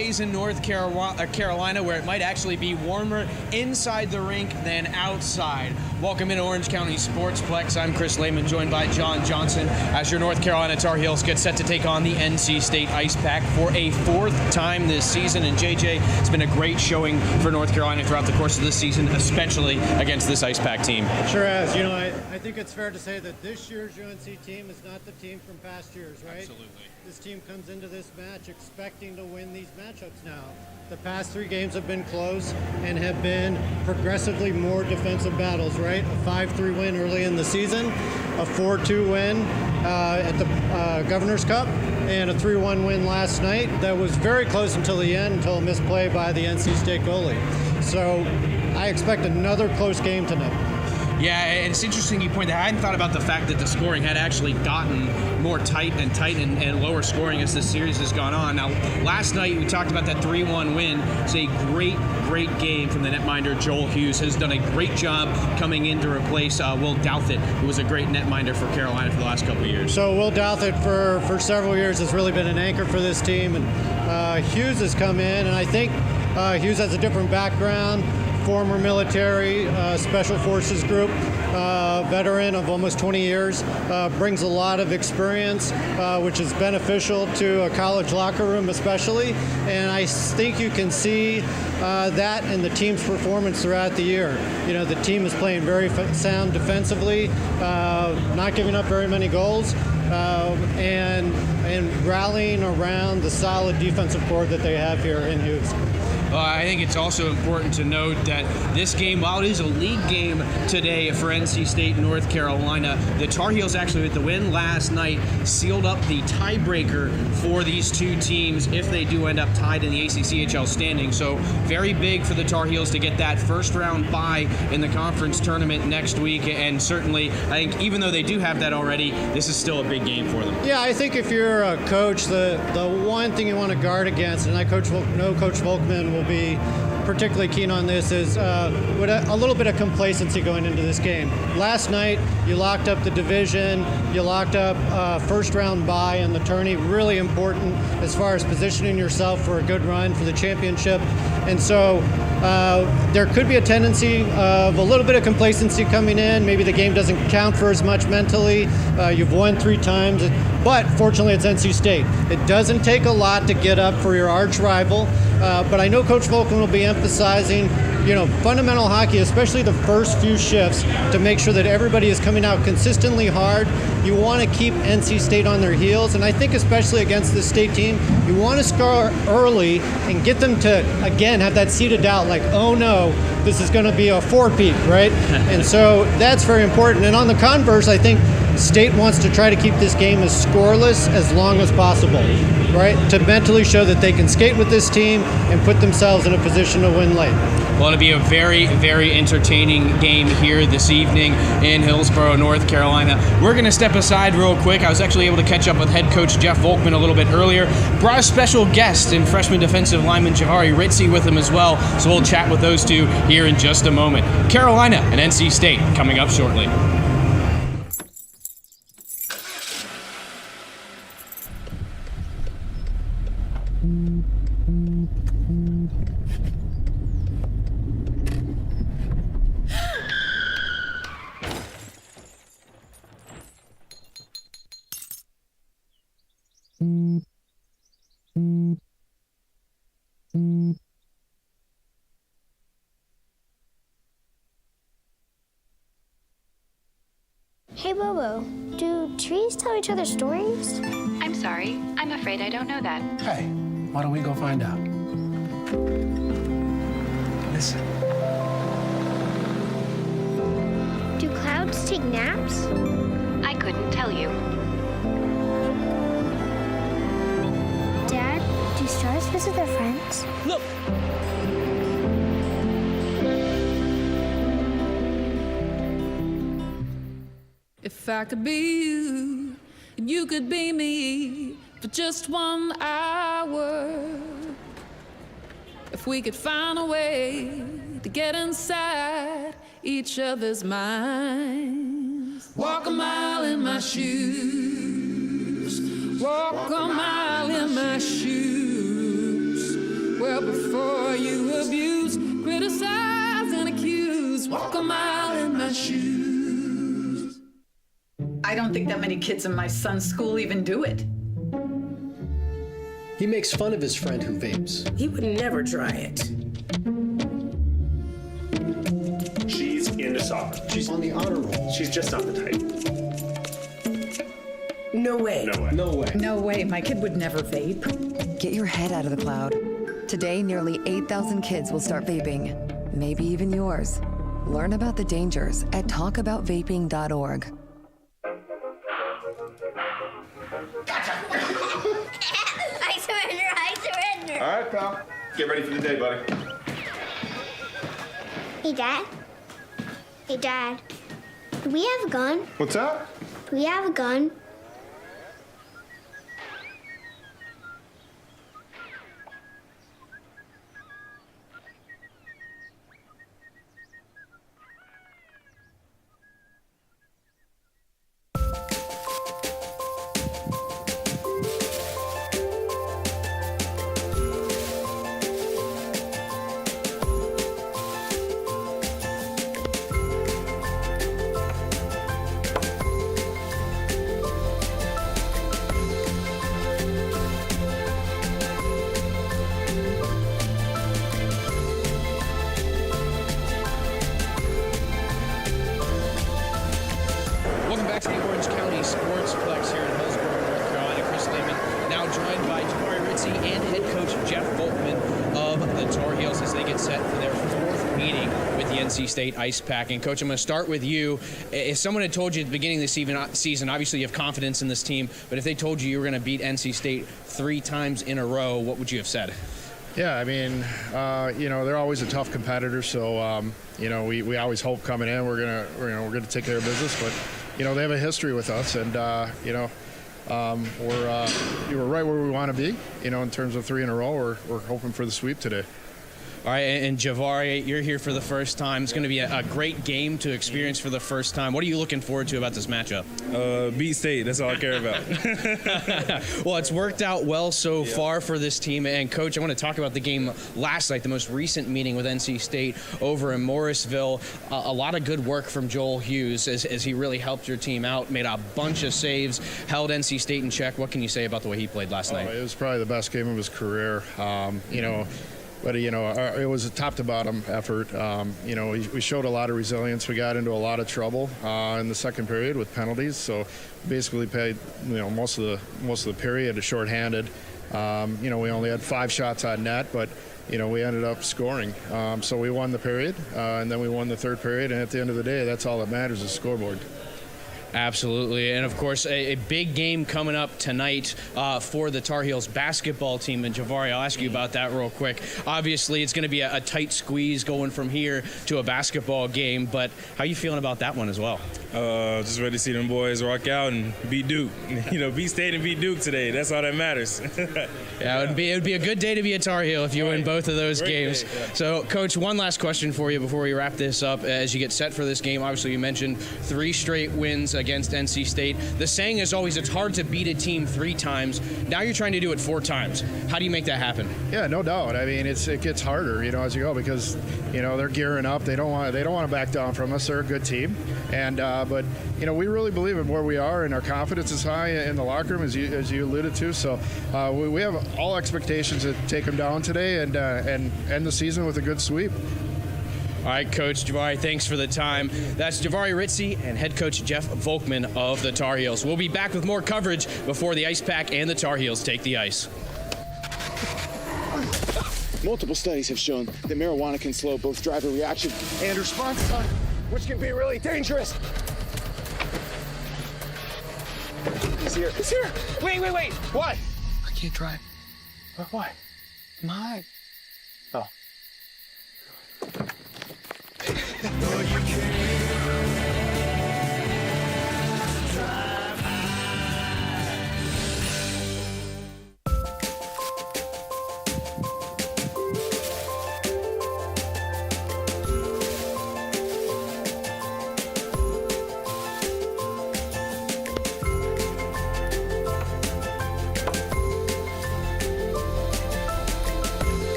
Days in North Carolina, where it might actually be warmer inside the rink than outside. Welcome into Orange County Sportsplex. I'm Chris Lehman, joined by John Johnson, as your North Carolina Tar Heels get set to take on the NC State Ice Pack for a fourth time this season. And JJ, it's been a great showing for North Carolina throughout the course of this season, especially against this Ice Pack team. Sure has. You know, I think it's fair to say that this year's UNC team is not the team from past years, right? Absolutely. This team comes into this match expecting to win these matchups now. The past three games have been close and have been progressively more defensive battles, right? A 5-3 win early in the season, a 4-2 win at the Governor's Cup, and a 3-1 win last night that was very close until the end, until a misplay by the NC State goalie. So I expect another close game tonight. Yeah, it's interesting you point that. I hadn't thought about the fact that the scoring had actually gotten more tight and lower scoring as this series has gone on. Now, last night we talked about that 3-1 win. It's a great game from the netminder. Joel Hughes has done a great job coming in to replace Will Douthit, who was a great netminder for Carolina for the last couple of years. So Will Douthit for several years has really been an anchor for this team, and Hughes has come in, and I think Hughes has a different background. Former military, special forces group, veteran of almost 20 years, brings a lot of experience, which is beneficial to a college locker room especially. And I think you can see that in the team's performance throughout the year. You know, the team is playing very sound defensively, not giving up very many goals, and rallying around the solid defensive core that they have here in Hughes. I think it's also important to note that this game, while it is a league game today for NC State and North Carolina, the Tar Heels actually, with the win last night, sealed up the tiebreaker for these two teams if they do end up tied in the ACCHL standing. So very big for the Tar Heels to get that first round bye in the conference tournament next week. And certainly, I think even though they do have that already, this is still a big game for them. Yeah, I think if you're a coach, the one thing you want to guard against, and I know Coach Volkman will be particularly keen on this, is with a little bit of complacency going into this game. Last night, you locked up the division, you locked up first round bye in the tourney, really important as far as positioning yourself for a good run for the championship. And so there could be a tendency of a little bit of complacency coming in. Maybe the game doesn't count for as much mentally. You've won 3 times, but fortunately it's NC State. It doesn't take a lot to get up for your arch rival, but I know Coach Volkman will be emphasizing, you know, fundamental hockey, especially the first few shifts, to make sure that everybody is coming out consistently hard. You want to keep NC State on their heels, and I think especially against this state team, you want to score early and get them to, again, have that seed of doubt, like, oh no, this is going to be a 4-peat, right? And so that's very important. And on the converse, I think State wants to try to keep this game as scoreless as long as possible, right? To mentally show that they can skate with this team and put themselves in a position to win late. Well, it'll be a very entertaining game here this evening in Hillsborough, North Carolina. We're going to step aside real quick. I was actually able to catch up with head coach Jeff Volkman a little bit earlier. Brought a special guest in freshman defensive lineman Jahari Ritzy with him as well, so we'll chat with those two here in just a moment. Carolina and NC State coming up shortly. Hey, Bobo, do trees tell each other stories? I'm sorry. I'm afraid I don't know that. Hey, why don't we go find out? Listen. Do clouds take naps? I couldn't tell you. Dad, do stars visit their friends? Look! If I could be you, and you could be me for just 1 hour. If we could find a way to get inside each other's minds. Walk a mile in my shoes. Walk a mile in my shoes. But before you abuse, criticize, and accuse, walk a mile in my shoes. I don't think that many kids in my son's school even do it. He makes fun of his friend who vapes. He would never try it. She's into soccer. She's on the honor roll. She's just not the type. No way. No way. No way. No way, my kid would never vape. Get your head out of the cloud. Today, nearly 8,000 kids will start vaping. Maybe even yours. Learn about the dangers at talkaboutvaping.org. I surrender. All right, pal. Get ready for the day, buddy. Hey, Dad. Hey, Dad. Do we have a gun? What's that? Do we have a gun? Welcome back to the Orange County Sportsplex here in Hillsborough, North Carolina. Chris Lehman now joined by Jabari Ritzie and head coach Jeff Volkman of the Tar Heels as they get set for their fourth meeting with the NC State Ice Pack. And Coach, I'm going to start with you. If someone had told you at the beginning of the season, obviously you have confidence in this team, but if they told you were going to beat NC State 3 times in a row, what would you have said? Yeah, I mean, they're always a tough competitor, so we always hope coming in we're gonna take care of business, but they have a history with us, and we're right where we want to be. In terms of 3 in a row, we're hoping for the sweep today. All right, and Javari, you're here for the first time. It's going to be a great game to experience for the first time. What are you looking forward to about this matchup? Beat State. That's all I care about. Well, it's worked out well so far for this team. And, Coach, I want to talk about the game last night, the most recent meeting with NC State over in Morrisville. A lot of good work from Joel Hughes as he really helped your team out, made a bunch of saves, held NC State in check. What can you say about the way he played last night? It was probably the best game of his career. But, it was a top-to-bottom effort. We showed a lot of resilience. We got into a lot of trouble in the second period with penalties. So basically played, most of the period shorthanded. We only had 5 shots on net, but, we ended up scoring. So we won the period, and then we won the third period. And at the end of the day, that's all that matters is scoreboard. Absolutely. And, of course, a big game coming up tonight for the Tar Heels basketball team. And, Javari, I'll ask you about that real quick. Obviously, it's going to be a tight squeeze going from here to a basketball game. But how are you feeling about that one as well? Just ready to see them boys rock out and beat Duke. Beat State and beat Duke today. That's all that matters. Yeah, it would be a good day to be a Tar Heel if you win both of those games. Day, yeah. So, Coach, one last question for you before we wrap this up. As you get set for this game, obviously you mentioned 3 straight wins against NC State. The saying is always it's hard to beat a team 3 times. Now you're trying to do it 4 times. How do you make that happen? Yeah, no doubt. I mean, it gets harder, as you go because, they're gearing up. They don't want to back down from us. They're a good team, and but we really believe in where we are, and our confidence is high in the locker room, as you alluded to. So we have all expectations to take them down today and end the season with a good sweep. All right, Coach Javari, thanks for the time. That's Javari Ritzie and head coach Jeff Volkman of the Tar Heels. We'll be back with more coverage before the Ice Pack and the Tar Heels take the ice. Multiple studies have shown that marijuana can slow both driver reaction and response time, which can be really dangerous. He's here. He's here. Wait. What? I can't drive. Why? My. Oh.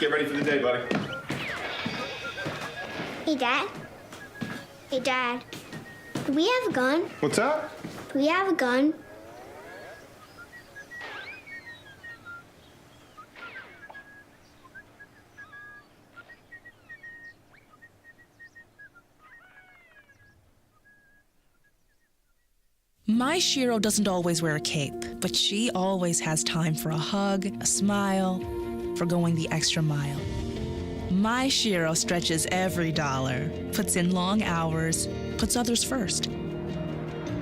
Get ready for the day, buddy. Hey, Dad. Hey, Dad. Do we have a gun? What's that? Do we have a gun? My Shiro doesn't always wear a cape, but she always has time for a hug, a smile, for going the extra mile. My Shiro stretches every dollar, puts in long hours, puts others first.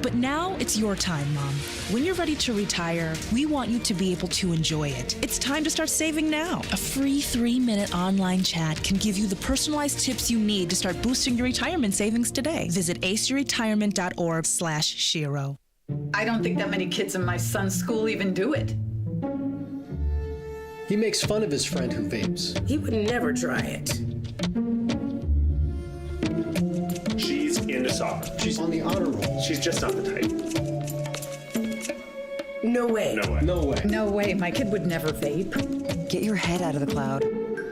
But now it's your time, Mom. When you're ready to retire, we want you to be able to enjoy it. It's time to start saving now. A free 3-minute online chat can give you the personalized tips you need to start boosting your retirement savings today. Visit aceyourretirement.org/Shiro. I don't think that many kids in my son's school even do it. He makes fun of his friend who vapes. He would never try it. She's into soccer. She's on the honor roll. She's just not the type. No way. No way. No way. No way, my kid would never vape. Get your head out of the cloud.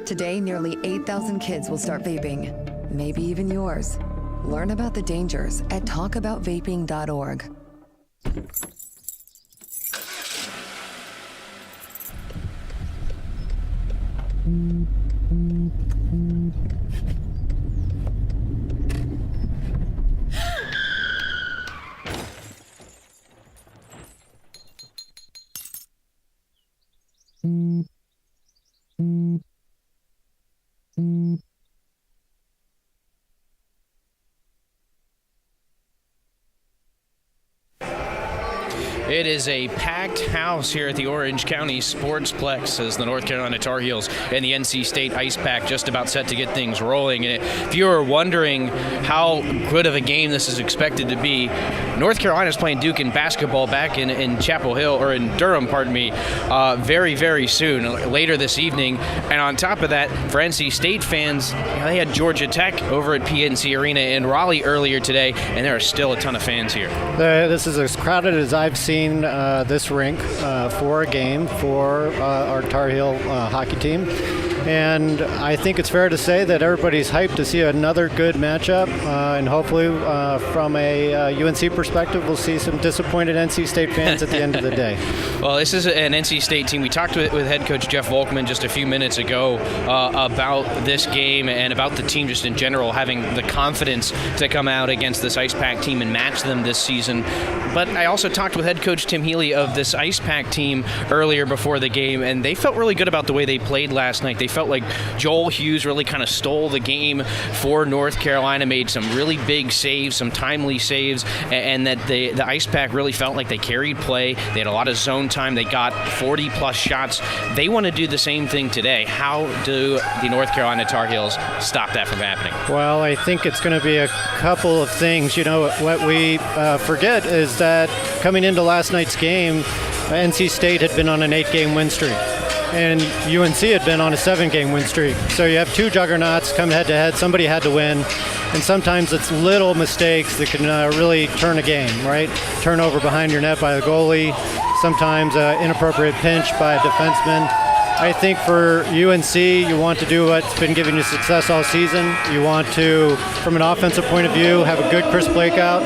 Today, nearly 8,000 kids will start vaping, maybe even yours. Learn about the dangers at talkaboutvaping.org. It is a packed house here at the Orange County Sportsplex as the North Carolina Tar Heels and the NC State Ice Pack just about set to get things rolling. And if you were wondering how good of a game this is expected to be, North Carolina's playing Duke in basketball back in Chapel Hill, or in Durham, pardon me, very, very soon, later this evening. And on top of that, for NC State fans, they had Georgia Tech over at PNC Arena in Raleigh earlier today, and there are still a ton of fans here. This is as crowded as I've seen this rink for a game for our Tar Heel hockey team. And I think it's fair to say that everybody's hyped to see another good matchup. And hopefully, from a UNC perspective, we'll see some disappointed NC State fans at the end of the day. Well, this is an NC State team. We talked with head coach Jeff Volkman just a few minutes ago about this game and about the team just in general, having the confidence to come out against this Ice Pack team and match them this season. But I also talked with head coach Tim Healy of this Ice Pack team earlier before the game, and they felt really good about the way they played last night. They felt like Joel Hughes really kind of stole the game for North Carolina, made some really big saves, some timely saves, and that the Ice Pack really felt like they carried play. They had a lot of zone time. They got 40-plus shots. They want to do the same thing today. How do the North Carolina Tar Heels stop that from happening? Well, I think it's going to be a couple of things. You know, what we forget is that coming into last night's game, NC State had been on an 8-game win streak, and UNC had been on a 7-game win streak. So you have two juggernauts come head-to-head. Somebody had to win, and sometimes it's little mistakes that can really turn a game, right? Turnover behind your net by the goalie, sometimes inappropriate pinch by a defenseman. I think for UNC, you want to do what's been giving you success all season. You want to, from an offensive point of view, have a good crisp breakout,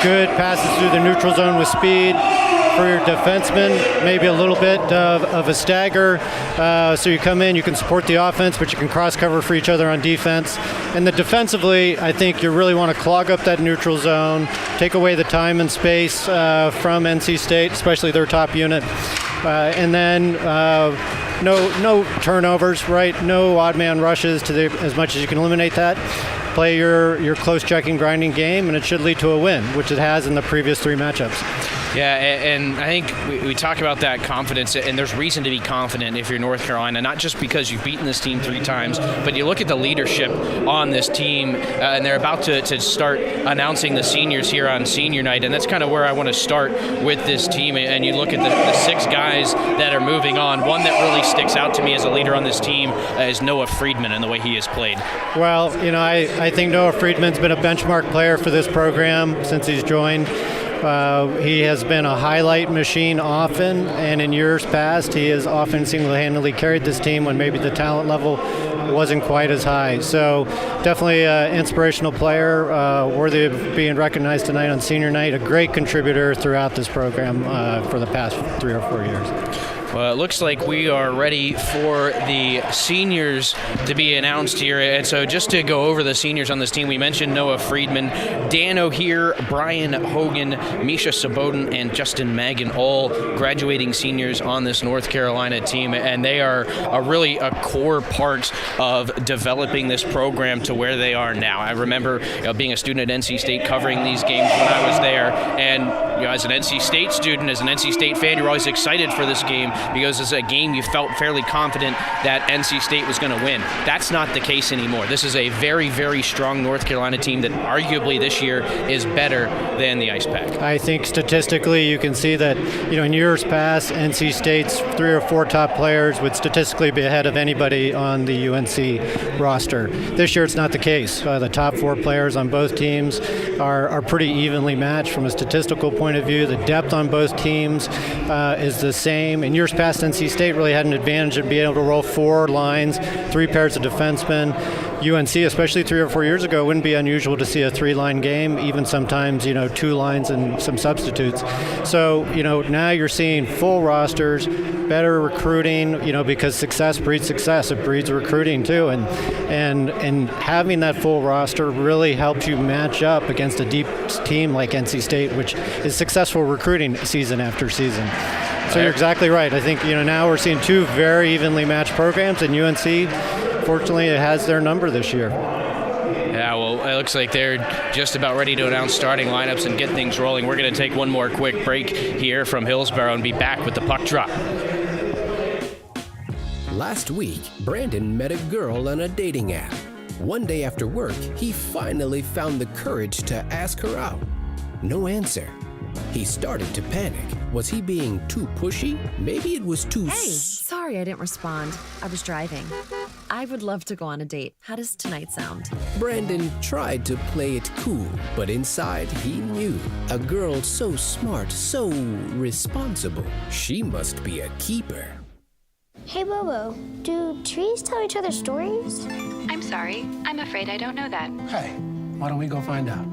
good passes through the neutral zone with speed. For your defenseman, maybe a little bit of a stagger. So you come in, you can support the offense, but you can cross-cover for each other on defense. And then defensively, I think you really want to clog up that neutral zone, take away the time and space from NC State, especially their top unit. And then no turnovers, right? No odd man rushes as much as you can eliminate that. Play your close checking, grinding game, and it should lead to a win, which it has in the previous 3 matchups. Yeah, and I think we talk about that confidence, and there's reason to be confident if you're North Carolina, not just because you've beaten this team 3 times, but you look at the leadership on this team, and they're about to start announcing the seniors here on senior night, and that's kind of where I want to start with this team. And you look at the 6 guys that are moving on. One that really sticks out to me as a leader on this team is Noah Friedman and the way he has played. Well, you know, I think Noah Friedman's been a benchmark player for this program since he's joined. He has been a highlight machine often, and in years past, he has often single-handedly carried this team when maybe the talent level wasn't quite as high. So definitely an inspirational player, worthy of being recognized tonight on senior night, a great contributor throughout this program for the past 3 or 4 years. Well, it looks like we are ready for the seniors to be announced here. And so just to go over the seniors on this team, we mentioned Noah Friedman, Dan O'Heir, Brian Hogan, Misha Saboden, and Justin Magan, all graduating seniors on this North Carolina team. And they are really a core part of developing this program to where they are now. I remember being a student at NC State covering these games when I was there. And as an NC State student, as an NC State fan, you're always excited for this game, because it's a game you felt fairly confident that NC State was going to win. That's not the case anymore. This is a very, very strong North Carolina team that arguably this year is better than the Ice Pack. I think statistically you can see that, in years past, NC State's 3 or 4 top players would statistically be ahead of anybody on the UNC roster. This year it's not the case. The top 4 players on both teams are pretty evenly matched from a statistical point of view. The depth on both teams is the same. In years past, NC State really had an advantage of being able to roll 4 lines, 3 pairs of defensemen. UNC, especially 3 or 4 years ago, wouldn't be unusual to see a 3-line game, even sometimes, 2 lines and some substitutes. So, now you're seeing full rosters, better recruiting, because success breeds success. It breeds recruiting too. And having that full roster really helps you match up against a deep team like NC State, which is successful recruiting season after season. So you're exactly right. I think, now we're seeing 2 very evenly matched programs, and UNC, fortunately, it has their number this year. Yeah, well, it looks like they're just about ready to announce starting lineups and get things rolling. We're going to take one more quick break here from Hillsborough and be back with the puck drop. Last week, Brandon met a girl on a dating app. One day after work, he finally found the courage to ask her out. No answer. He started to panic. Was he being too pushy? Maybe it was too... Hey, sorry I didn't respond. I was driving. I would love to go on a date. How does tonight sound? Brandon tried to play it cool, but inside he knew. A girl so smart, so responsible. She must be a keeper. Hey, Bobo, do trees tell each other stories? I'm sorry. I'm afraid I don't know that. Hey, why don't we go find out?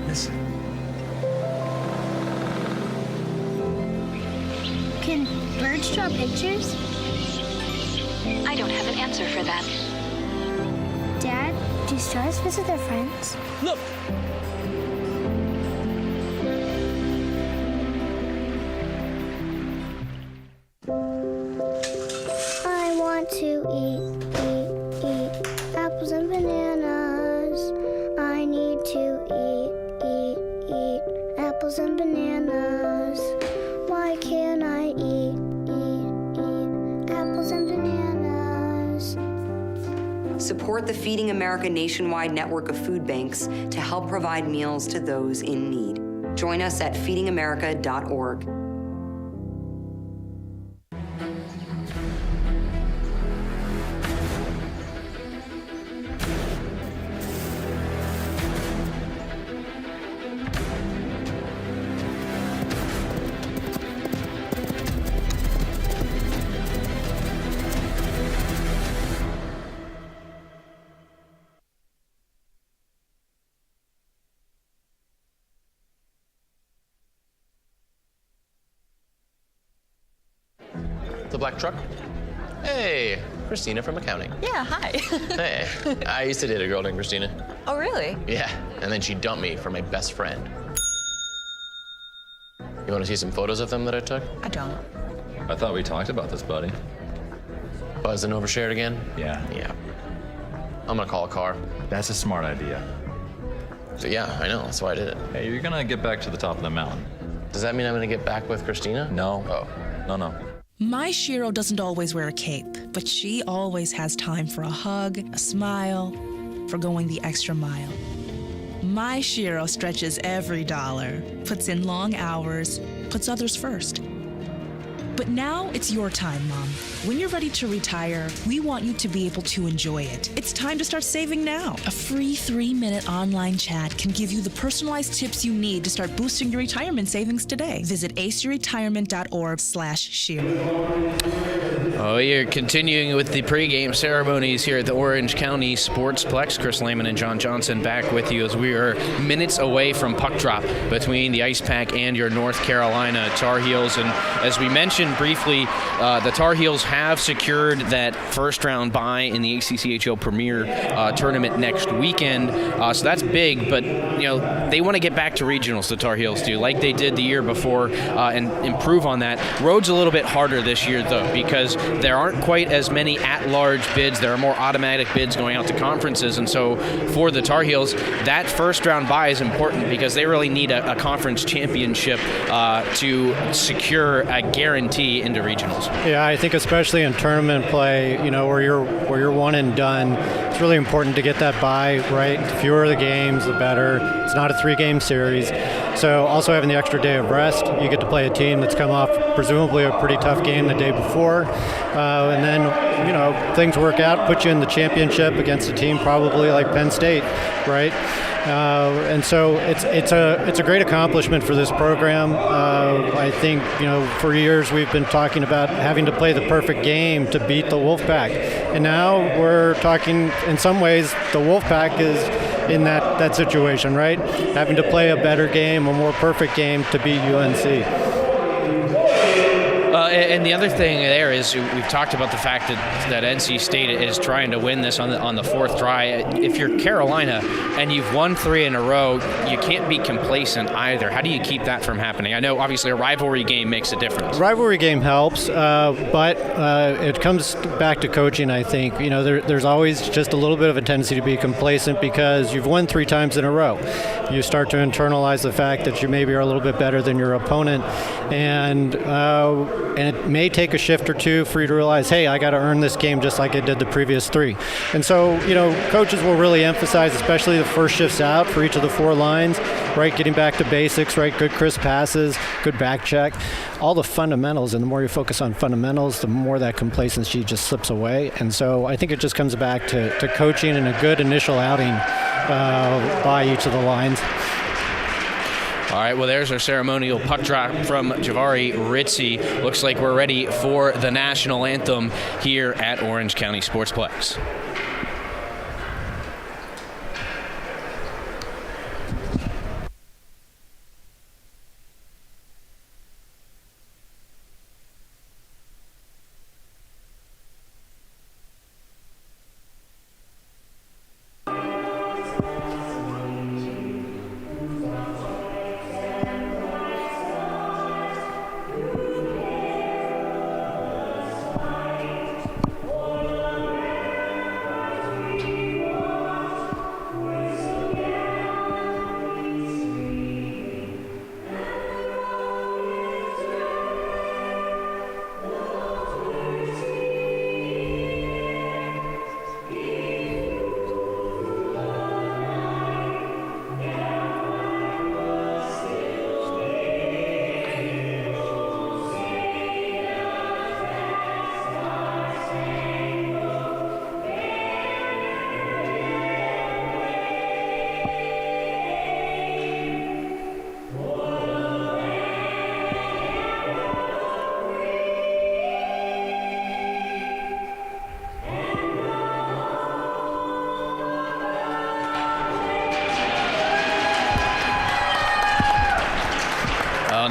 Listen. Can birds draw pictures? I don't have an answer for that. Dad, do stars visit their friends? Look! I want to eat apples and bananas. I need to eat apples and bananas. Why can't I eat apples and bananas? Support the Feeding America nationwide network of food banks to help provide meals to those in need. Join us at feedingamerica.org. The black truck? Hey, Christina from accounting. Yeah, hi. Hey, I used to date a girl named Christina. Oh, really? Yeah, and then she dumped me for my best friend. You want to see some photos of them that I took? I don't. I thought we talked about this, buddy. Buzzed and overshared again? Yeah. Yeah. I'm gonna call a car. That's a smart idea. So yeah, I know, that's why I did it. Hey, you're gonna get back to the top of the mountain. Does that mean I'm gonna get back with Christina? No. Oh. No. My Shiro doesn't always wear a cape, but she always has time for a hug, a smile, for going the extra mile. My Shiro stretches every dollar, puts in long hours, puts others first. But now it's your time, Mom. When you're ready to retire, we want you to be able to enjoy it. It's time to start saving now. A free 3-minute online chat can give you the personalized tips you need to start boosting your retirement savings today. Visit aceyourretirement.org/share. Oh, you're continuing with the pregame ceremonies here at the Orange County Sportsplex. Chris Lehman and John Johnson back with you as we are minutes away from puck drop between the Ice Pack and your North Carolina Tar Heels. And as we mentioned briefly, the Tar Heels have secured that first-round bye in the ACCHO Premier tournament next weekend. So that's big, but they want to get back to regionals, the Tar Heels do, like they did the year before, and improve on that. Road's a little bit harder this year, though, because there aren't quite as many at-large bids. There are more automatic bids going out to conferences, and so for the Tar Heels, that first-round bye is important because they really need a conference championship to secure a guarantee into regionals. Yeah, I think especially in tournament play, where you're one and done, it's really important to get that bye, right? The fewer the games, the better. It's not a 3-game series. So also having the extra day of rest, you get to play a team that's come off presumably a pretty tough game the day before. And then, things work out, put you in the championship against a team probably like Penn State, right? And so it's a great accomplishment for this program. I think, for years we've been talking about having to play the perfect game to beat the Wolfpack. And now we're talking, in some ways, the Wolfpack is in that situation, right? Having to play a better game, a more perfect game to beat UNC. And the other thing there is we've talked about the fact that NC State is trying to win this on the fourth try. If you're Carolina and you've won 3 in a row, you can't be complacent either. How do you keep that from happening? I know obviously a rivalry game makes a difference. Rivalry game helps, but it comes back to coaching, I think. There's always just a little bit of a tendency to be complacent because you've won 3 times in a row. You start to internalize the fact that you maybe are a little bit better than your opponent, and it may take a shift or two for you to realize, hey, I got to earn this game just like I did the previous 3. And so, coaches will really emphasize, especially the first shifts out for each of the 4 lines, right? Getting back to basics, right? Good crisp passes, good back check, all the fundamentals. And the more you focus on fundamentals, the more that complacency just slips away. And so I think it just comes back to coaching and a good initial outing by each of the lines. All right, well, there's our ceremonial puck drop from Javari Ritzy. Looks like we're ready for the national anthem here at Orange County Sportsplex.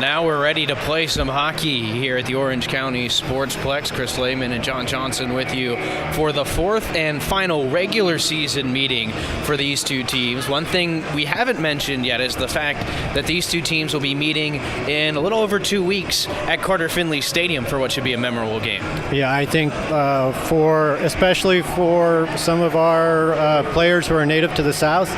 Now we're ready to play some hockey here at the Orange County Sportsplex. Chris Lehman and John Johnson with you for the 4th and final regular season meeting for these 2 teams. One thing we haven't mentioned yet is the fact that these 2 teams will be meeting in a little over 2 weeks at Carter Finley Stadium for what should be a memorable game. Yeah, I think especially for some of our players who are native to the South,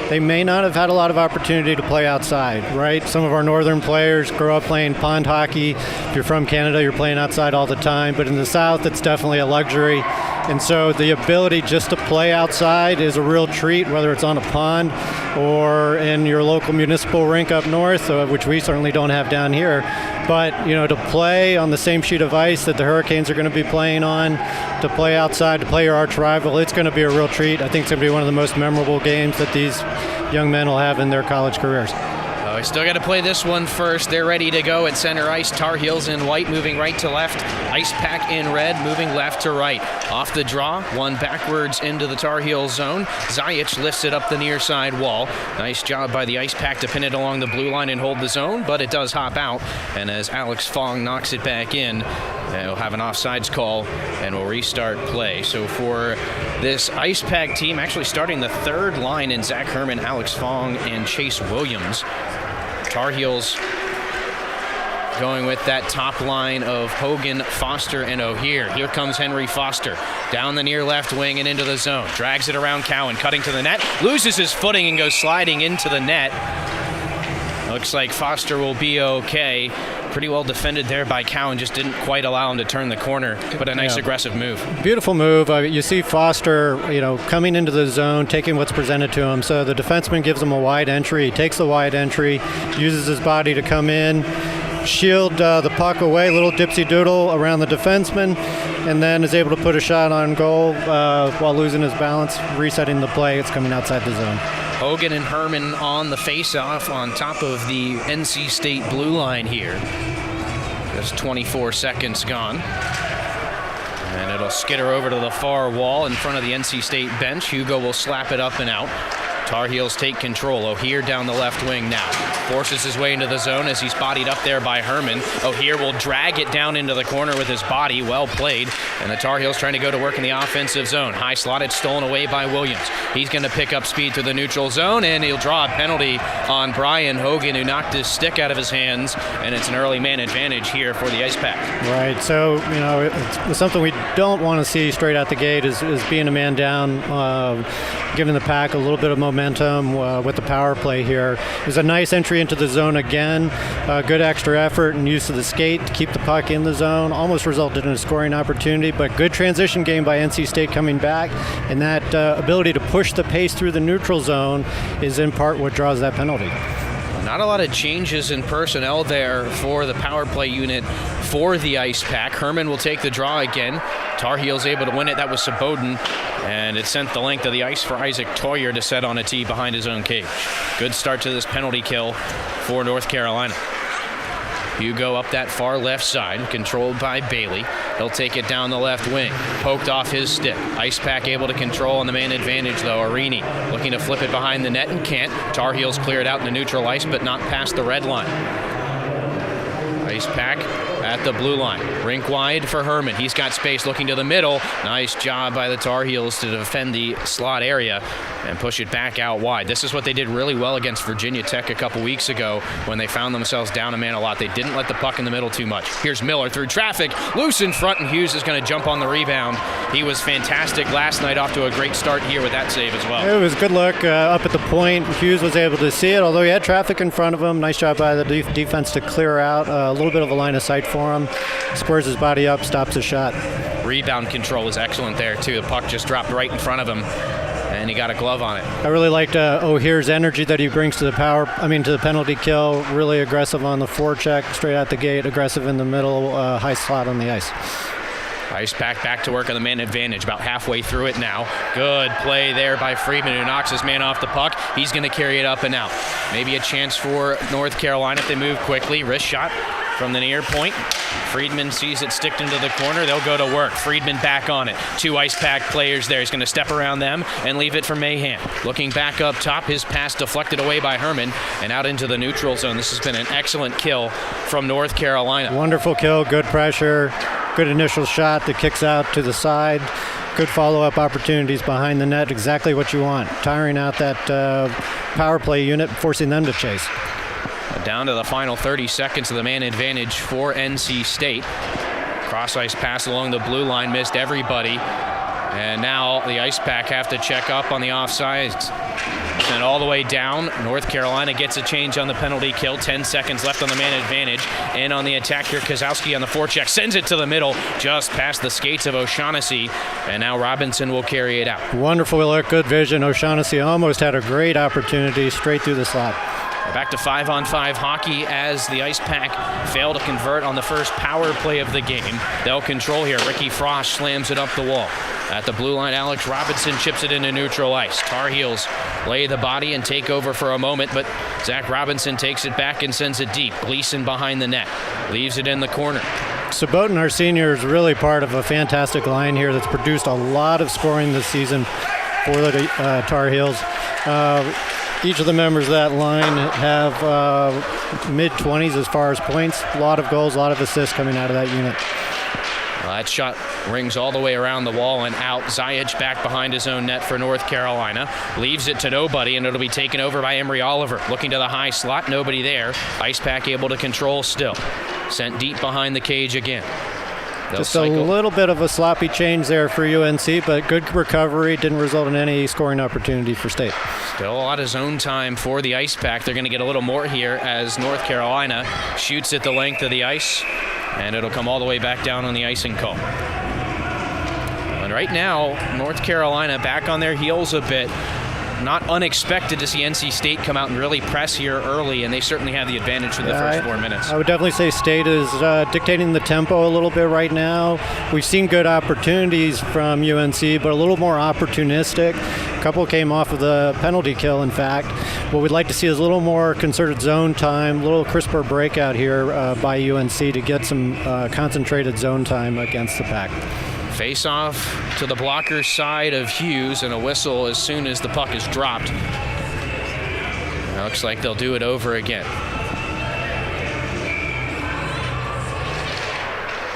they may not have had a lot of opportunity to play outside, right? Some of our northern players grow up playing pond hockey. If you're from Canada, you're playing outside all the time. But in the South, it's definitely a luxury. And so the ability just to play outside is a real treat, whether it's on a pond or in your local municipal rink up north, which we certainly don't have down here. But, to play on the same sheet of ice that the Hurricanes are going to be playing on, to play outside, to play your arch rival, it's going to be a real treat. I think it's going to be one of the most memorable games that these young men will have in their college careers. We still got to play this one first. They're ready to go at center ice. Tar Heels in white, moving right to left. Ice Pack in red, moving left to right. Off the draw, one backwards into the Tar Heels zone. Zajic lifts it up the near side wall. Nice job by the Ice Pack to pin it along the blue line and hold the zone, but it does hop out. And as Alex Fong knocks it back in, we'll have an offsides call and we'll restart play. So for this Ice Pack team, actually starting the third line in Zach Herman, Alex Fong, and Chase Williams. Tar Heels going with that top line of Hogan, Foster, and O'Hear. Here comes Henry Foster down the near left wing and into the zone. Drags it around Cowan, cutting to the net. Loses his footing and goes sliding into the net. Looks like Foster will be okay. Pretty well defended there by Cowan, just didn't quite allow him to turn the corner, but a nice aggressive move. Beautiful move. You see Foster, coming into the zone, taking what's presented to him. So the defenseman gives him a wide entry. He takes the wide entry, uses his body to come in, shield the puck away, little dipsy doodle around the defenseman, and then is able to put a shot on goal while losing his balance, resetting the play. It's coming outside the zone. Hogan and Herman on the face-off on top of the NC State blue line here. Just 24 seconds gone. And it'll skitter over to the far wall in front of the NC State bench. Hugo will slap it up and out. Tar Heels take control. O'Hear down the left wing now. Forces his way into the zone as he's bodied up there by Herman. O'Hear will drag it down into the corner with his body. Well played. And the Tar Heels trying to go to work in the offensive zone. High slotted, stolen away by Williams. He's going to pick up speed through the neutral zone, and he'll draw a penalty on Brian Hogan, who knocked his stick out of his hands. And it's an early man advantage here for the Ice Pack. Right. So, it's something we don't want to see straight out the gate is being a man down, giving the Pack a little bit of momentum with the power play here. There's a nice entry into the zone again. Good extra effort and use of the skate to keep the puck in the zone. Almost resulted in a scoring opportunity, but good transition game by NC State coming back. And that ability to push the pace through the neutral zone is in part what draws that penalty. Not a lot of changes in personnel there for the power play unit for the Ice Pack. Herman will take the draw again. Tar Heels able to win it. That was Saboden, and it sent the length of the ice for Isaac Toyer to set on a tee behind his own cage. Good start to this penalty kill for North Carolina. Hugo up that far left side, controlled by Bailey. He'll take it down the left wing. Poked off his stick. Ice Pack able to control on the man advantage, though. Arini looking to flip it behind the net and can't. Tar Heels clear it out in the neutral ice, but not past the red line. Ice Pack at the blue line. Rink wide for Herman. He's got space looking to the middle. Nice job by the Tar Heels to defend the slot area and push it back out wide. This is what they did really well against Virginia Tech a couple weeks ago when they found themselves down a man a lot. They didn't let the puck in the middle too much. Here's Miller through traffic. Loose in front, and Hughes is going to jump on the rebound. He was fantastic last night, off to a great start here with that save as well. It was a good look up at the point. Hughes was able to see it, although he had traffic in front of him. Nice job by the defense to clear out a little bit of a line of sight for him. Squares his body up, stops the shot. Rebound control was excellent there, too. The puck just dropped right in front of him, and he got a glove on it. I really liked O'Hear's energy that he brings to the penalty kill. Really aggressive on the forecheck, straight out the gate, aggressive in the middle, high slot on the ice. Ice Pack back to work on the man advantage, about halfway through it now. Good play there by Friedman, who knocks his man off the puck. He's going to carry it up and out. Maybe a chance for North Carolina if they move quickly. Wrist shot from the near point. Friedman sees it sticked into the corner. They'll go to work. Friedman back on it. Two Ice Pack players there. He's going to step around them and leave it for Mahan. Looking back up top, his pass deflected away by Herman and out into the neutral zone. This has been an excellent kill from North Carolina. Wonderful kill, good pressure, good initial shot that kicks out to the side. Good follow-up opportunities behind the net. Exactly what you want. Tiring out that power play unit, forcing them to chase. Down to the final 30 seconds of the man advantage for NC State. Cross ice pass along the blue line, missed everybody. And now the Ice Pack have to check up on the offsides. And all the way down, North Carolina gets a change on the penalty kill. 10 seconds left on the man advantage. And on the attack here, Kozowski on the forecheck sends it to the middle, just past the skates of O'Shaughnessy. And now Robinson will carry it out. Wonderful look, good vision. O'Shaughnessy almost had a great opportunity straight through the slot. Back to 5-on-5 hockey as the Ice Pack fail to convert on the first power play of the game. They'll control here. Ricky Frost slams it up the wall. At the blue line, Alex Robinson chips it into neutral ice. Tar Heels lay the body and take over for a moment, but Zach Robinson takes it back and sends it deep. Gleason behind the net. Leaves it in the corner. Sabotin, our senior, is really part of a fantastic line here that's produced a lot of scoring this season for the Tar Heels. Each of the members of that line have mid-20s as far as points. A lot of goals, a lot of assists coming out of that unit. Well, that shot rings all the way around the wall and out. Zajic back behind his own net for North Carolina. Leaves it to nobody, and it'll be taken over by Emery Oliver. Looking to the high slot, nobody there. Ice Pack able to control still. Sent deep behind the cage again. Just a little bit of a sloppy change there for UNC, but good recovery. Didn't result in any scoring opportunity for State. Still a lot of zone time for the Ice Pack. They're going to get a little more here as North Carolina shoots at the length of the ice, and it'll come all the way back down on the icing call. And right now, North Carolina back on their heels a bit. Not unexpected to see NC State come out and really press here early, and they certainly have the advantage for the first 4 minutes. I would definitely say State is dictating the tempo a little bit right now. We've seen good opportunities from UNC, but a little more opportunistic. A couple came off of the penalty kill, in fact. What we'd like to see is a little more concerted zone time, a little crisper breakout here by UNC to get some concentrated zone time against the Pack. Face off to the blocker side of Hughes, and a whistle as soon as the puck is dropped. It looks like they'll do it over again.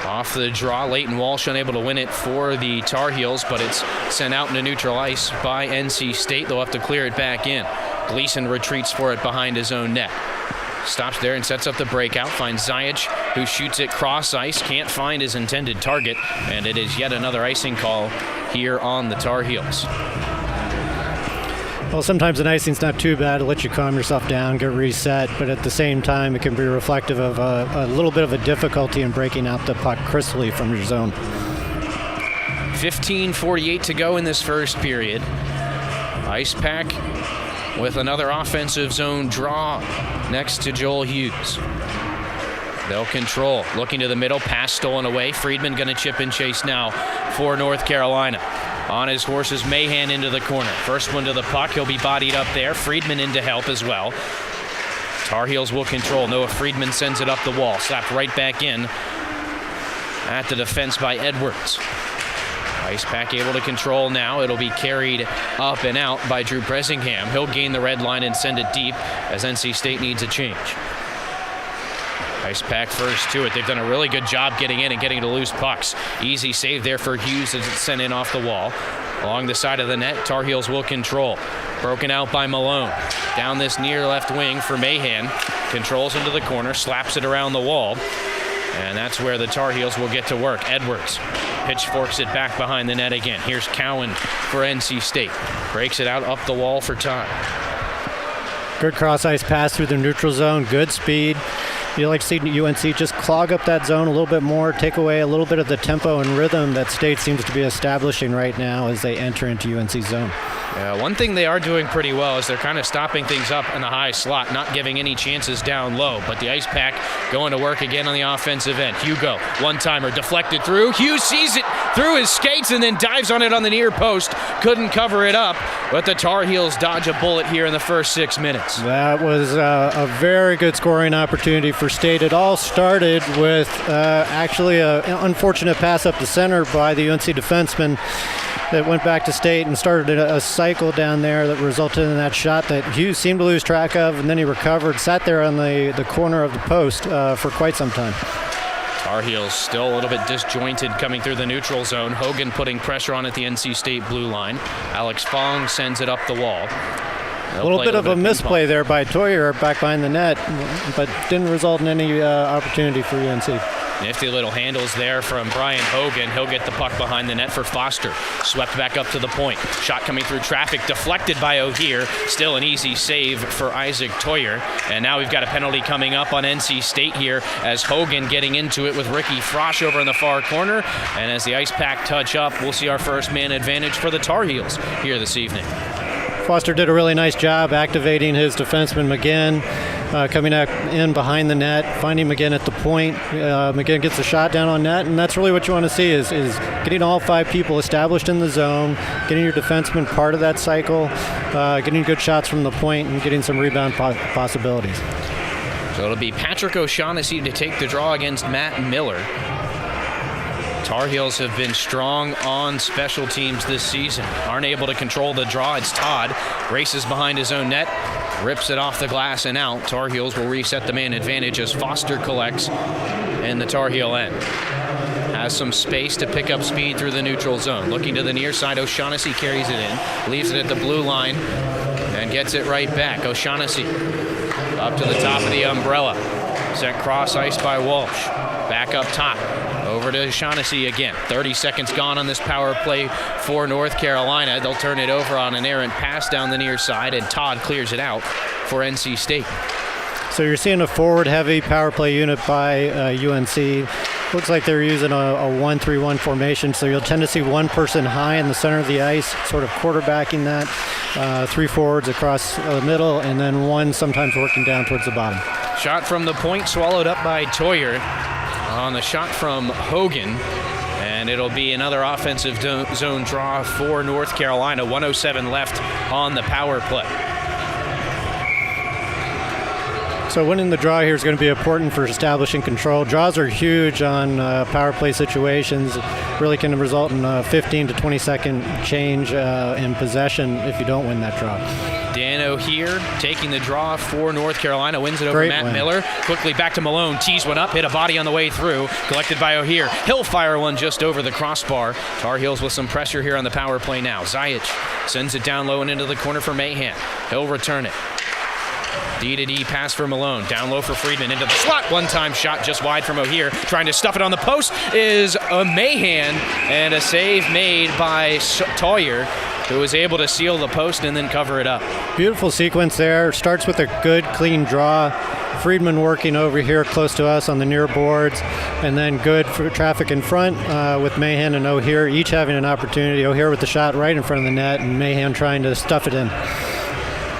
Off the draw, Leighton Walsh unable to win it for the Tar Heels, but it's sent out into neutral ice by NC State. They'll have to clear it back in. Gleason retreats for it behind his own net. Stops there and sets up the breakout, finds Zajic, who shoots it cross ice, can't find his intended target, and it is yet another icing call here on the Tar Heels. Well, sometimes an icing's not too bad. It lets you calm yourself down, get reset, but at the same time, it can be reflective of a little bit of a difficulty in breaking out the puck crisply from your zone. 15:48 to go in this first period. Ice Pack with another offensive zone draw next to Joel Hughes. They'll control. Looking to the middle, pass stolen away. Friedman going to chip and chase now for North Carolina. On his horses, Mahan into the corner. First one to the puck. He'll be bodied up there. Friedman in to help as well. Tar Heels will control. Noah Friedman sends it up the wall. Slapped right back in at the defense by Edwards. Ice Pack able to control now. It'll be carried up and out by Drew Bresingham. He'll gain the red line and send it deep as NC State needs a change. Ice Pack first to it. They've done a really good job getting in and getting to loose pucks. Easy save there for Hughes as it's sent in off the wall. Along the side of the net, Tar Heels will control. Broken out by Malone. Down this near left wing for Mahan. Controls into the corner, slaps it around the wall. And that's where the Tar Heels will get to work. Edwards pitchforks it back behind the net again. Here's Cowan for NC State. Breaks it out up the wall for time. Good cross-ice pass through the neutral zone. Good speed. You like to see UNC just clog up that zone a little bit more, take away a little bit of the tempo and rhythm that State seems to be establishing right now as they enter into UNC's zone. Yeah, one thing they are doing pretty well is they're kind of stopping things up in the high slot, not giving any chances down low. But the Ice Pack going to work again on the offensive end. Hugo, one-timer, deflected through. Hughes sees it through his skates and then dives on it on the near post. Couldn't cover it up, but the Tar Heels dodge a bullet here in the first 6 minutes. That was a very good scoring opportunity for State. It all started with actually an unfortunate pass up the center by the UNC defenseman that went back to State and started a cycle down there that resulted in that shot that Hughes seemed to lose track of, and then he recovered, sat there on the corner of the post for quite some time. Tar Heels still a little bit disjointed coming through the neutral zone. Hogan putting pressure on at the NC State blue line. Alex Fong sends it up the wall. A little bit of a misplay there by Toyer back behind the net, but didn't result in any opportunity for UNC. Nifty little handles there from Brian Hogan. He'll get the puck behind the net for Foster. Swept back up to the point. Shot coming through traffic, deflected by O'Hear. Still an easy save for Isaac Toyer. And now we've got a penalty coming up on NC State here as Hogan getting into it with Ricky Frosch over in the far corner. And as the Ice Pack touch up, we'll see our first man advantage for the Tar Heels here this evening. Foster did a really nice job activating his defenseman McGinn, coming in behind the net, finding McGinn at the point. McGinn gets the shot down on net, and that's really what you want to see is getting all 5 people established in the zone, getting your defenseman part of that cycle, getting good shots from the point, and getting some rebound possibilities. So it'll be Patrick O'Shaughnessy to take the draw against Matt Miller. Tar Heels have been strong on special teams this season. Aren't able to control the draw. It's Todd. Races behind his own net. Rips it off the glass and out. Tar Heels will reset the man advantage as Foster collects in the Tar Heel end. Has some space to pick up speed through the neutral zone. Looking to the near side, O'Shaughnessy carries it in. Leaves it at the blue line and gets it right back. O'Shaughnessy up to the top of the umbrella. Sent cross ice by Walsh. Back up top. Over to O'Shaughnessy again. 30 seconds gone on this power play for North Carolina. They'll turn it over on an errant pass down the near side, and Todd clears it out for NC State. So you're seeing a forward-heavy power play unit by UNC. Looks like they're using a 1-3-1 formation, so you'll tend to see one person high in the center of the ice, sort of quarterbacking that, 3 forwards across the middle, and then one sometimes working down towards the bottom. Shot from the point swallowed up by Toyer on the shot from Hogan, and it'll be another offensive zone draw for North Carolina. 1:07 left on the power play. So winning the draw here is going to be important for establishing control. Draws are huge on power play situations. Really can result in a 15 to 20 second change in possession if you don't win that draw. Dan O'Hear taking the draw for North Carolina, wins it over Great Matt win. Miller. Quickly back to Malone, tees one up, hit a body on the way through, collected by O'Hear. He'll fire one just over the crossbar. Tar Heels with some pressure here on the power play now. Zajic sends it down low and into the corner for Mahan. He'll return it. D-to-D pass for Malone. Down low for Friedman into the slot. One-time shot just wide from O'Hear. Trying to stuff it on the post is a Mahan, and a save made by Toyer, who was able to seal the post and then cover it up. Beautiful sequence there. Starts with a good, clean draw. Friedman working over here close to us on the near boards, and then good for traffic in front with Mahan and O'Hear, each having an opportunity. O'Hear with the shot right in front of the net, and Mahan trying to stuff it in.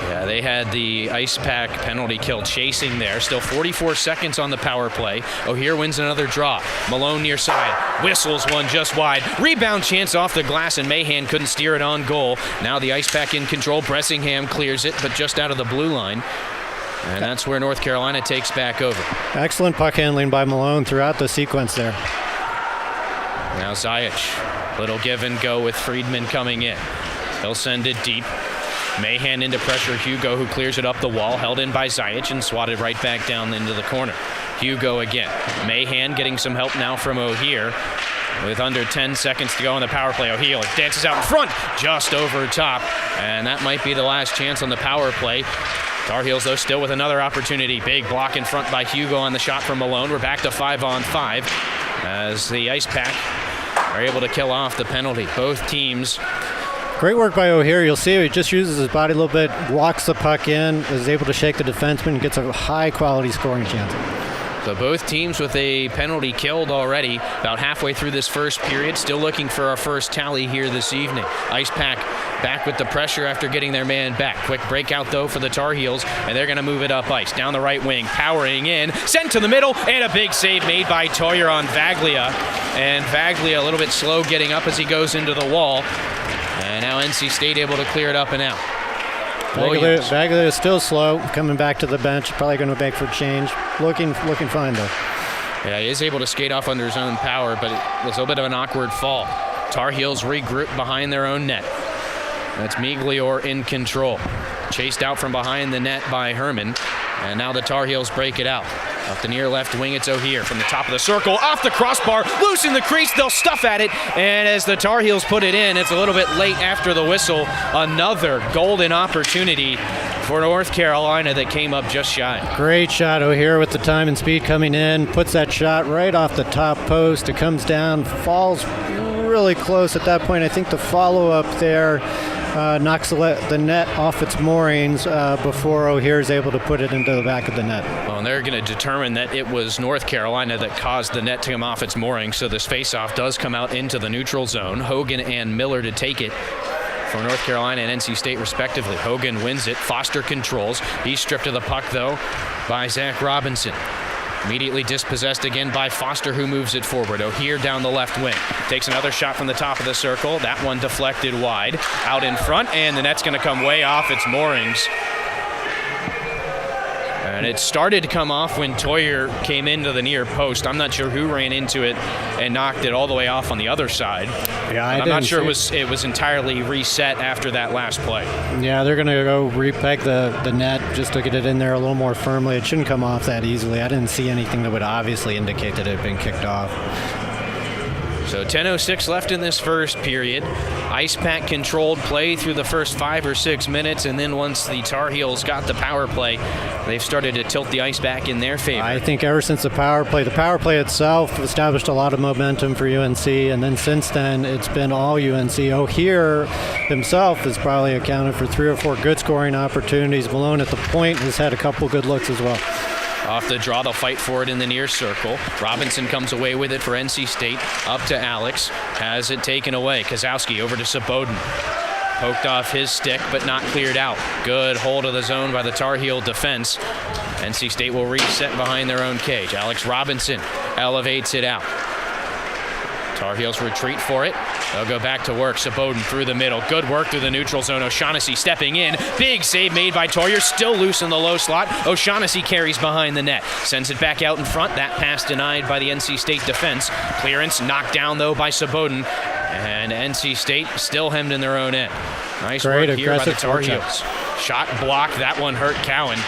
Yeah, they had the Ice Pack penalty kill chasing there. Still 44 seconds on the power play. O'Hear wins another draw. Malone near side. Whistles one just wide. Rebound chance off the glass, and Mahan couldn't steer it on goal. Now the Ice Pack in control. Bressingham clears it, but just out of the blue line. And that's where North Carolina takes back over. Excellent puck handling by Malone throughout the sequence there. Now Zajic. Little give and go with Friedman coming in. He'll send it deep. Mahan into pressure. Hugo, who clears it up the wall, held in by Zajic and swatted right back down into the corner. Hugo again. Mahan getting some help now from O'Hear. With under 10 seconds to go on the power play, O'Hear dances out in front, just over top. And that might be the last chance on the power play. Tar Heels, though, still with another opportunity. Big block in front by Hugo on the shot from Malone. We're back to 5-on-5 as the Ice Pack are able to kill off the penalty. Both teams. Great work by O'Hear. You'll see he just uses his body a little bit, walks the puck in, is able to shake the defenseman, and gets a high-quality scoring chance. So both teams with a penalty killed already, about halfway through this first period. Still looking for our first tally here this evening. Ice Pack back with the pressure after getting their man back. Quick breakout, though, for the Tar Heels, and they're going to move it up ice. Down the right wing, powering in, sent to the middle, and a big save made by Toyer on Vaglia. And Vaglia a little bit slow getting up as he goes into the wall. And now NC State able to clear it up and out. Vaglia is still slow, coming back to the bench. Probably going to make for a change. Looking fine, though. Yeah, he is able to skate off under his own power, but it was a little bit of an awkward fall. Tar Heels regroup behind their own net. That's Miglior in control. Chased out from behind the net by Herman. And now the Tar Heels break it out. Up the near left wing, it's O'Hear from the top of the circle, off the crossbar, loose in the crease, they'll stuff at it, and as the Tar Heels put it in, it's a little bit late after the whistle. Another golden opportunity for North Carolina that came up just shy. Great shot O'Hear with the time and speed coming in, puts that shot right off the top post. It comes down, falls really close at that point. I think the follow-up there knocks the net off its moorings before O'Hear is able to put it into the back of the net. Well, and they're going to determine that it was North Carolina that caused the net to come off its moorings, so this face-off does come out into the neutral zone. Hogan and Miller to take it for North Carolina and NC State respectively. Hogan wins it. Foster controls. He's stripped of the puck, though, by Zach Robinson. Immediately dispossessed again by Foster, who moves it forward. O'Hear down the left wing. Takes another shot from the top of the circle. That one deflected wide. Out in front, and the net's going to come way off its moorings. And it started to come off when Toyer came into the near post. I'm not sure who ran into it and knocked it all the way off on the other side. Yeah, I'm not sure it was entirely reset after that last play. Yeah, they're going to go repeg the net just to get it in there a little more firmly. It shouldn't come off that easily. I didn't see anything that would obviously indicate that it had been kicked off. So 10:06 left in this first period. Ice Pack controlled play through the first 5 or 6 minutes, and then once the Tar Heels got the power play, they've started to tilt the ice back in their favor. I think ever since the power play itself established a lot of momentum for UNC, and then since then it's been all UNC. O'Hear himself has probably accounted for 3 or 4 good scoring opportunities. Malone at the point has had a couple good looks as well. Off the draw, they'll fight for it in the near circle. Robinson comes away with it for NC State. Up to Alex. Has it taken away. Kozowski over to Saboden. Poked off his stick, but not cleared out. Good hold of the zone by the Tar Heel defense. NC State will reset behind their own cage. Alex Robinson elevates it out. Tar Heels retreat for it. They'll go back to work. Saboden through the middle. Good work through the neutral zone. O'Shaughnessy stepping in. Big save made by Toyer. Still loose in the low slot. O'Shaughnessy carries behind the net. Sends it back out in front. That pass denied by the NC State defense. Clearance knocked down, though, by Saboden. And NC State still hemmed in their own end. Nice work here by the Tar Heels. Shot blocked. That one hurt Cowan.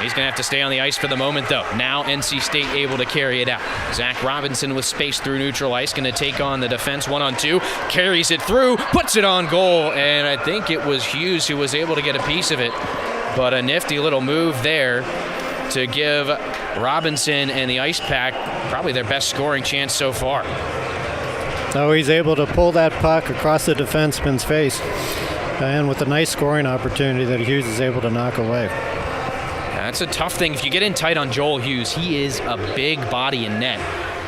He's going to have to stay on the ice for the moment, though. Now NC State able to carry it out. Zach Robinson with space through neutral ice, going to take on the defense 1-on-2. Carries it through, puts it on goal, and I think it was Hughes who was able to get a piece of it. But a nifty little move there to give Robinson and the Ice Pack probably their best scoring chance so far. So he's able to pull that puck across the defenseman's face, and with a nice scoring opportunity that Hughes is able to knock away. That's a tough thing. If you get in tight on Joel Hughes, he is a big body in net.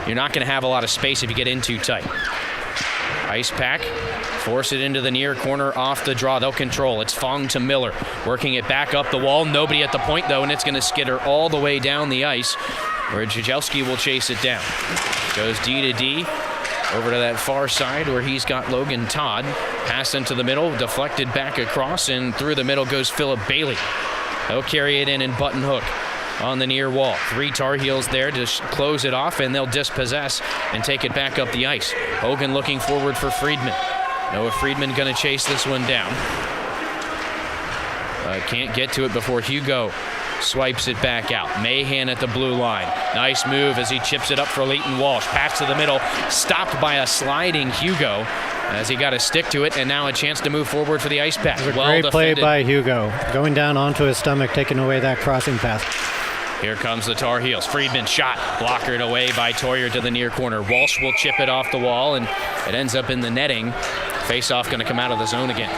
You're not going to have a lot of space if you get in too tight. Ice Pack force it into the near corner off the draw. They'll control. It's Fong to Miller. Working it back up the wall. Nobody at the point, though, and it's going to skitter all the way down the ice, where Jajelski will chase it down. Goes D to D. Over to that far side where he's got Logan Todd. Pass into the middle, deflected back across, and through the middle goes Philip Bailey. They'll carry it in and button hook on the near wall. 3 Tar Heels there to close it off, and they'll dispossess and take it back up the ice. Hogan looking forward for Friedman. Noah Friedman going to chase this one down. Can't get to it before Hugo swipes it back out. Mahan at the blue line. Nice move as he chips it up for Leighton Walsh. Pass to the middle, stopped by a sliding Hugo as he got a stick to it, and now a chance to move forward for the Ice Pack. Well great defended. Play by Hugo, going down onto his stomach, taking away that crossing pass. Here comes the Tar Heels. Friedman shot, blockered away by Toyer to the near corner. Walsh will chip it off the wall, and it ends up in the netting. Face-off going to come out of the zone again.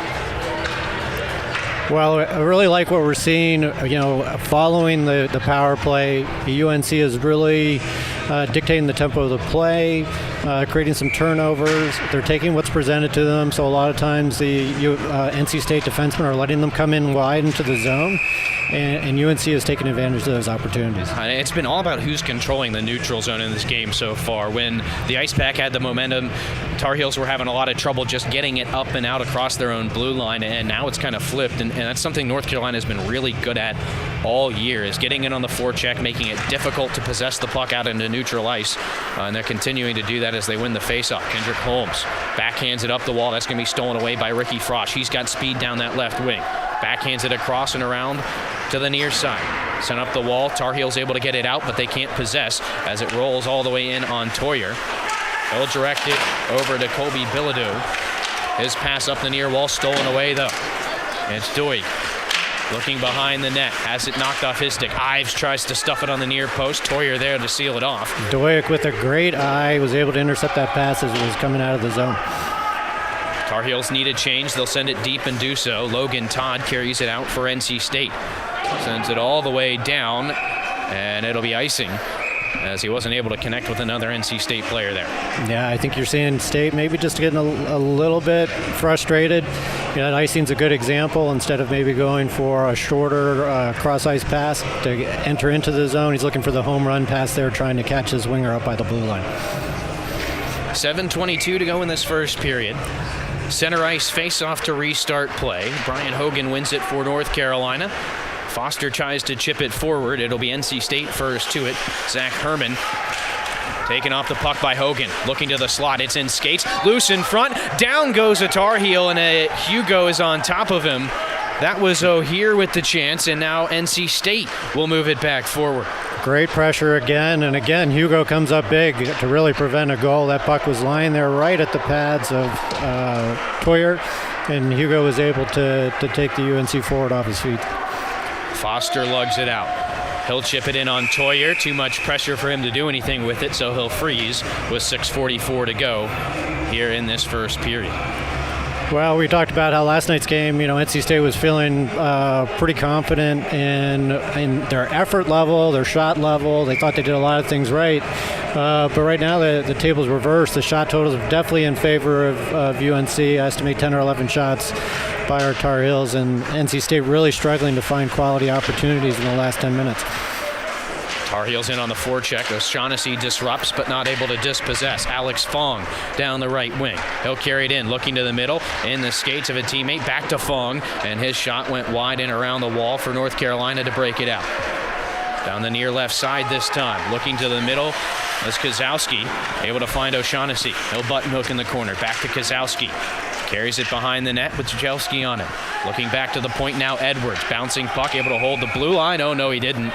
Well, I really like what we're seeing, following the power play. UNC is really dictating the tempo of the play, creating some turnovers. They're taking what's presented to them, so a lot of times the NC State defensemen are letting them come in wide into the zone, and UNC has taken advantage of those opportunities. It's been all about who's controlling the neutral zone in this game so far. When the Ice Pack had the momentum, Tar Heels were having a lot of trouble just getting it up and out across their own blue line, and now it's kind of flipped, and that's something North Carolina has been really good at all year, is getting in on the forecheck, making it difficult to possess the puck out into neutral ice, and they're continuing to do that as they win the faceoff. Kendrick Holmes backhands it up the wall. That's going to be stolen away by Ricky Frosch. He's got speed down that left wing. Backhands it across and around to the near side. Sent up the wall. Tar Heels able to get it out, but they can't possess as it rolls all the way in on Toyer. He'll direct it over to Colby Bilodeau. His pass up the near wall, stolen away though. It's Doig looking behind the net, has it knocked off his stick. Ives tries to stuff it on the near post. Toyer there to seal it off. Doig with a great eye was able to intercept that pass as it was coming out of the zone. Tar Heels need a change. They'll send it deep and do so. Logan Todd carries it out for NC State. Sends it all the way down, and it'll be icing as he wasn't able to connect with another NC State player there. Yeah, I think you're seeing State maybe just getting a little bit frustrated. You know, icing's a good example. Instead of maybe going for a shorter cross-ice pass to enter into the zone, he's looking for the home run pass there, trying to catch his winger up by the blue line. 7:22 to go in this first period. Center ice face-off to restart play. Brian Hogan wins it for North Carolina. Foster tries to chip it forward. It'll be NC State first to it. Zach Herman taken off the puck by Hogan. Looking to the slot. It's in skates. Loose in front. Down goes a Tar Heel, and Hugo is on top of him. That was O'Hear with the chance, and now NC State will move it back forward. Great pressure again, and again, Hugo comes up big to really prevent a goal. That puck was lying there right at the pads of Toyer, and Hugo was able to take the UNC forward off his feet. Foster lugs it out. He'll chip it in on Toyer. Too much pressure for him to do anything with it, so he'll freeze with 6:44 to go here in this first period. Well, we talked about how last night's game, NC State was feeling pretty confident in their effort level, their shot level. They thought they did a lot of things right. But right now the table's reversed. The shot totals are definitely in favor of UNC. I estimate 10 or 11 shots by our Tar Heels, and NC State really struggling to find quality opportunities in the last 10 minutes. Tar Heels in on the forecheck. O'Shaughnessy disrupts but not able to dispossess. Alex Fong down the right wing. He'll carry it in, looking to the middle, in the skates of a teammate, back to Fong, and his shot went wide and around the wall for North Carolina to break it out. Down the near left side this time, looking to the middle is Kozowski, able to find O'Shaughnessy. He'll button hook in the corner, back to Kozowski. Carries it behind the net with Jajelski on it. Looking back to the point now, Edwards. Bouncing puck, able to hold the blue line. Oh, no, he didn't.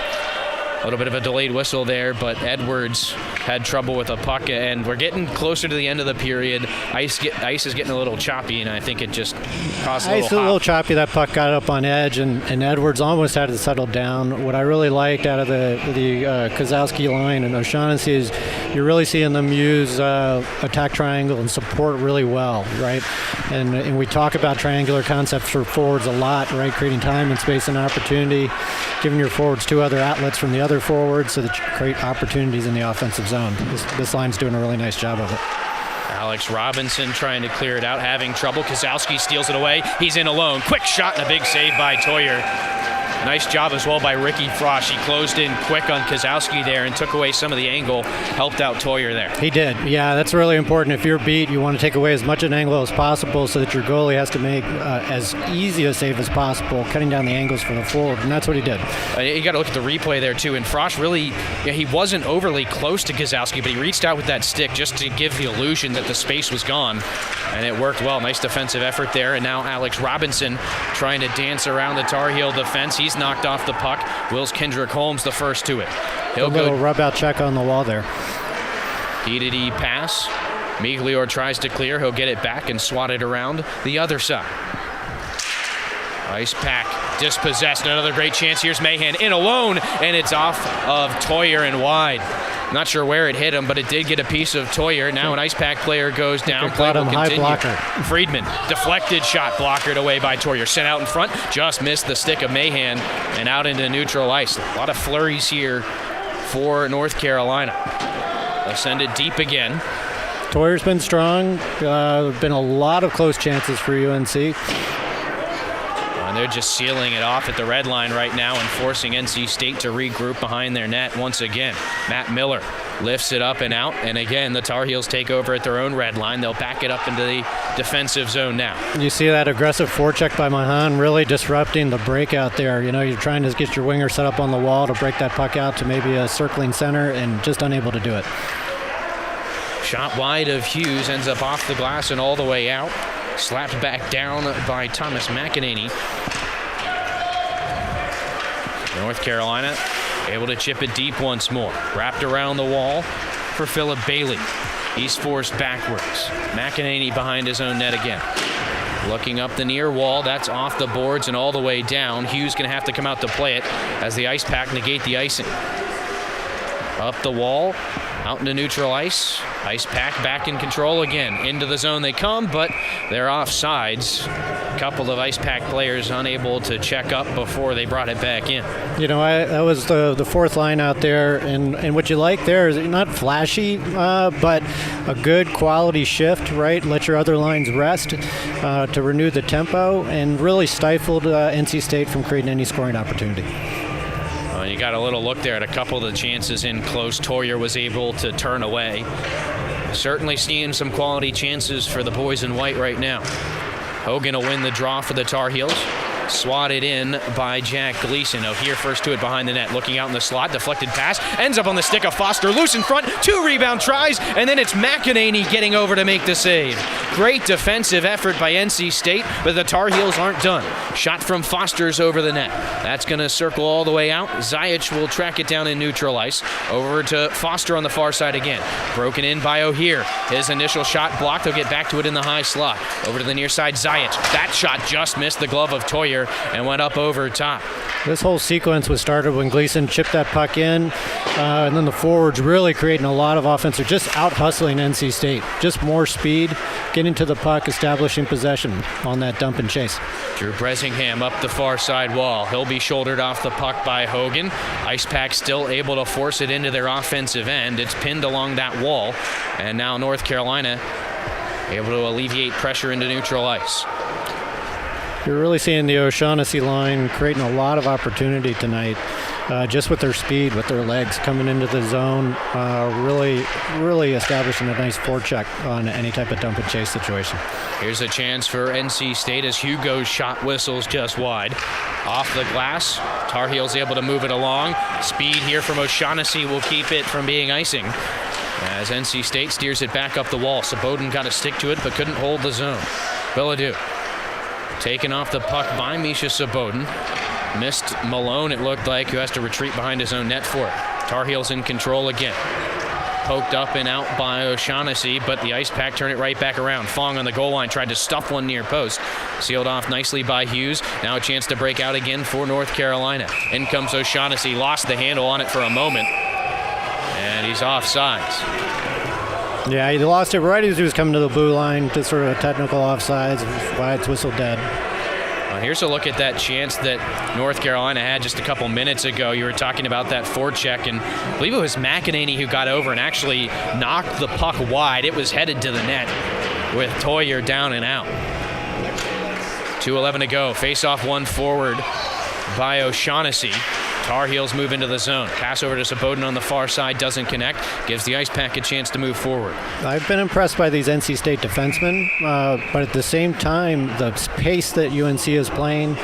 A little bit of a delayed whistle there, but Edwards had trouble with a puck, and we're getting closer to the end of the period. Ice is getting a little choppy, and I think it just caused a little Ice a little choppy. That puck got up on edge, and Edwards almost had to settle down. What I really liked out of the Kozowski line and O'Shaughnessy is you're really seeing them use attack triangle and support really well, right? And we talk about triangular concepts for forwards a lot, right? Creating time and space and opportunity, giving your forwards two other outlets from the other forwards so that you create opportunities in the offensive zone. This line's doing a really nice job of it. Alex Robinson trying to clear it out, having trouble. Kozowski steals it away. He's in alone. Quick shot and a big save by Toyer. Nice job as well by Ricky Frosch. He closed in quick on Kozowski there and took away some of the angle, helped out Toyer there. He did. Yeah, that's really important. If you're beat, you want to take away as much an angle as possible so that your goalie has to make as easy a save as possible, cutting down the angles for the forward, and that's what he did. You got to look at the replay there, too, and Frosch really, he wasn't overly close to Kozowski, but he reached out with that stick just to give the illusion that the space was gone, and it worked well. Nice defensive effort there, and now Alex Robinson trying to dance around the Tar Heel defense. He's knocked off the puck. Wills Kendrick Holmes the first to it. He'll go rub out check on the wall there. D-to-D pass. Miglior tries to clear. He'll get it back and swat it around the other side. Ice pack dispossessed. Another great chance. Here's Mahan in alone, and it's off of Toyer and wide. Not sure where it hit him, but it did get a piece of Toyer. Now an Ice Pack player goes down. Play will continue. High blocker. Friedman, deflected shot, blockered away by Toyer. Sent out in front, just missed the stick of Mahan and out into neutral ice. A lot of flurries here for North Carolina. They'll send it deep again. Toyer's been strong. Been a lot of close chances for UNC. And they're just sealing it off at the red line right now and forcing NC State to regroup behind their net once again. Matt Miller lifts it up and out, and again the Tar Heels take over at their own red line. They'll back it up into the defensive zone now. You see that aggressive forecheck by Mahan really disrupting the breakout there. You know, you're trying to get your winger set up on the wall to break that puck out to maybe a circling center and just unable to do it. Shot wide of Hughes, ends up off the glass and all the way out. Slapped back down by Thomas McEnany. North Carolina able to chip it deep once more. Wrapped around the wall for Philip Bailey. He's forced backwards. McEnany behind his own net again. Looking up the near wall, that's off the boards and all the way down. Hughes going to have to come out to play it as the ice pack negate the icing. Up the wall, out into neutral ice. Ice pack back in control again. Into the zone they come, but they're offsides. A couple of ice pack players unable to check up before they brought it back in. You know, that was the fourth line out there, and what you like there is not flashy, but a good quality shift, right? Let your other lines rest to renew the tempo, and really stifled NC State from creating any scoring opportunity. You got a little look there at a couple of the chances in close. Toyer was able to turn away. Certainly seeing some quality chances for the boys in white right now. Hogan will win the draw for the Tar Heels. Swatted in by Jack Gleason. O'Heir first to it behind the net. Looking out in the slot. Deflected pass. Ends up on the stick of Foster. Loose in front. 2 rebound tries. And then it's McEnany getting over to make the save. Great defensive effort by NC State, but the Tar Heels aren't done. Shot from Foster's over the net. That's going to circle all the way out. Zajic will track it down in neutral ice. Over to Foster on the far side again. Broken in by O'Heir. His initial shot blocked. He'll get back to it in the high slot. Over to the near side, Zajic. That shot just missed the glove of Toyer and went up over top. This whole sequence was started when Gleason chipped that puck in, and then the forwards really creating a lot of offense. They're just out-hustling NC State. Just more speed, getting to the puck, establishing possession on that dump and chase. Drew Bresingham up the far side wall. He'll be shouldered off the puck by Hogan. Ice Pack still able to force it into their offensive end. It's pinned along that wall, and now North Carolina able to alleviate pressure into neutral ice. You're really seeing the O'Shaughnessy line creating a lot of opportunity tonight, just with their speed, with their legs coming into the zone, really establishing a nice forecheck on any type of dump and chase situation. Here's a chance for NC State as Hugo's shot whistles just wide. Off the glass, Tar Heels able to move it along. Speed here from O'Shaughnessy will keep it from being icing, as NC State steers it back up the wall. Saboden got to stick to it but couldn't hold the zone. Billadou taken off the puck by Misha Saboden. Missed Malone, it looked like, who has to retreat behind his own net for it. Tar Heels in control again. Poked up and out by O'Shaughnessy, but the Ice Pack turned it right back around. Fong on the goal line tried to stuff one near post. Sealed off nicely by Hughes. Now a chance to break out again for North Carolina. In comes O'Shaughnessy. Lost the handle on it for a moment. And he's offsides. Yeah, he lost it right as he was coming to the blue line, to sort of a technical offsides, why it's whistled dead. Here's a look at that chance that North Carolina had just a couple minutes ago. You were talking about that forecheck, and I believe it was McEnany who got over and actually knocked the puck wide. It was headed to the net with Toyer down and out. 2:11 to go. Face-off one forward by O'Shaughnessy. Tar Heels move into the zone. Pass over to Saboden on the far side, doesn't connect. Gives the Ice Pack a chance to move forward. I've been impressed by these NC State defensemen, but at the same time, the pace that UNC is playing,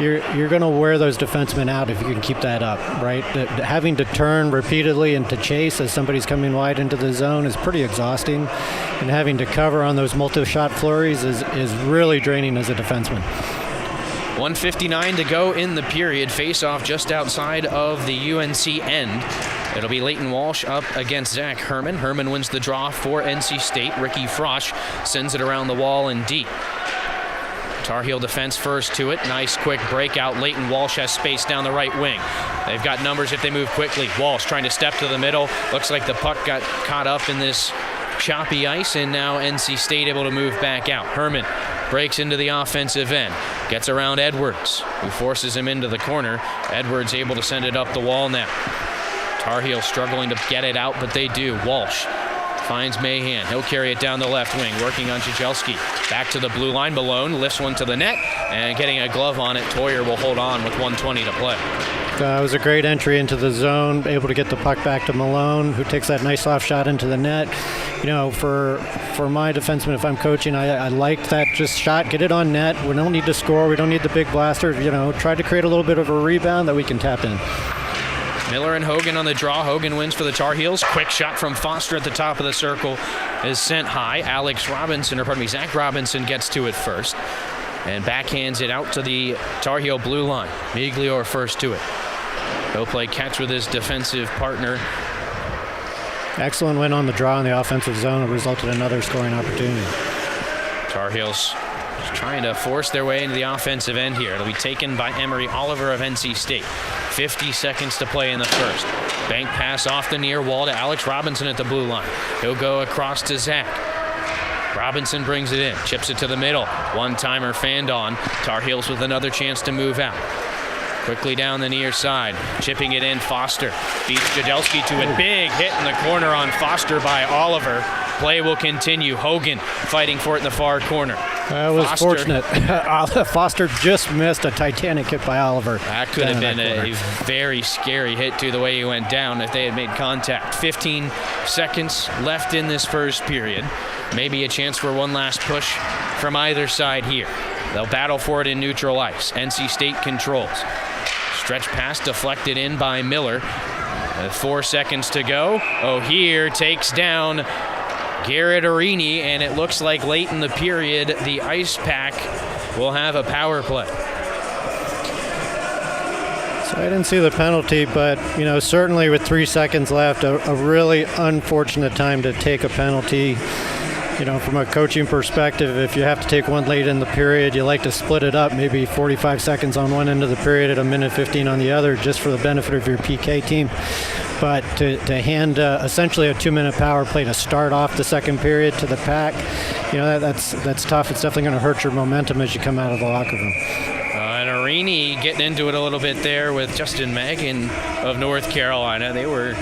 you're going to wear those defensemen out if you can keep that up, right? Having to turn repeatedly and to chase as somebody's coming wide into the zone is pretty exhausting, and having to cover on those multi-shot flurries is really draining as a defenseman. 1:59 to go in the period. Face-off just outside of the UNC end. It'll be Leighton Walsh up against Zach Herman. Herman wins the draw for NC State. Ricky Frosch sends it around the wall and deep. Tar Heel defense first to it. Nice quick breakout. Leighton Walsh has space down the right wing. They've got numbers if they move quickly. Walsh trying to step to the middle. Looks like the puck got caught up in this choppy ice, and now NC State able to move back out. Herman breaks into the offensive end. Gets around Edwards, who forces him into the corner. Edwards able to send it up the wall now. Tar Heels struggling to get it out, but they do. Walsh finds Mahan. He'll carry it down the left wing, working on Jajelski. Back to the blue line. Malone lifts one to the net, and getting a glove on it. Toyer will hold on with 1:20 to play. It was a great entry into the zone, able to get the puck back to Malone, who takes that nice soft shot into the net. You know, for my defenseman, if I'm coaching, I like that just shot, get it on net. We don't need to score. We don't need the big blaster. You know, try to create a little bit of a rebound that we can tap in. Miller and Hogan on the draw. Hogan wins for the Tar Heels. Quick shot from Foster at the top of the circle is sent high. Zach Robinson gets to it first and backhands it out to the Tar Heel blue line. Miglior first to it. He'll play catch with his defensive partner. Excellent win on the draw in the offensive zone. It resulted in another scoring opportunity. Tar Heels just trying to force their way into the offensive end here. It'll be taken by Emery Oliver of NC State. 50 seconds to play in the first. Bank pass off the near wall to Alex Robinson at the blue line. He'll go across to Zach. Robinson brings it in, chips it to the middle. One-timer fanned on. Tar Heels with another chance to move out. Quickly down the near side, chipping it in, Foster. Beats Jadelski to a big hit in the corner on Foster by Oliver. Play will continue. Hogan fighting for it in the far corner. It was fortunate. Foster just missed a titanic hit by Oliver. That could have been a very scary hit to the way he went down if they had made contact. 15 seconds left in this first period. Maybe a chance for one last push from either side here. They'll battle for it in neutral ice. NC State controls. Stretch pass deflected in by Miller. 4 seconds to go. O'Hear takes down Garrett Arini, and it looks like late in the period, the Ice Pack will have a power play. So I didn't see the penalty, but, certainly with 3 seconds left, a really unfortunate time to take a penalty. From a coaching perspective, if you have to take one late in the period, you like to split it up, maybe 45 seconds on one end of the period and a minute 15 on the other, just for the benefit of your PK team. But to hand essentially a 2-minute power play to start off the second period to the Pack, that's tough. It's definitely going to hurt your momentum as you come out of the locker room. And Arini getting into it a little bit there with Justin Magan of North Carolina. They were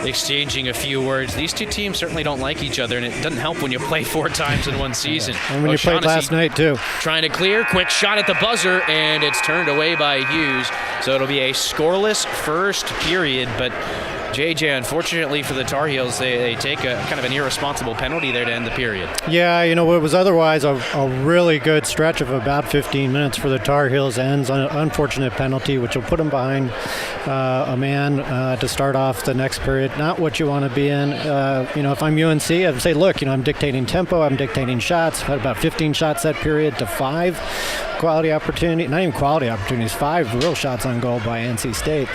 exchanging a few words. These two teams certainly don't like each other, and it doesn't help when you play 4 times in one season. And when you played last night, too. Trying to clear, quick shot at the buzzer, and it's turned away by Hughes. So it'll be a scoreless first period, but JJ, unfortunately for the Tar Heels, they take a kind of an irresponsible penalty there to end the period. Yeah, what was otherwise a really good stretch of about 15 minutes for the Tar Heels ends on an unfortunate penalty, which will put them behind a man to start off the next period. Not what you want to be in. If I'm UNC, I'd say, look, I'm dictating tempo, I'm dictating shots. I've had about 15 shots that period to 5 quality opportunity, not even quality opportunities, 5 real shots on goal by NC State.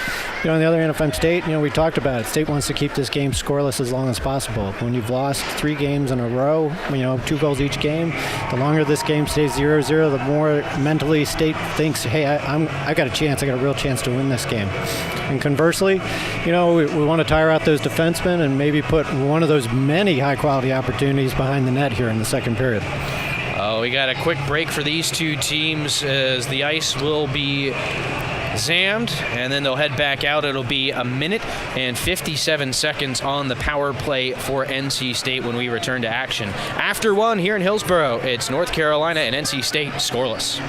On the other hand, if I'm State, we talked about it. State wants to keep this game scoreless as long as possible. When you've lost 3 games in a row, 2 goals each game, the longer this game stays 0-0, the more mentally State thinks, hey, I got a chance, I got a real chance to win this game. And conversely, we want to tire out those defensemen and maybe put one of those many high-quality opportunities behind the net here in the second period. We got a quick break for these two teams as the ice will be zammed, and then they'll head back out. It'll be a minute and 57 seconds on the power play for NC State when we return to action. After 1 here in Hillsboro, it's North Carolina and NC State scoreless.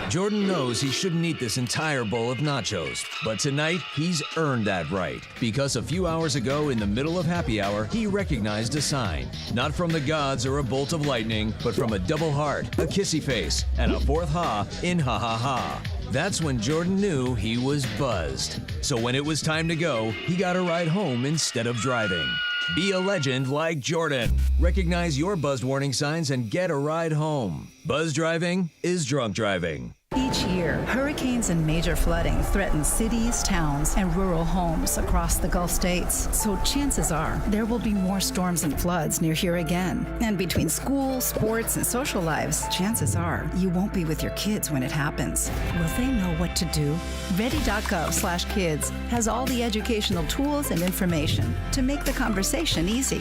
Jordan knows he shouldn't eat this entire bowl of nachos, but tonight he's earned that right, because a few hours ago in the middle of happy hour, he recognized a sign, not from the gods or a bolt of lightning, but from a double heart, a kissy face, and a 4th ha in ha ha ha. That's when Jordan knew he was buzzed. So when it was time to go, he got a ride home instead of driving. Be a legend like Jordan. Recognize your buzzed warning signs and get a ride home. Buzz driving is drunk driving. Each year, hurricanes and major flooding threaten cities, towns, and rural homes across the Gulf states. So chances are there will be more storms and floods near here again. And between school, sports, and social lives, chances are you won't be with your kids when it happens. Will they know what to do? Ready.gov/kids has all the educational tools and information to make the conversation easy.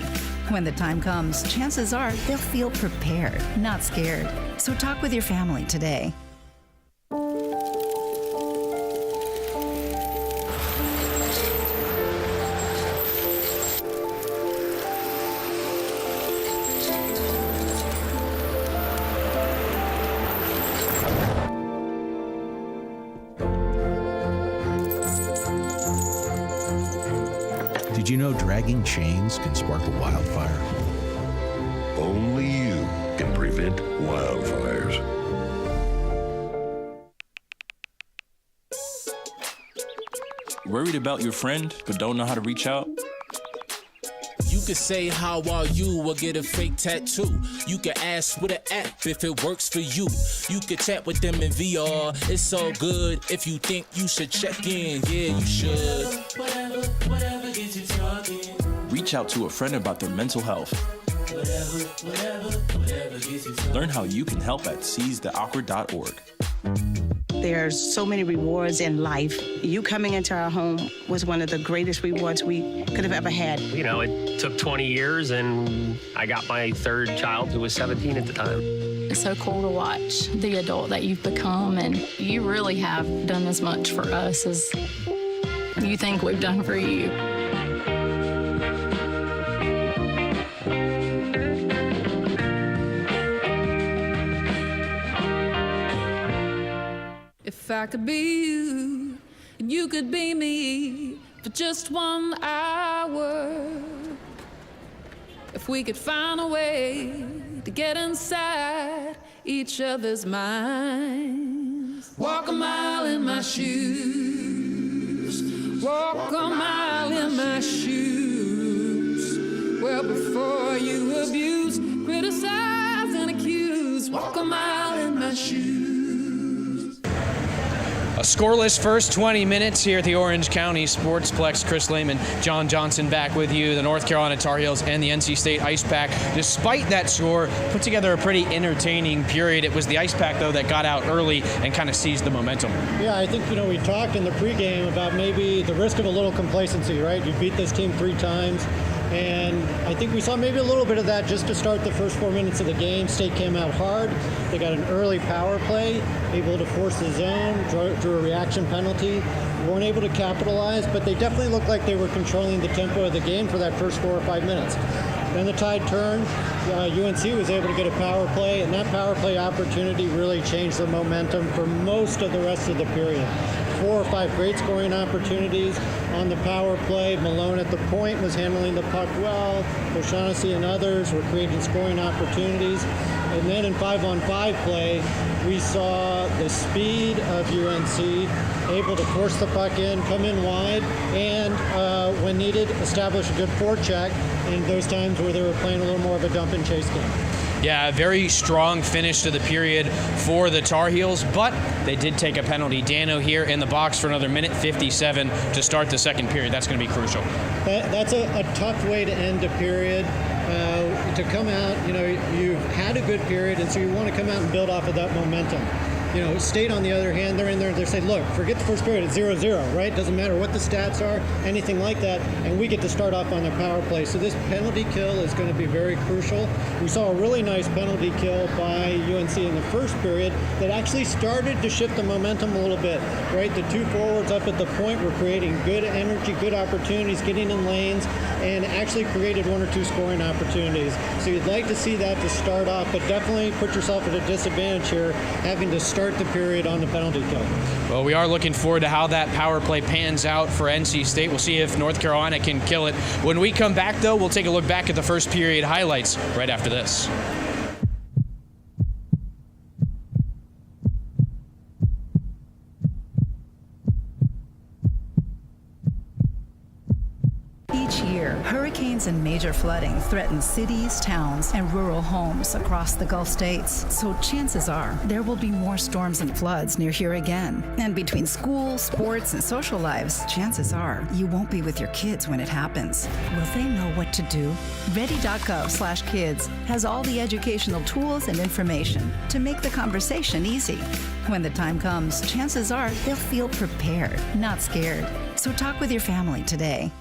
When the time comes, chances are they'll feel prepared, not scared. So talk with your family today. Did you know dragging chains can spark a wildfire? Only you can prevent wildfires. Worried about your friend but don't know how to reach out? You could say how are you or get a fake tattoo. You can ask with an app if it works for you. You could chat with them in VR. It's so good. If you think you should check in, yeah, you should. Whatever gets you talking. Reach out to a friend about their mental health. Whatever gets you talking. Learn how you can help at seizetheawkward.org. There's so many rewards in life. You coming into our home was one of the greatest rewards we could have ever had. You know, it took 20 years, and I got my third child, who was 17 at the time. It's so cool to watch the adult that you've become, and you really have done as much for us as you think we've done for you. If I could be you, and you could be me for just 1 hour. If we could find a way to get inside each other's minds. Walk a mile in my shoes. Walk a mile in my shoes. Well, before you abuse, criticize, and accuse. Walk a mile in my shoes. A scoreless first 20 minutes here at the Orange County Sportsplex. Chris Lehman, John Johnson back with you. The North Carolina Tar Heels and the NC State Ice Pack, despite that score, put together a pretty entertaining period. It was the Ice Pack, though, that got out early and kind of seized the momentum. Yeah, I think, we talked in the pregame about maybe the risk of a little complacency, right? You beat this team 3 times. And I think we saw maybe a little bit of that just to start the first 4 minutes of the game. State came out hard. They got an early power play, able to force the zone, drew a reaction penalty. Weren't able to capitalize, but they definitely looked like they were controlling the tempo of the game for that first 4 or 5 minutes. Then the tide turned. UNC was able to get a power play, and that power play opportunity really changed the momentum for most of the rest of the period. 4 or 5 great scoring opportunities on the power play. Malone at the point was handling the puck well. O'Shaughnessy and others were creating scoring opportunities. And then in 5-on-5 play, we saw the speed of UNC able to force the puck in, come in wide, and when needed, establish a good forecheck in those times where they were playing a little more of a dump and chase game. Yeah, a very strong finish to the period for the Tar Heels, but they did take a penalty. Dano here in the box for another minute 57 to start the second period. That's going to be crucial. That's a tough way to end a period. To come out, you've had a good period, and so you want to come out and build off of that momentum. State, on the other hand, they're in there and they're saying, look, forget the first period, it's 0-0, right? Doesn't matter what the stats are, anything like that, and we get to start off on their power play. So this penalty kill is going to be very crucial. We saw a really nice penalty kill by UNC in the first period that actually started to shift the momentum a little bit, right? The 2 forwards up at the point were creating good energy, good opportunities, getting in lanes, and actually created 1 or 2 scoring opportunities. So you'd like to see that to start off, but definitely put yourself at a disadvantage here, having to start the period on the penalty kill. Well, we are looking forward to how that power play pans out for NC State. We'll see if North Carolina can kill it. When we come back, though, we'll take a look back at the first period highlights right after this. Each year, hurricanes and major flooding threaten cities, towns, and rural homes across the Gulf states. So chances are there will be more storms and floods near here again. And between school, sports, and social lives, chances are you won't be with your kids when it happens. Will they know what to do? Ready.gov/kids has all the educational tools and information to make the conversation easy. When the time comes, chances are they'll feel prepared, not scared. So talk with your family today.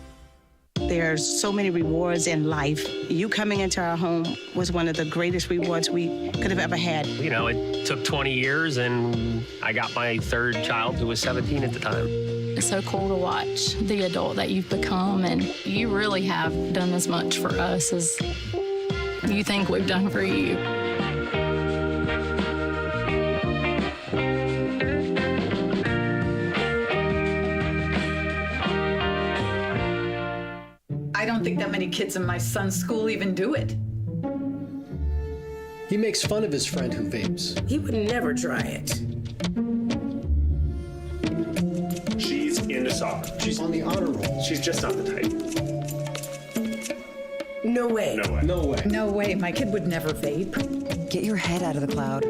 There's so many rewards in life. You coming into our home was one of the greatest rewards we could have ever had. You know, it took 20 years, and I got my third child, who was 17 at the time. It's so cool to watch the adult that you've become, and you really have done as much for us as you think we've done for you. I don't think that many kids in my son's school even do it. He makes fun of his friend who vapes. He would never try it. She's into soccer. She's on the honor roll. She's just not the type. No way. No way. No way. No way, my kid would never vape. Get your head out of the cloud.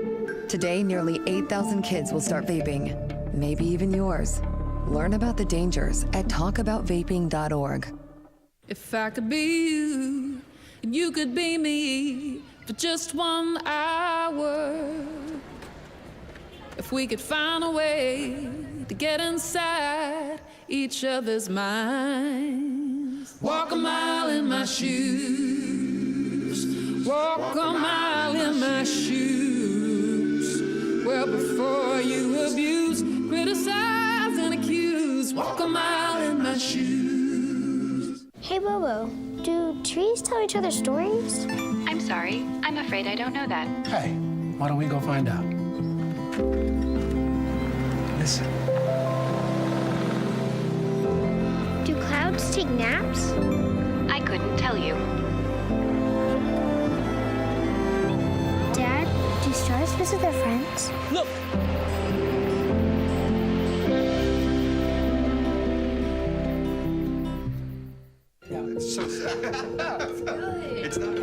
Today, nearly 8,000 kids will start vaping. Maybe even yours. Learn about the dangers at talkaboutvaping.org. If I could be you, and you could be me for just 1 hour. If we could find a way to get inside each other's minds. Walk a mile in my shoes. Walk a mile in my shoes. Well, before you abuse, criticize, and accuse. Walk a mile in my shoes. Hey, Bobo, do trees tell each other stories? I'm sorry. I'm afraid I don't know that. Hey, why don't we go find out? Listen. Do clouds take naps? I couldn't tell you. Dad, do stars visit their friends? Look! It's so sad. It's good. It's not.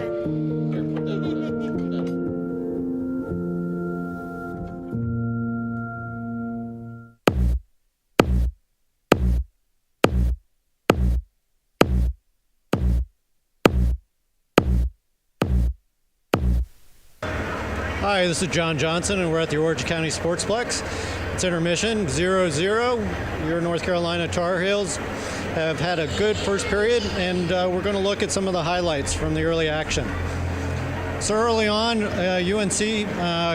Hi, this is John Johnson, and we're at the Orange County Sportsplex. It's intermission, 0-0. Your North Carolina Tar Heels have had a good first period, and we're going to look at some of the highlights from the early action. So early on, UNC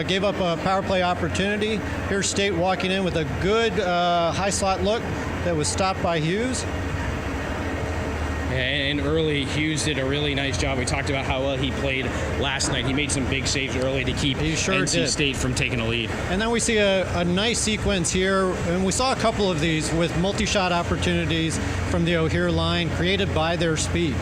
gave up a power play opportunity. Here's State walking in with a good high slot look that was stopped by Hughes. And early, Hughes did a really nice job. We talked about how well he played last night. He made some big saves early to keep NC State from taking a lead. And then we see a nice sequence here, and we saw a couple of these with multi-shot opportunities from the O'Hare line created by their speed.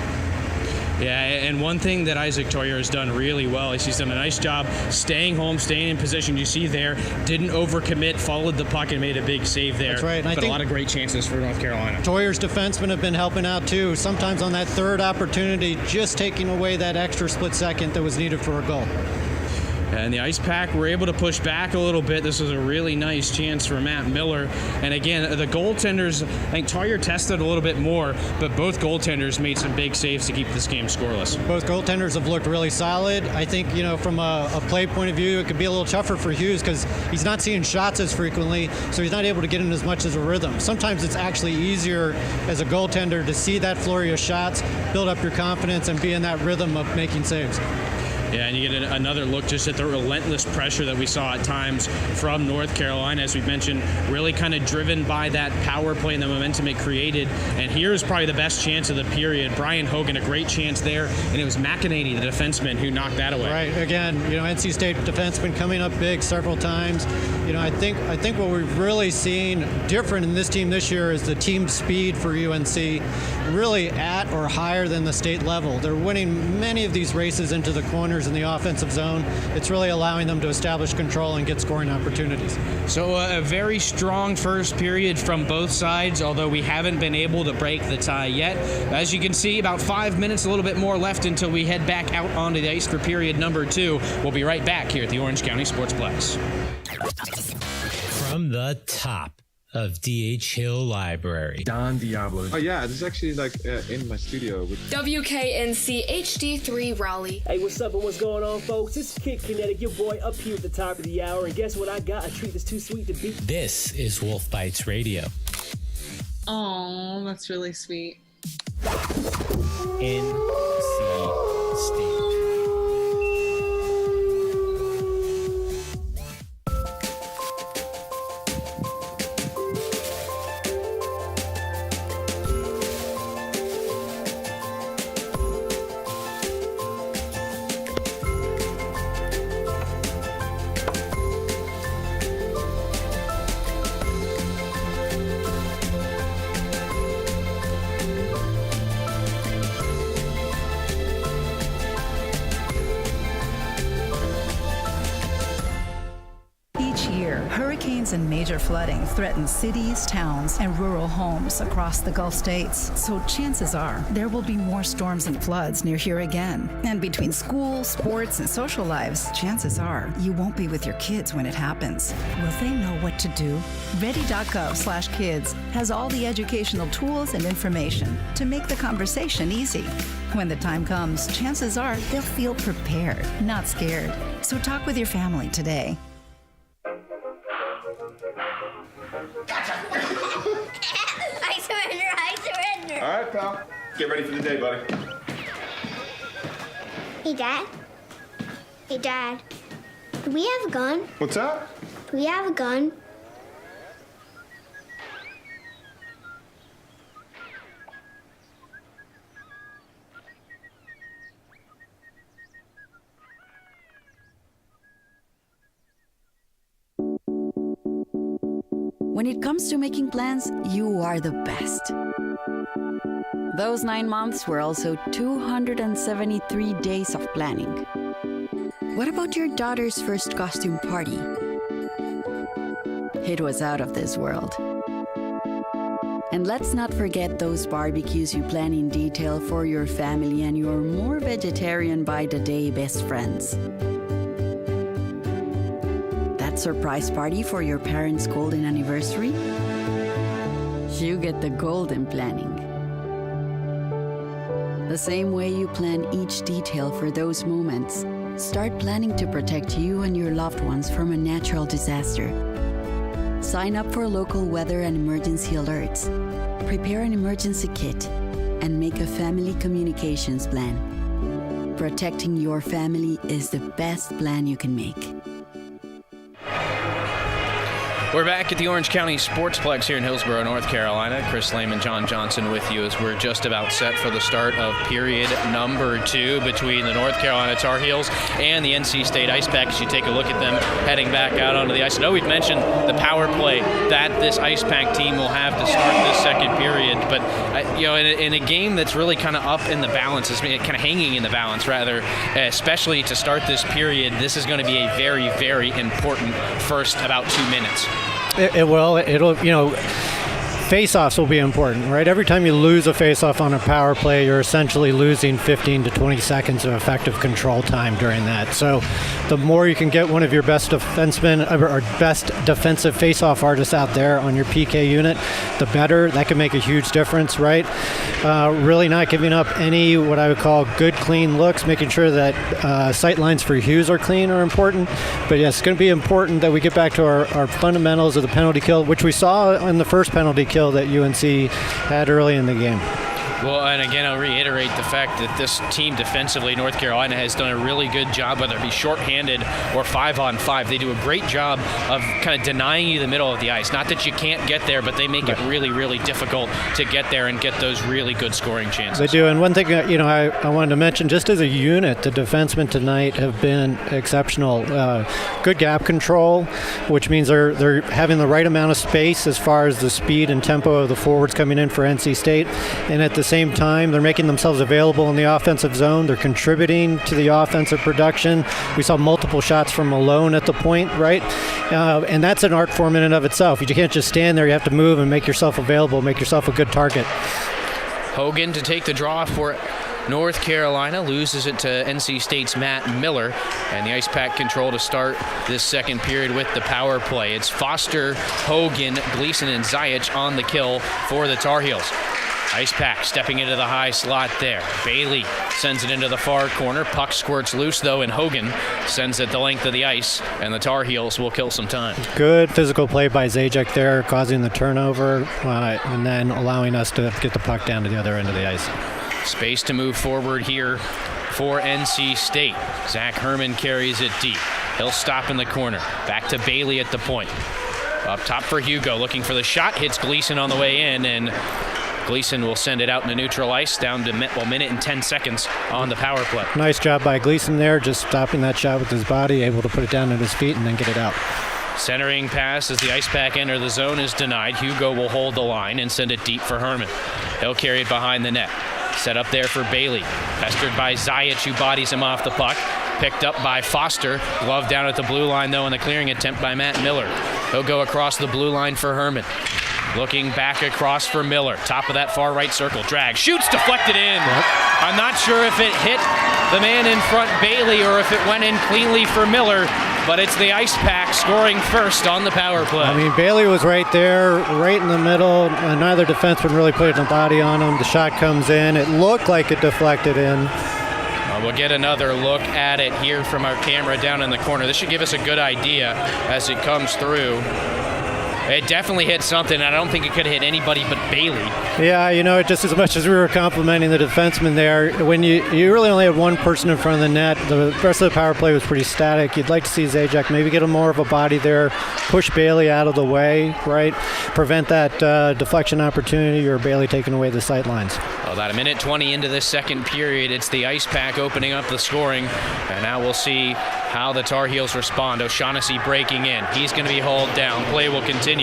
Yeah, and one thing that Isaac Toyer has done really well is he's done a nice job staying home, staying in position. You see there, didn't overcommit, followed the puck, and made a big save there. That's right. And I But think a lot of great chances for North Carolina. Toyer's defensemen have been helping out too. Sometimes on that third opportunity, just taking away that extra split second that was needed for a goal. And the Ice Pack were able to push back a little bit. This was a really nice chance for Matt Miller. And again, the goaltenders, I think Toyer tested a little bit more, but both goaltenders made some big saves to keep this game scoreless. Both goaltenders have looked really solid. I think, from a play point of view, it could be a little tougher for Hughes because he's not seeing shots as frequently, so he's not able to get in as much as a rhythm. Sometimes it's actually easier as a goaltender to see that flurry of shots, build up your confidence, and be in that rhythm of making saves. Yeah, and you get another look just at the relentless pressure that we saw at times from North Carolina, as we mentioned, really kind of driven by that power play and the momentum it created. And here's probably the best chance of the period. Brian Hogan, a great chance there, and it was McEnany, the defenseman, who knocked that away. Right. Again, NC State defenseman coming up big several times. I think what we've really seen different in this team this year is the team speed for UNC, really at or higher than the state level. They're winning many of these races into the corners in the offensive zone. It's really allowing them to establish control and get scoring opportunities. So a very strong first period from both sides, although we haven't been able to break the tie yet. As you can see, about 5 minutes, a little bit more left until we head back out onto the ice for period number 2. We'll be right back here at the Orange County Sportsplex. From the top of D.H. Hill Library. Don Diablo. Oh yeah, this is actually in my studio. WKNC HD3 Raleigh. Hey, what's up and what's going on, folks? This is Kid Kinetic, your boy up here at the top of the hour. And guess what I got? A treat that's too sweet to beat. This is Wolf Bites Radio. Oh, that's really sweet. NC State. Hurricanes and major flooding threaten cities, towns, and rural homes across the Gulf states. So chances are there will be more storms and floods near here again. And between school, sports, and social lives, chances are you won't be with your kids when it happens. Will they know what to do? Ready.gov/kids has all the educational tools and information to make the conversation easy. When the time comes, chances are they'll feel prepared, not scared. So talk with your family today. I surrender. All right, pal. Get ready for the day, buddy. Hey, Dad. Hey, Dad. Do we have a gun? What's that? Do we have a gun? When it comes to making plans, you are the best. Those 9 months were also 273 days of planning. What about your daughter's first costume party? It was out of this world. And let's not forget those barbecues you plan in detail for your family and your more vegetarian by the day best friends. Surprise party for your parents' golden anniversary? You get the golden planning. The same way you plan each detail for those moments, start planning to protect you and your loved ones from a natural disaster. Sign up for local weather and emergency alerts. Prepare an emergency kit and make a family communications plan. Protecting your family is the best plan you can make. We're back at the Orange County Sportsplex here in Hillsborough, North Carolina. Chris Lehman, John Johnson with you as we're just about set for the start of period number 2 between the North Carolina Tar Heels and the NC State Ice Pack. As you take a look at them heading back out onto the ice. I know we've mentioned the power play that this Ice Pack team will have to start this second period, but in a game that's really kind of up in the balance, it's kind of hanging in the balance rather, especially to start this period, this is going to be a very, very important first about 2 minutes. It will. It'll, face-offs will be important, right? Every time you lose a face-off on a power play, you're essentially losing 15 to 20 seconds of effective control time during that. So the more you can get one of your best defensemen or best defensive face-off artists out there on your PK unit, the better. That can make a huge difference, right? Really not giving up any what I would call good, clean looks, making sure that sight lines for Hughes are clean are important. But yes, it's going to be important that we get back to our fundamentals of the penalty kill, which we saw in the first penalty kill that UNC had early in the game. Well, and again, I'll reiterate the fact that this team defensively, North Carolina, has done a really good job, whether it be shorthanded or 5-on-5. They do a great job of kind of denying you the middle of the ice. Not that you can't get there, but they make it really, really difficult to get there and get those really good scoring chances. They do, and one thing I wanted to mention, just as a unit, the defensemen tonight have been exceptional. Good gap control, which means they're having the right amount of space as far as the speed and tempo of the forwards coming in for NC State, and at the same time, they're making themselves available in the offensive zone. They're contributing to the offensive production. We saw multiple shots from Malone at the point, right? And that's an art form in and of itself. You can't just stand there. You have to move and make yourself available, make yourself a good target. Hogan to take the draw for North Carolina, loses it to NC State's Matt Miller, and the Ice Pack control to start this second period with the power play. It's Foster, Hogan, Gleason, and Zayich on the kill for the Tar Heels. Ice Pack stepping into the high slot there. Bailey sends it into the far corner. Puck squirts loose, though, and Hogan sends it the length of the ice, and the Tar Heels will kill some time. Good physical play by Zajac there, causing the turnover, and then allowing us to get the puck down to the other end of the ice. Space to move forward here for NC State. Zach Herman carries it deep. He'll stop in the corner. Back to Bailey at the point. Up top for Hugo, looking for the shot. Hits Gleason on the way in, and Gleason will send it out into neutral ice, down to minute and 10 seconds on the power play. Nice job by Gleason there, just stopping that shot with his body, able to put it down at his feet and then get it out. Centering pass as the Ice Pack enter the zone is denied. Hugo will hold the line and send it deep for Herman. He'll carry it behind the net. Set up there for Bailey. Pestered by Zayich, who bodies him off the puck. Picked up by Foster. Glove down at the blue line, though, in the clearing attempt by Matt Miller. He'll go across the blue line for Herman. Looking back across for Miller. Top of that far right circle. Drag. Shoots. Deflected in. Yep. I'm not sure if it hit the man in front, Bailey, or if it went in cleanly for Miller. But it's the Ice Pack scoring first on the power play. I mean, Bailey was right there, right in the middle. Neither defenseman really put a body on him. The shot comes in. It looked like it deflected in. We'll get another look at it here from our camera down in the corner. This should give us a good idea as it comes through. It definitely hit something. I don't think it could have hit anybody but Bailey. Yeah, just as much as we were complimenting the defenseman there, when you really only had one person in front of the net, the rest of the power play was pretty static. You'd like to see Zajac maybe get more of a body there, push Bailey out of the way, right? Prevent that deflection opportunity or Bailey taking away the sight lines. Well, about a minute 20 into the second period, it's the Ice Pack opening up the scoring, and now we'll see how the Tar Heels respond. O'Shaughnessy breaking in. He's going to be hauled down. Play will continue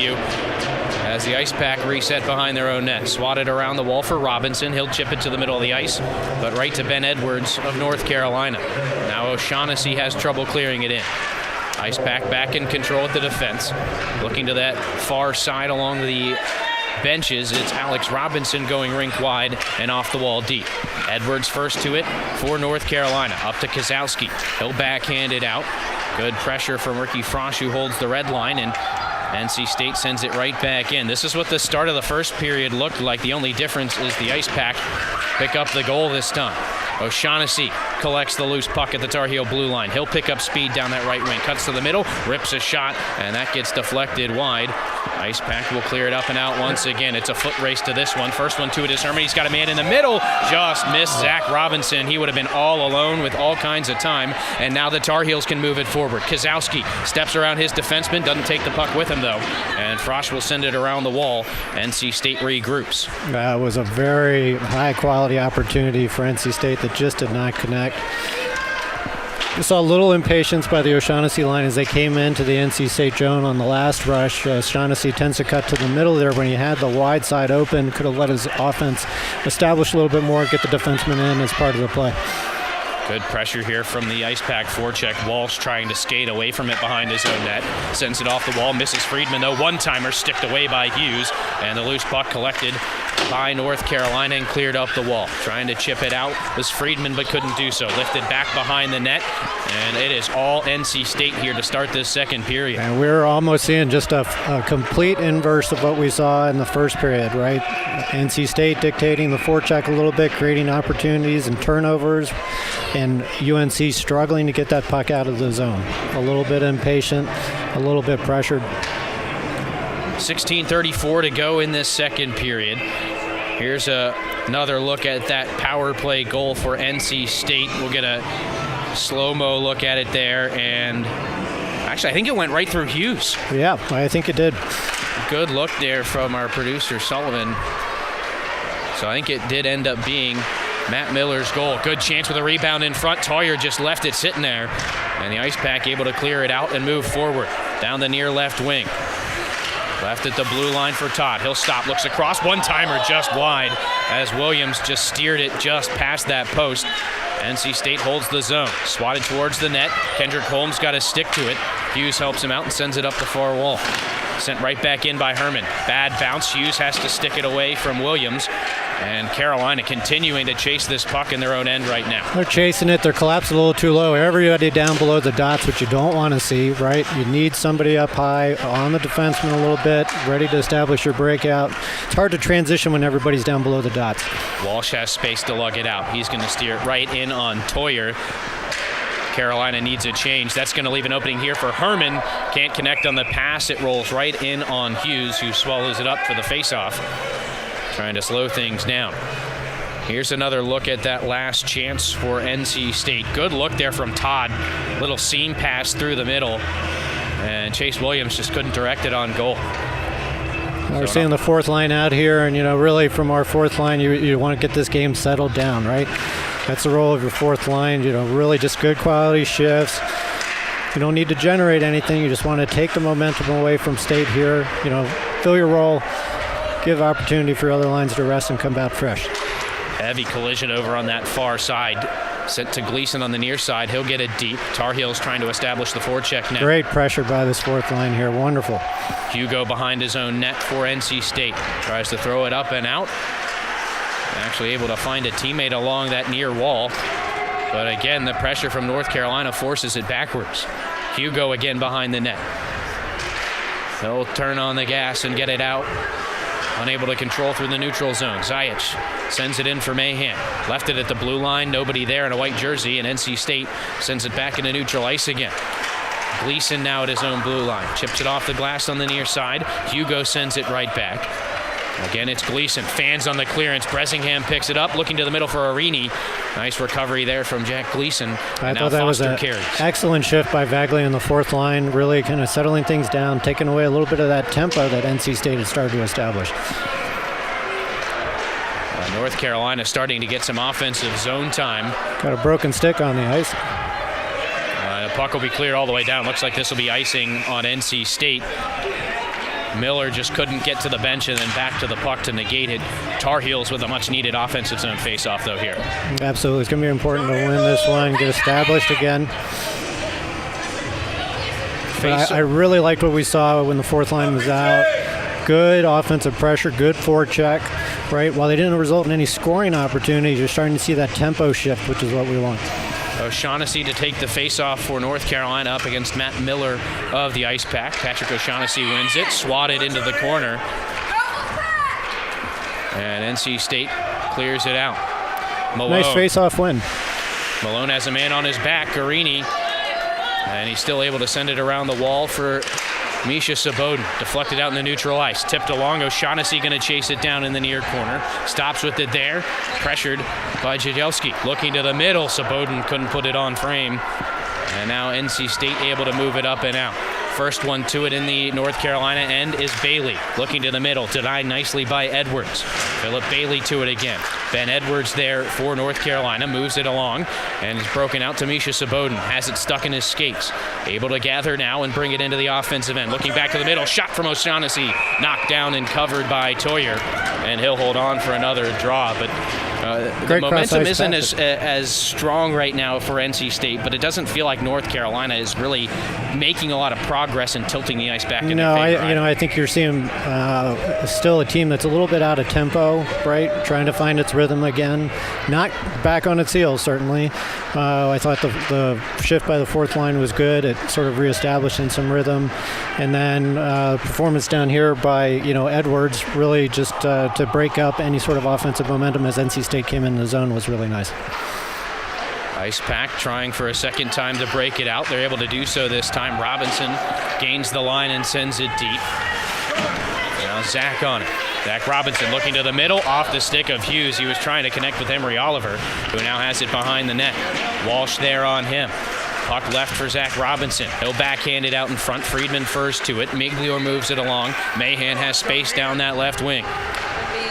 as the Ice Pack reset behind their own net. Swatted around the wall for Robinson. He'll chip it to the middle of the ice, but right to Ben Edwards of North Carolina. Now O'Shaughnessy has trouble clearing it in. Ice Pack back in control at the defense. Looking to that far side along the benches, it's Alex Robinson going rink wide and off the wall deep. Edwards first to it for North Carolina. Up to Kozowski. He'll backhand it out. Good pressure from Ricky Frosch, who holds the red line, and NC State sends it right back in. This is what the start of the first period looked like. The only difference is the Ice Pack pick up the goal this time. O'Shaughnessy collects the loose puck at the Tar Heel blue line. He'll pick up speed down that right wing. Cuts to the middle, rips a shot, and that gets deflected wide. Ice Pack will clear it up and out once again. It's a foot race to this one. First one to it is Herman. He's got a man in the middle. Just missed Zach Robinson. He would have been all alone with all kinds of time. And now the Tar Heels can move it forward. Kozowski steps around his defenseman. Doesn't take the puck with him, though. And Frosch will send it around the wall. NC State regroups. That was a very high-quality opportunity for NC State that just did not connect. We saw a little impatience by the O'Shaughnessy line as they came into the NC State zone on the last rush. O'Shaughnessy tends to cut to the middle there when he had the wide side open. Could have let his offense establish a little bit more, get the defenseman in as part of the play. Good pressure here from the Ice Pack forecheck. Walsh trying to skate away from it behind his own net. Sends it off the wall. Misses Friedman, though. One-timer sticked away by Hughes. And the loose puck collected by North Carolina and cleared up the wall. Trying to chip it out was Friedman, but couldn't do so. Lifted back behind the net. And it is all NC State here to start this second period. And we're almost seeing just a complete inverse of what we saw in the first period, right? NC State dictating the forecheck a little bit, creating opportunities and turnovers. And UNC struggling to get that puck out of the zone. A little bit impatient, a little bit pressured. 16:34 to go in this second period. Here's another look at that power play goal for NC State. We'll get a slow-mo look at it there. And actually, I think it went right through Hughes. Yeah, I think it did. Good look there from our producer, Sullivan. So I think it did end up being Matt Miller's goal. Good chance with a rebound in front. Toyer just left it sitting there. And the Ice Pack able to clear it out and move forward. Down the near left wing. Left at the blue line for Todd. He'll stop, looks across. One-timer just wide as Williams just steered it just past that post. NC State holds the zone. Swatted towards the net. Kendrick Holmes got to stick to it. Hughes helps him out and sends it up the far wall. Sent right back in by Herman. Bad bounce. Hughes has to stick it away from Williams. And Carolina continuing to chase this puck in their own end right now. They're chasing it. They're collapsed a little too low. Everybody down below the dots, which you don't want to see, right? You need somebody up high on the defenseman a little bit, ready to establish your breakout. It's hard to transition when everybody's down below the dots. Walsh has space to lug it out. He's going to steer it right in on Toyer. Carolina needs a change. That's going to leave an opening here for Herman. Can't connect on the pass. It rolls right in on Hughes, who swallows it up for the faceoff. Trying to slow things down. Here's another look at that last chance for NC State. Good look there from Todd. Little seam pass through the middle. And Chase Williams just couldn't direct it on goal. We're seeing the fourth line out here, and really from our fourth line, you want to get this game settled down, right? That's the role of your fourth line. Really just good quality shifts. You don't need to generate anything. You just want to take the momentum away from State here. Fill your role, give opportunity for other lines to rest and come back fresh. Heavy collision over on that far side. Sent to Gleason on the near side. He'll get it deep. Tar Heels trying to establish the forecheck now. Great pressure by this fourth line here. Wonderful. Hugo behind his own net for NC State. Tries to throw it up and out. Actually able to find a teammate along that near wall. But again, the pressure from North Carolina forces it backwards. Hugo again behind the net. He'll turn on the gas and get it out. Unable to control through the neutral zone. Zajic sends it in for Mahan. Left it at the blue line. Nobody there in a white jersey, and NC State sends it back into neutral ice again. Gleason now at his own blue line. Chips it off the glass on the near side. Hugo sends it right back. Again, it's Gleason. Fans on the clearance. Bresingham picks it up, looking to the middle for Arini. Nice recovery there from Jack Gleason. I thought that was an excellent shift by Vagley on the fourth line, really kind of settling things down, taking away a little bit of that tempo that NC State had started to establish. North Carolina starting to get some offensive zone time. Got a broken stick on the ice. The puck will be cleared all the way down. Looks like this will be icing on NC State. Miller just couldn't get to the bench and then back to the puck to negate it. Tar Heels with a much-needed offensive zone face-off, though, here. Absolutely. It's going to be important to win this one, get established again. But I really liked what we saw when the fourth line was out. Good offensive pressure, good forecheck, right? While they didn't result in any scoring opportunities, you're starting to see that tempo shift, which is what we want. O'Shaughnessy to take the face-off for North Carolina up against Matt Miller of the Ice Pack. Patrick O'Shaughnessy wins it, swatted into the corner. And NC State clears it out. Malone. Nice face-off win. Malone has a man on his back, Garini. And he's still able to send it around the wall for Misha Saboden. Deflected out in the neutral ice. Tipped along. O'Shaughnessy going to chase it down in the near corner. Stops with it there. Pressured by Jadelski. Looking to the middle. Saboden couldn't put it on frame. And now NC State able to move it up and out. First one to it in the North Carolina end is Bailey. Looking to the middle. Denied nicely by Edwards. Philip Bailey to it again. Ben Edwards there for North Carolina. Moves it along. And is broken out to Misha Saboden. Has it stuck in his skates. Able to gather now and bring it into the offensive end. Looking back to the middle. Shot from O'Shaughnessy. Knocked down and covered by Toyer. And he'll hold on for another draw. But the momentum isn't as strong right now for NC State, but it doesn't feel like North Carolina is really making a lot of progress and tilting the ice back in their favor. I think you're seeing still a team that's a little bit out of tempo, right? Trying to find its rhythm again. Not back on its heels, certainly. I thought the shift by the fourth line was good. It sort of reestablishing some rhythm. And then performance down here by, Edwards really just to break up any sort of offensive momentum as NC State came in the zone was really nice. Ice Pack trying for a second time to break it out. They're able to do so this time. Robinson gains the line and sends it deep. Now Zach on it. Zach Robinson looking to the middle, off the stick of Hughes. He was trying to connect with Emery Oliver, who now has it behind the net. Walsh there on him. Puck left for Zach Robinson. He'll backhand it out in front. Friedman first to it. Miglior moves it along. Mahan has space down that left wing.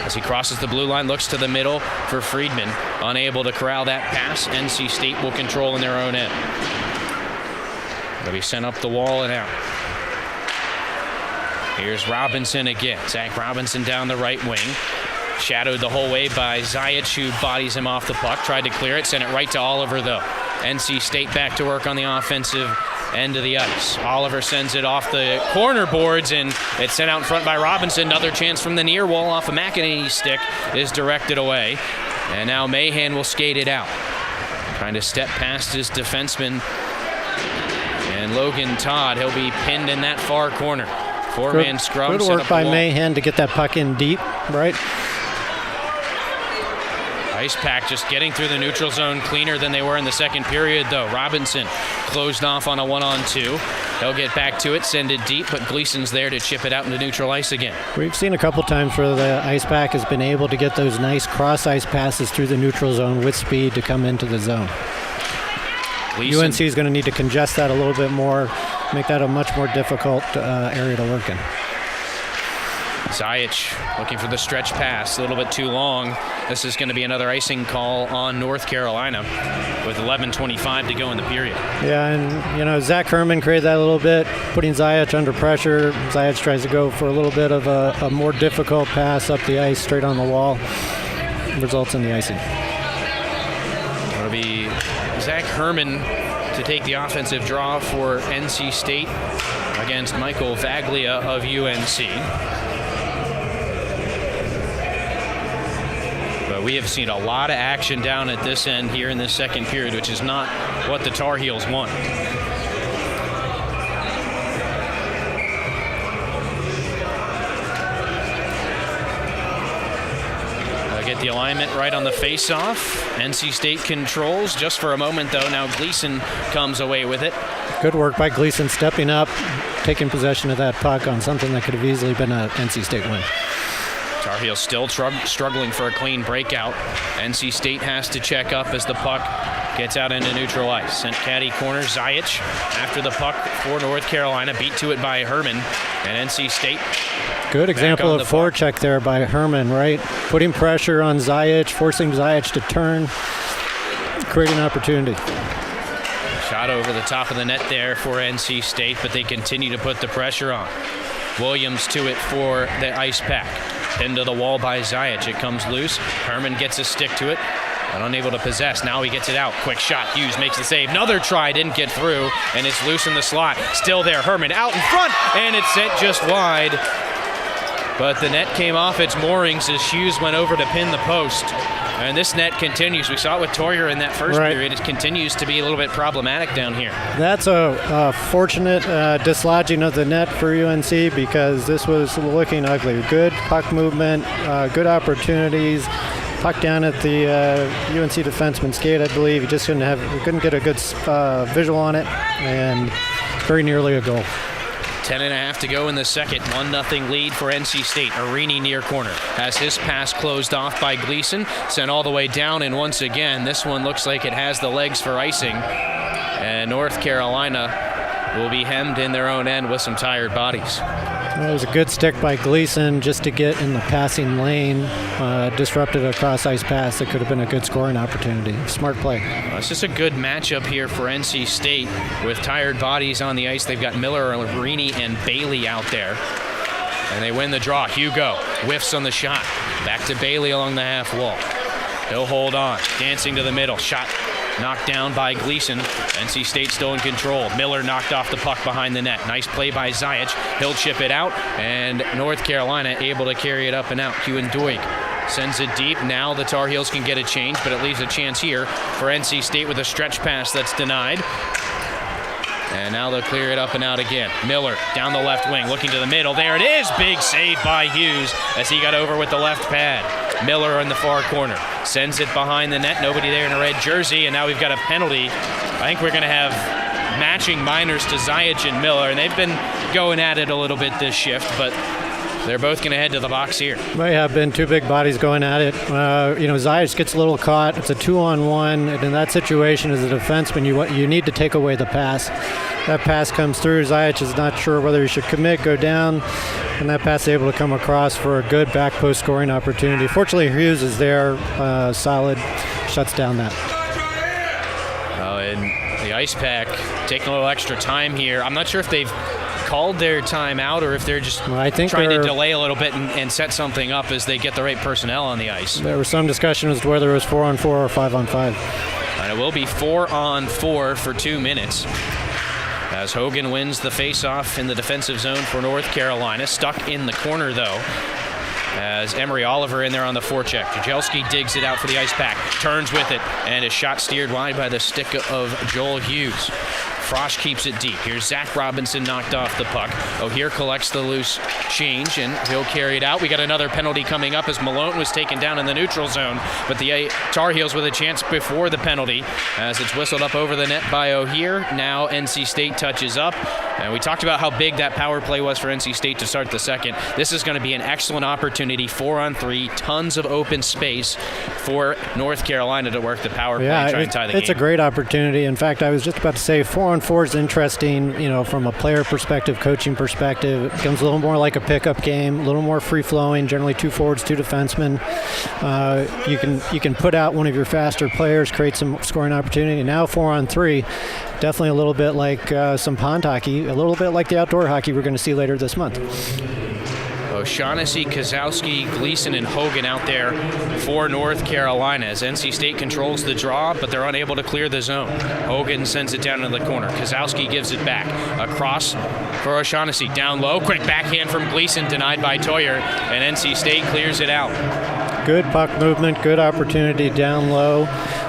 As he crosses the blue line, looks to the middle for Friedman. Unable to corral that pass. NC State will control in their own end. They'll be sent up the wall and out. Here's Robinson again. Zach Robinson down the right wing. Shadowed the whole way by Zajic, who bodies him off the puck. Tried to clear it, sent it right to Oliver, though. NC State back to work on the offensive end of the ice. Oliver sends it off the corner boards, and it's sent out in front by Robinson. Another chance from the near wall off of McEnany's stick is directed away. And now Mahan will skate it out. Trying to step past his defenseman. And Logan Todd, he'll be pinned in that far corner. Four-man scrum. Good work by Mahan to get that puck in deep, right? Ice Pack just getting through the neutral zone cleaner than they were in the second period, though. Robinson closed off on a 1-on-2. They'll get back to it, send it deep, but Gleason's there to chip it out into neutral ice again. We've seen a couple times where the Ice Pack has been able to get those nice cross-ice passes through the neutral zone with speed to come into the zone. Gleason. UNC is going to need to congest that a little bit more, make that a much more difficult area to work in. Zajic looking for the stretch pass, a little bit too long. This is going to be another icing call on North Carolina with 11:25 to go in the period. Yeah, and Zach Herman created that a little bit, putting Zajic under pressure. Zajic tries to go for a little bit of a more difficult pass up the ice, straight on the wall. Results in the icing. It'll be Zach Herman to take the offensive draw for NC State against Michael Vaglia of UNC. But we have seen a lot of action down at this end here in this second period, which is not what the Tar Heels want. Get the alignment right on the face-off. NC State controls just for a moment, though. Now Gleason comes away with it. Good work by Gleason, stepping up, taking possession of that puck on something that could have easily been a NC State win. Tar Heels still struggling for a clean breakout. NC State has to check up as the puck gets out into neutral ice. Sent caddy corner, Zajic after the puck for North Carolina. Beat to it by Herman. And NC State. Good example of forecheck there by Herman, right? Putting pressure on Zajic, forcing Zajic to turn, creating opportunity. Shot over the top of the net there for NC State, but they continue to put the pressure on. Williams to it for the ice pack. Pinned to the wall by Zajic. It comes loose. Herman gets a stick to it, but unable to possess. Now he gets it out. Quick shot. Hughes makes the save. Another try. Didn't get through, and it's loose in the slot. Still there. Herman out in front, and it's sent just wide. But the net came off its moorings as Hughes went over to pin the post. And this net continues. We saw it with Toyer in that first period. It continues to be a little bit problematic down here. That's a fortunate dislodging of the net for UNC because this was looking ugly. Good puck movement, good opportunities. Puck down at the UNC defenseman's skate, I believe. He just couldn't get a good visual on it, and very nearly a goal. 10.5 to go in the second. 1-0 lead for NC State. Arini near corner has his pass closed off by Gleason. Sent all the way down, and once again, this one looks like it has the legs for icing. And North Carolina will be hemmed in their own end with some tired bodies. Well, it was a good stick by Gleason just to get in the passing lane. Disrupted a cross-ice pass that could have been a good scoring opportunity. Smart play. Well, it's just a good matchup here for NC State with tired bodies on the ice. They've got Miller, Arini, and Bailey out there. And they win the draw. Hugo whiffs on the shot. Back to Bailey along the half wall. He'll hold on. Dancing to the middle. Shot knocked down by Gleason. NC State still in control. Miller knocked off the puck behind the net. Nice play by Zajic. He'll chip it out, and North Carolina able to carry it up and out. Hewan Doig sends it deep. Now the Tar Heels can get a change, but it leaves a chance here for NC State with a stretch pass that's denied. And now they'll clear it up and out again. Miller down the left wing, looking to the middle. There it is. Big save by Hughes as he got over with the left pad. Miller in the far corner. Sends it behind the net. Nobody there in a red jersey. And now we've got a penalty. I think we're going to have matching minors to Zajic and Miller. And they've been going at it a little bit this shift, but they're both going to head to the box here. May have been two big bodies going at it. Zajic gets a little caught. It's a 2-on-1. And in that situation, as a defenseman, you need to take away the pass. That pass comes through. Zajic is not sure whether he should commit, go down, and that pass is able to come across for a good back post scoring opportunity. Fortunately, Hughes is there, solid, shuts down that. And the ice pack taking a little extra time here. I'm not sure if they've called their timeout or if they're just trying to delay a little bit and set something up as they get the right personnel on the ice. There was some discussion as to whether it was 4-on-4 or 5-on-5. And it will be 4-on-4 for 2 minutes. As Hogan wins the face-off in the defensive zone for North Carolina. Stuck in the corner, though, as Emery Oliver in there on the forecheck. Jajelski digs it out for the ice pack. Turns with it, and a shot steered wide by the stick of Joel Hughes. Frosch keeps it deep. Here's Zach Robinson knocked off the puck. O'Hear collects the loose change, and he'll carry it out. We got another penalty coming up as Malone was taken down in the neutral zone, but the Tar Heels with a chance before the penalty as it's whistled up over the net by O'Hear. Now NC State touches up, and we talked about how big that power play was for NC State to start the second. This is going to be an excellent opportunity, 4-on-3, tons of open space for North Carolina to work the power play and try and tie the game. It's a great opportunity. In fact, I was just about to say 4-on-4 is interesting, from a player perspective, coaching perspective. It becomes a little more like a pickup game, a little more free-flowing, generally 2 forwards, 2 defensemen. You can put out one of your faster players, create some scoring opportunity. Now 4-on-3, definitely a little bit like some pond hockey, a little bit like the outdoor hockey we're going to see later this month. O'Shaughnessy, Kozowski, Gleason, and Hogan out there for North Carolina as NC State controls the draw, but they're unable to clear the zone. Hogan sends it down into the corner. Kozowski gives it back. Across for O'Shaughnessy. Down low. Quick backhand from Gleason, denied by Toyer, and NC State clears it out. Good puck movement, good opportunity down low.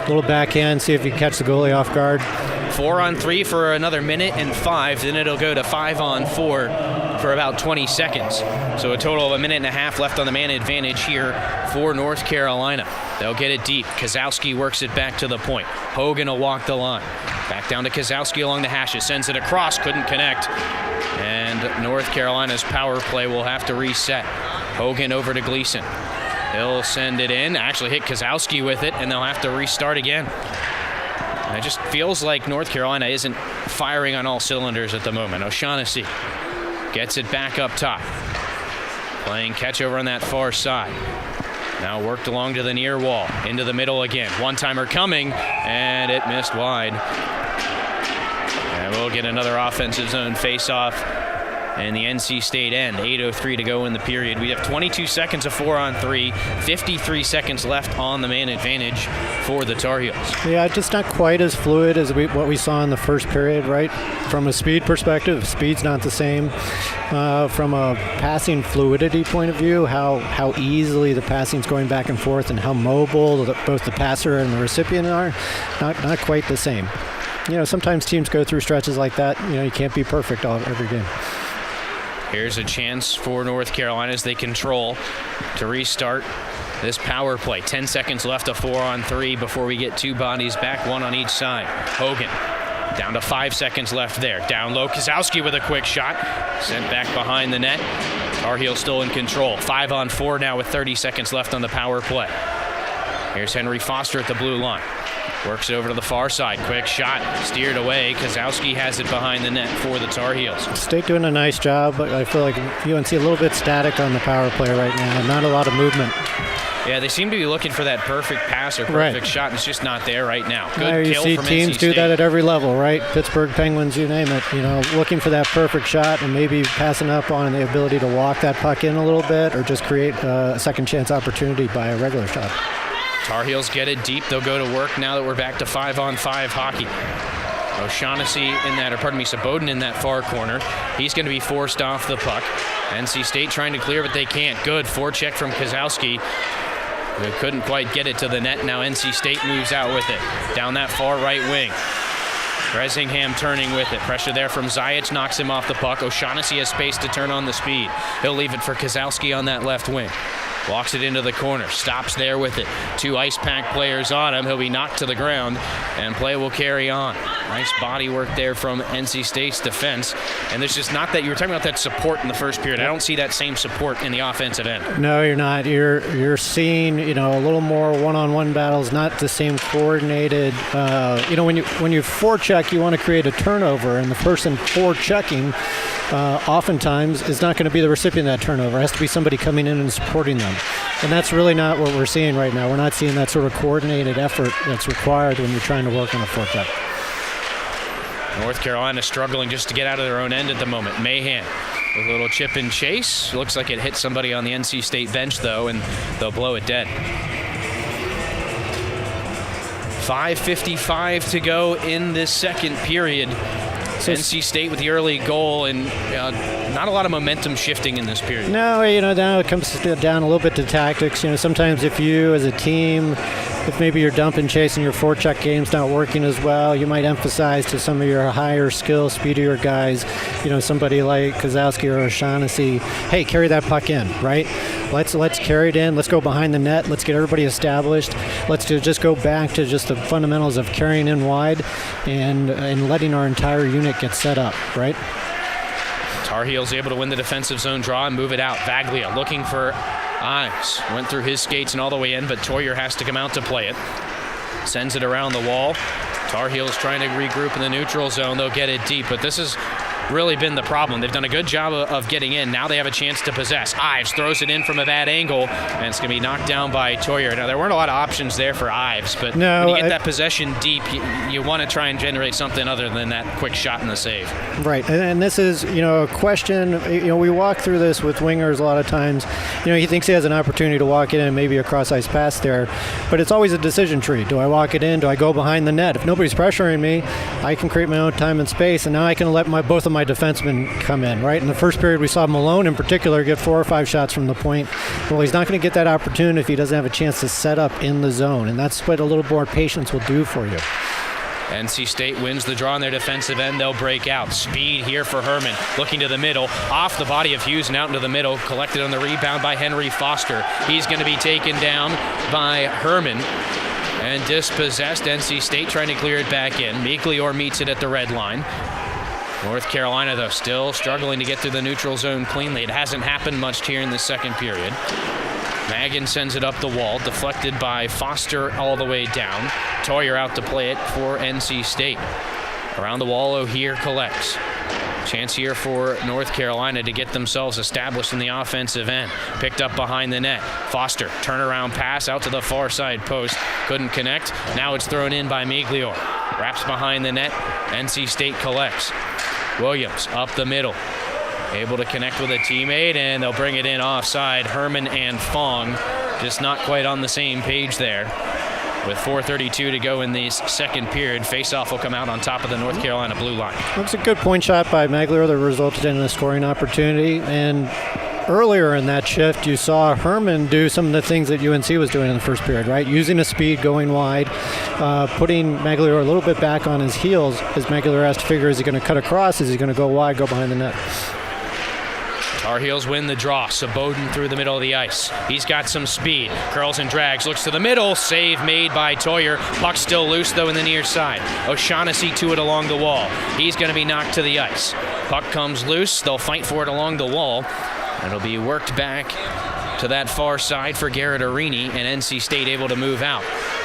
Little backhand, see if you catch the goalie off guard. 4-on-3 for another minute and 5. Then it'll go to 5-on-4 for about 20 seconds. So a total of a minute and a half left on the man advantage here for North Carolina. They'll get it deep. Kozowski works it back to the point. Hogan will walk the line. Back down to Kozowski along the hashes. Sends it across. Couldn't connect. And North Carolina's power play will have to reset. Hogan over to Gleason. He'll send it in. Actually hit Kozowski with it, and they'll have to restart again. It just feels like North Carolina isn't firing on all cylinders at the moment. O'Shaughnessy gets it back up top. Playing catch over on that far side. Now worked along to the near wall. Into the middle again. One-timer coming, and it missed wide. And we'll get another offensive zone face-off. And the NC State end. 8:03 to go in the period. We have 22 seconds of 4-on-3, 53 seconds left on the man advantage for the Tar Heels. Yeah, just not quite as fluid as what we saw in the first period, right? From a speed perspective, speed's not the same. From a passing fluidity point of view, how easily the passing's going back and forth and how mobile both the passer and the recipient are, not quite the same. You know, sometimes teams go through stretches like that. You know, you can't be perfect every game. Here's a chance for North Carolina as they control to restart this power play. 10 seconds left of 4-on-3 before we get two bodies back, one on each side. Hogan down to 5 seconds left there. Down low, Kozowski with a quick shot. Sent back behind the net. Tar Heels still in control. 5-on-4 now with 30 seconds left on the power play. Here's Henry Foster at the blue line. Works it over to the far side. Quick shot. Steered away. Kozowski has it behind the net for the Tar Heels. State doing a nice job, but I feel like UNC a little bit static on the power play right now. Not a lot of movement. Yeah, they seem to be looking for that perfect pass or perfect shot, and it's just not there right now. Good you kill see from teams NC do State. that at every level, right? Pittsburgh Penguins, you name it. You know, looking for that perfect shot and maybe passing up on the ability to walk that puck in a little bit or just create a second chance opportunity by a regular shot. Tar Heels get it deep. They'll go to work now that we're back to 5-on-5 hockey. O'Shaughnessy Saboden in that far corner. He's going to be forced off the puck. NC State trying to clear, but they can't. Good forecheck from Kozowski. Who couldn't quite get it to the net. Now NC State moves out with it. Down that far right wing. Bresingham turning with it. Pressure there from Zajic knocks him off the puck. O'Shaughnessy has space to turn on the speed. He'll leave it for Kozowski on that left wing. Walks it into the corner. Stops there with it. Two Ice Pack players on him. He'll be knocked to the ground, and play will carry on. Nice body work there from NC State's defense. And there's just not that, you were talking about that support in the first period. I don't see that same support in the offensive end. No, you're not. You're seeing, you know, a little more one-on-one battles, not the same coordinated. You know, when you forecheck, you want to create a turnover, and the person forechecking oftentimes is not going to be the recipient of that turnover. It has to be somebody coming in and supporting them. And that's really not what we're seeing right now. We're not seeing that sort of coordinated effort that's required when you're trying to work on a forecheck. North Carolina struggling just to get out of their own end at the moment. Mahan with a little chip and chase. Looks like it hit somebody on the NC State bench, though, and they'll blow it dead. 5:55 to go in this second period. NC State with the early goal, and not a lot of momentum shifting in this period. No, you know, now it comes down a little bit to tactics. You know, sometimes if you as a team, if maybe your dump and chase and your forecheck game's not working as well, you might emphasize to some of your higher skill, speedier guys, you know, somebody like Kozowski or O'Shaughnessy, hey, carry that puck in, right? Let's carry it in. Let's go behind the net. Let's get everybody established. Let's just go back to just the fundamentals of carrying in wide and letting our entire unit get set up, right? Tar Heels able to win the defensive zone draw and move it out. Vaglia looking for Ives. Went through his skates and all the way in, but Toyer has to come out to play it. Sends it around the wall. Tar Heels trying to regroup in the neutral zone. They'll get it deep, but this is really been the problem. They've done a good job of getting in. Now they have a chance to possess. Ives throws it in from a bad angle, and it's going to be knocked down by Toyer. Now, there weren't a lot of options there for Ives, but when you get that possession deep, you want to try and generate something other than that quick shot and the save. Right, and this is, a question, we walk through this with wingers a lot of times. He thinks he has an opportunity to walk it in and maybe a cross-ice pass there, but it's always a decision tree. Do I walk it in? Do I go behind the net? If nobody's pressuring me, I can create my own time and space, and now I can let both of my defensemen come in, right? In the first period, we saw Malone in particular get 4 or 5 shots from the point. Well, he's not going to get that opportunity if he doesn't have a chance to set up in the zone, and that's what a little more patience will do for you. NC State wins the draw on their defensive end. They'll break out. Speed here for Herman. Looking to the middle. Off the body of Hughes and out into the middle. Collected on the rebound by Henry Foster. He's going to be taken down by Herman and dispossessed. NC State trying to clear it back in. Meeklior meets it at the red line. North Carolina, though, still struggling to get through the neutral zone cleanly. It hasn't happened much here in the second period. Maggin sends it up the wall, deflected by Foster all the way down. Toyer out to play it for NC State. Around the wall, O'Hear collects. Chance here for North Carolina to get themselves established in the offensive end. Picked up behind the net. Foster, turnaround pass out to the far side post. Couldn't connect. Now it's thrown in by Meeklior. Wraps behind the net. NC State collects. Williams up the middle. Able to connect with a teammate, and they'll bring it in offside. Herman and Fong just not quite on the same page there. With 4:32 to go in the second period, faceoff will come out on top of the North Carolina blue line. That's a good point shot by Meglier that resulted in a scoring opportunity. And earlier in that shift, you saw Herman do some of the things that UNC was doing in the first period, right? Using his speed, going wide, putting Meglier a little bit back on his heels as Meglier has to figure, is he going to cut across? Is he going to go wide, go behind the net? Tar Heels win the draw. Saboden through the middle of the ice. He's got some speed. Curls and drags. Looks to the middle. Save made by Toyer. Puck still loose, though, in the near side. O'Shaughnessy to it along the wall. He's going to be knocked to the ice. Puck comes loose. They'll fight for it along the wall. It'll be worked back to that far side for Garrett Arini, and NC State able to move out.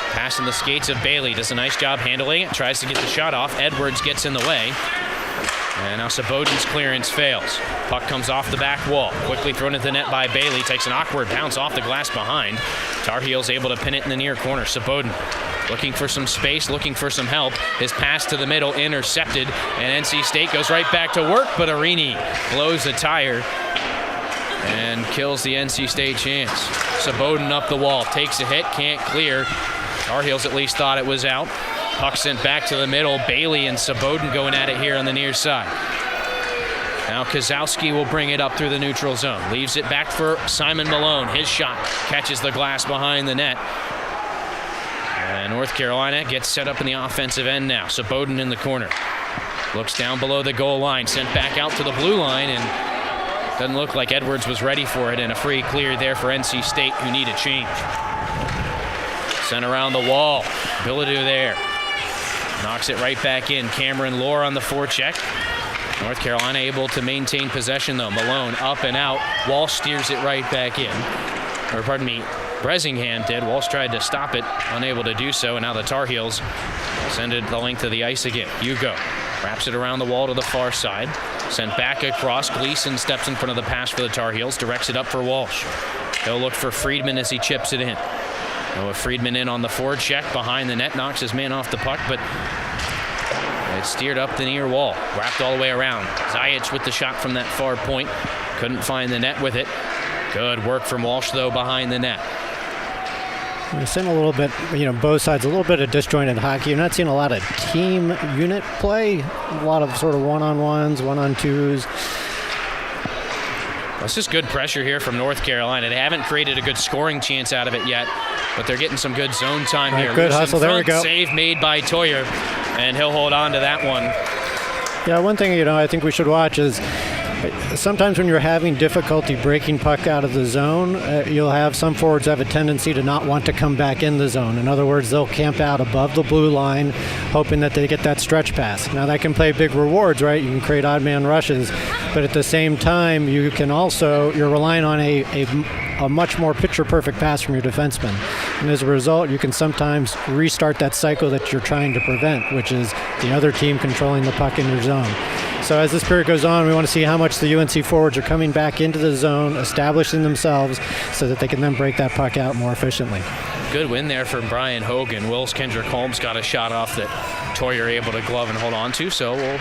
Passing the skates of Bailey. Does a nice job handling it. Tries to get the shot off. Edwards gets in the way. And now Saboden's clearance fails. Puck comes off the back wall. Quickly thrown at the net by Bailey. Takes an awkward bounce off the glass behind. Tar Heels able to pin it in the near corner. Saboden looking for some space, looking for some help. His pass to the middle intercepted. And NC State goes right back to work, but Arini blows the tire and kills the NC State chance. Saboden up the wall. Takes a hit, can't clear. Tar Heels at least thought it was out. Puck sent back to the middle. Bailey and Saboden going at it here on the near side. Now Kozowski will bring it up through the neutral zone. Leaves it back for Simon Malone. His shot catches the glass behind the net. And North Carolina gets set up in the offensive end now. Saboden in the corner. Looks down below the goal line. Sent back out to the blue line, and doesn't look like Edwards was ready for it. And a free clear there for NC State, who need a change. Sent around the wall. Bilodeau there. Knocks it right back in. Cameron Lohr on the forecheck. North Carolina able to maintain possession, though. Malone up and out. Walsh steers it right back in. Or pardon me, Bresingham did. Walsh tried to stop it, unable to do so, and now the Tar Heels send it the length of the ice again. Hugo wraps it around the wall to the far side. Sent back across. Gleason steps in front of the pass for the Tar Heels. Directs it up for Walsh. He'll look for Friedman as he chips it in. Noah Friedman in on the forecheck behind the net, knocks his man off the puck, but it's steered up the near wall, wrapped all the way around. Zajic with the shot from that far point, couldn't find the net with it. Good work from Walsh, though, behind the net. We're seeing a little bit, both sides, a little bit of disjointed hockey. You're not seeing a lot of team unit play, a lot of sort of one-on-ones, one-on-twos. That's just good pressure here from North Carolina. They haven't created a good scoring chance out of it yet, but they're getting some good zone time here. Good hustle. There we go. Save made by Toyer, and he'll hold on to that one. Yeah, one thing, I think we should watch is sometimes when you're having difficulty breaking puck out of the zone, you'll have some forwards have a tendency to not want to come back in the zone. In other words, they'll camp out above the blue line, hoping that they get that stretch pass. Now, that can play big rewards, right? You can create odd man rushes, but at the same time, you're relying on a much more picture-perfect pass from your defenseman. And as a result, you can sometimes restart that cycle that you're trying to prevent, which is the other team controlling the puck in your zone. So as this period goes on, we want to see how much the UNC forwards are coming back into the zone, establishing themselves so that they can then break that puck out more efficiently. Good win there from Brian Hogan. Wills Kendrick Holmes got a shot off that Toyer able to glove and hold on to, so we'll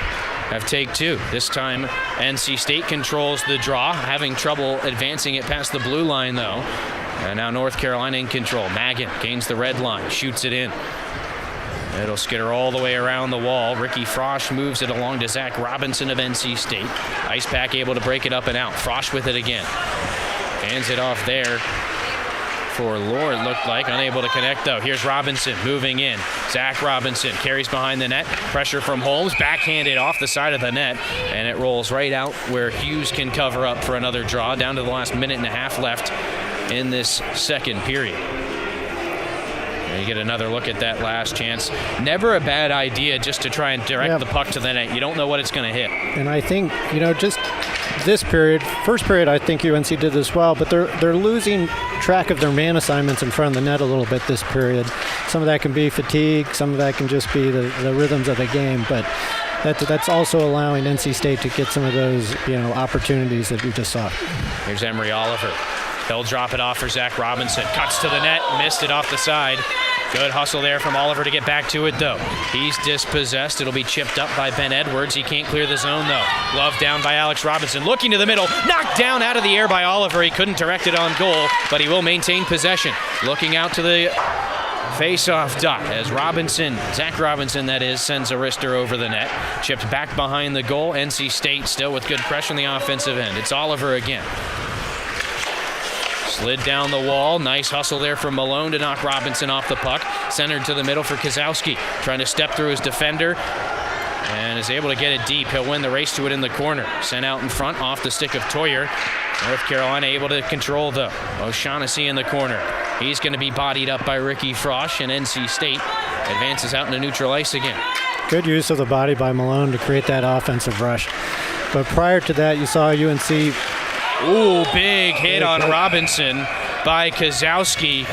have take two. This time, NC State controls the draw, having trouble advancing it past the blue line, though. And now North Carolina in control. Maggin gains the red line, shoots it in. It'll skitter all the way around the wall. Ricky Frosch moves it along to Zach Robinson of NC State. Ice Pack able to break it up and out. Frosch with it again. Hands it off there for Lord, looked like. Unable to connect, though. Here's Robinson moving in. Zach Robinson carries behind the net. Pressure from Holmes. Backhanded off the side of the net. And it rolls right out where Hughes can cover up for another draw. Down to the last minute and a half left in this second period. And you get another look at that last chance. Never a bad idea just to try and direct the puck to the net. You don't know what it's going to hit. And I think, just this period, first period, I think UNC did this well, but they're losing track of their man assignments in front of the net a little bit this period. Some of that can be fatigue, some of that can just be the rhythms of the game, but that's also allowing NC State to get some of those opportunities that we just saw. Here's Emery Oliver. He'll drop it off for Zach Robinson. Cuts to the net, missed it off the side. Good hustle there from Oliver to get back to it, though. He's dispossessed. It'll be chipped up by Ben Edwards. He can't clear the zone, though. Glove down by Alex Robinson. Looking to the middle. Knocked down out of the air by Oliver. He couldn't direct it on goal, but he will maintain possession. Looking out to the face-off dot as Zach Robinson, that is, sends a wrister over the net. Chipped back behind the goal. NC State still with good pressure on the offensive end. It's Oliver again. Slid down the wall. Nice hustle there from Malone to knock Robinson off the puck. Centered to the middle for Kozowski. Trying to step through his defender and is able to get it deep. He'll win the race to it in the corner. Sent out in front off the stick of Toyer. North Carolina able to control, though. O'Shaughnessy in the corner. He's going to be bodied up by Ricky Frosch, and NC State advances out into neutral ice again. Good use of the body by Malone to create that offensive rush. But prior to that, you saw UNC... Ooh, big hit on Robinson by Kozowski.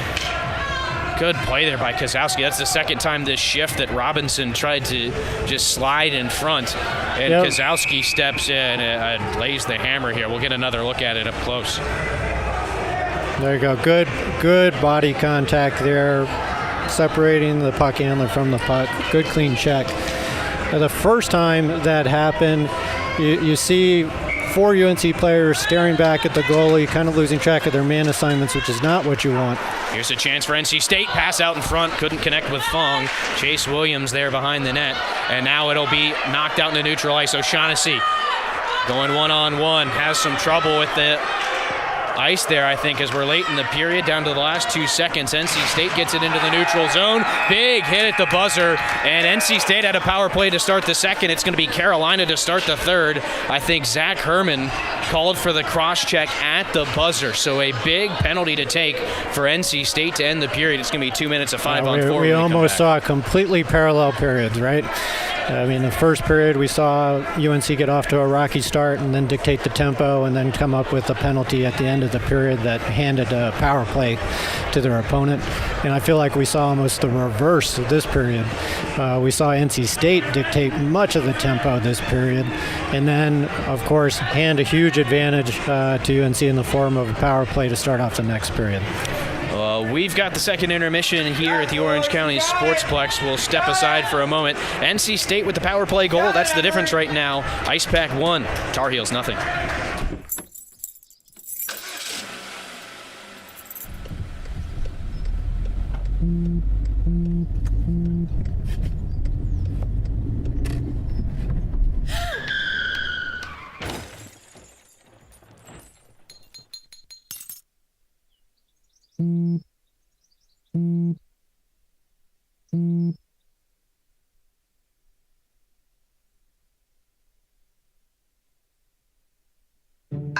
Good play there by Kozowski. That's the second time this shift that Robinson tried to just slide in front. And Kozowski steps in and lays the hammer here. We'll get another look at it up close. There you go. Good body contact there, separating the puck handler from the puck. Good clean check. Now, the first time that happened, you see 4 UNC players staring back at the goalie, kind of losing track of their man assignments, which is not what you want. Here's a chance for NC State. Pass out in front. Couldn't connect with Fong. Chase Williams there behind the net. And now it'll be knocked out into neutral ice. O'Shaughnessy going one-on-one. Has some trouble with the ice there, I think, as we're late in the period, down to the last 2 seconds. NC State gets it into the neutral zone. Big hit at the buzzer, and NC State had a power play to start the second. It's going to be Carolina to start the third. I think Zach Herman called for the cross-check at the buzzer, so a big penalty to take for NC State to end the period. It's going to be 2 minutes of 5-on-4. We almost saw completely parallel periods, right? I mean, the first period we saw UNC get off to a rocky start and then dictate the tempo and then come up with a penalty at the end of the period that handed a power play to their opponent. And I feel like we saw almost the reverse of this period. We saw NC State dictate much of the tempo this period and then, of course, hand a huge advantage to UNC in the form of a power play to start off the next period. We've got the second intermission here at the Orange County Sportsplex. We'll step aside for a moment. NC State with the power play goal. That's the difference right now. Ice Pack 1, Tar Heels nothing.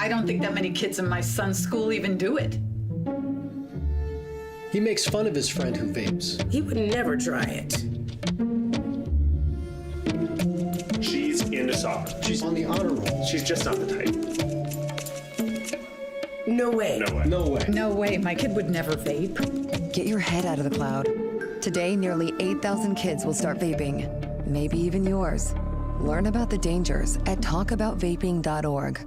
I don't think that many kids in my son's school even do it. He makes fun of his friend who vapes. He would never try it. She's into soccer. She's on the honor roll. She's just not the type. No way. No way. No way. No way. My kid would never vape. Get your head out of the cloud. Today, nearly 8,000 kids will start vaping. Maybe even yours. Learn about the dangers at talkaboutvaping.org.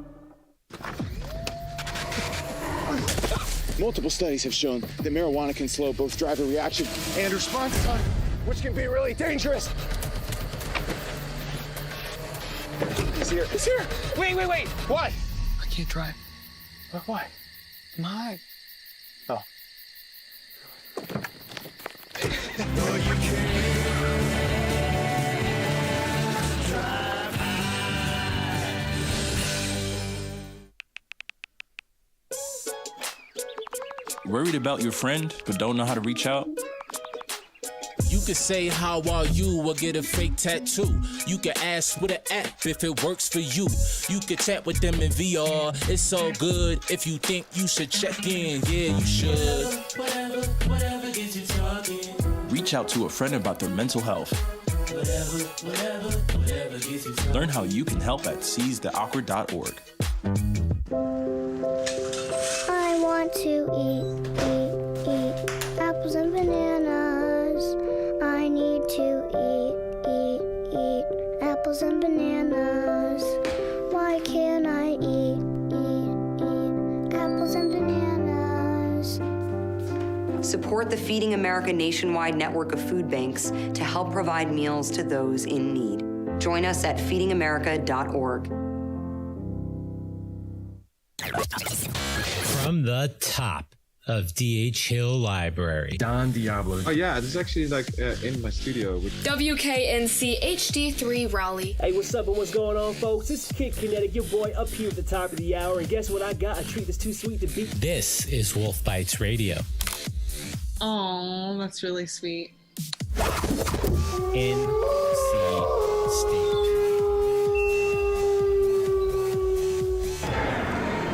Multiple studies have shown that marijuana can slow both driver reaction and response time, which can be really dangerous. He's here. He's here. Wait. What? I can't drive. Why? My. Oh. Worried about your friend, but don't know how to reach out? You could say, how are you, or get a fake tattoo. You could ask with an app if it works for you. You could chat with them in VR, it's all good. If you think you should check in, yeah, you should. Whatever gets you talking. Reach out to a friend about their mental health. Whatever gets you talking. Learn how you can help at seizetheawkward.org. I want to eat apples and bananas. I need to eat apples and bananas. Why can't I eat apples and bananas? Support the Feeding America nationwide network of food banks to help provide meals to those in need. Join us at feedingamerica.org. From the top of D.H. Hill Library. Don Diablo. Oh yeah, this is actually in my studio. WKNC HD3 Raleigh. Hey, what's up and what's going on, folks? This is Kid Kinetic, your boy up here at the top of the hour. And guess what I got? A treat that's too sweet to beat. This is Wolf Bites Radio. Oh, that's really sweet. NC State.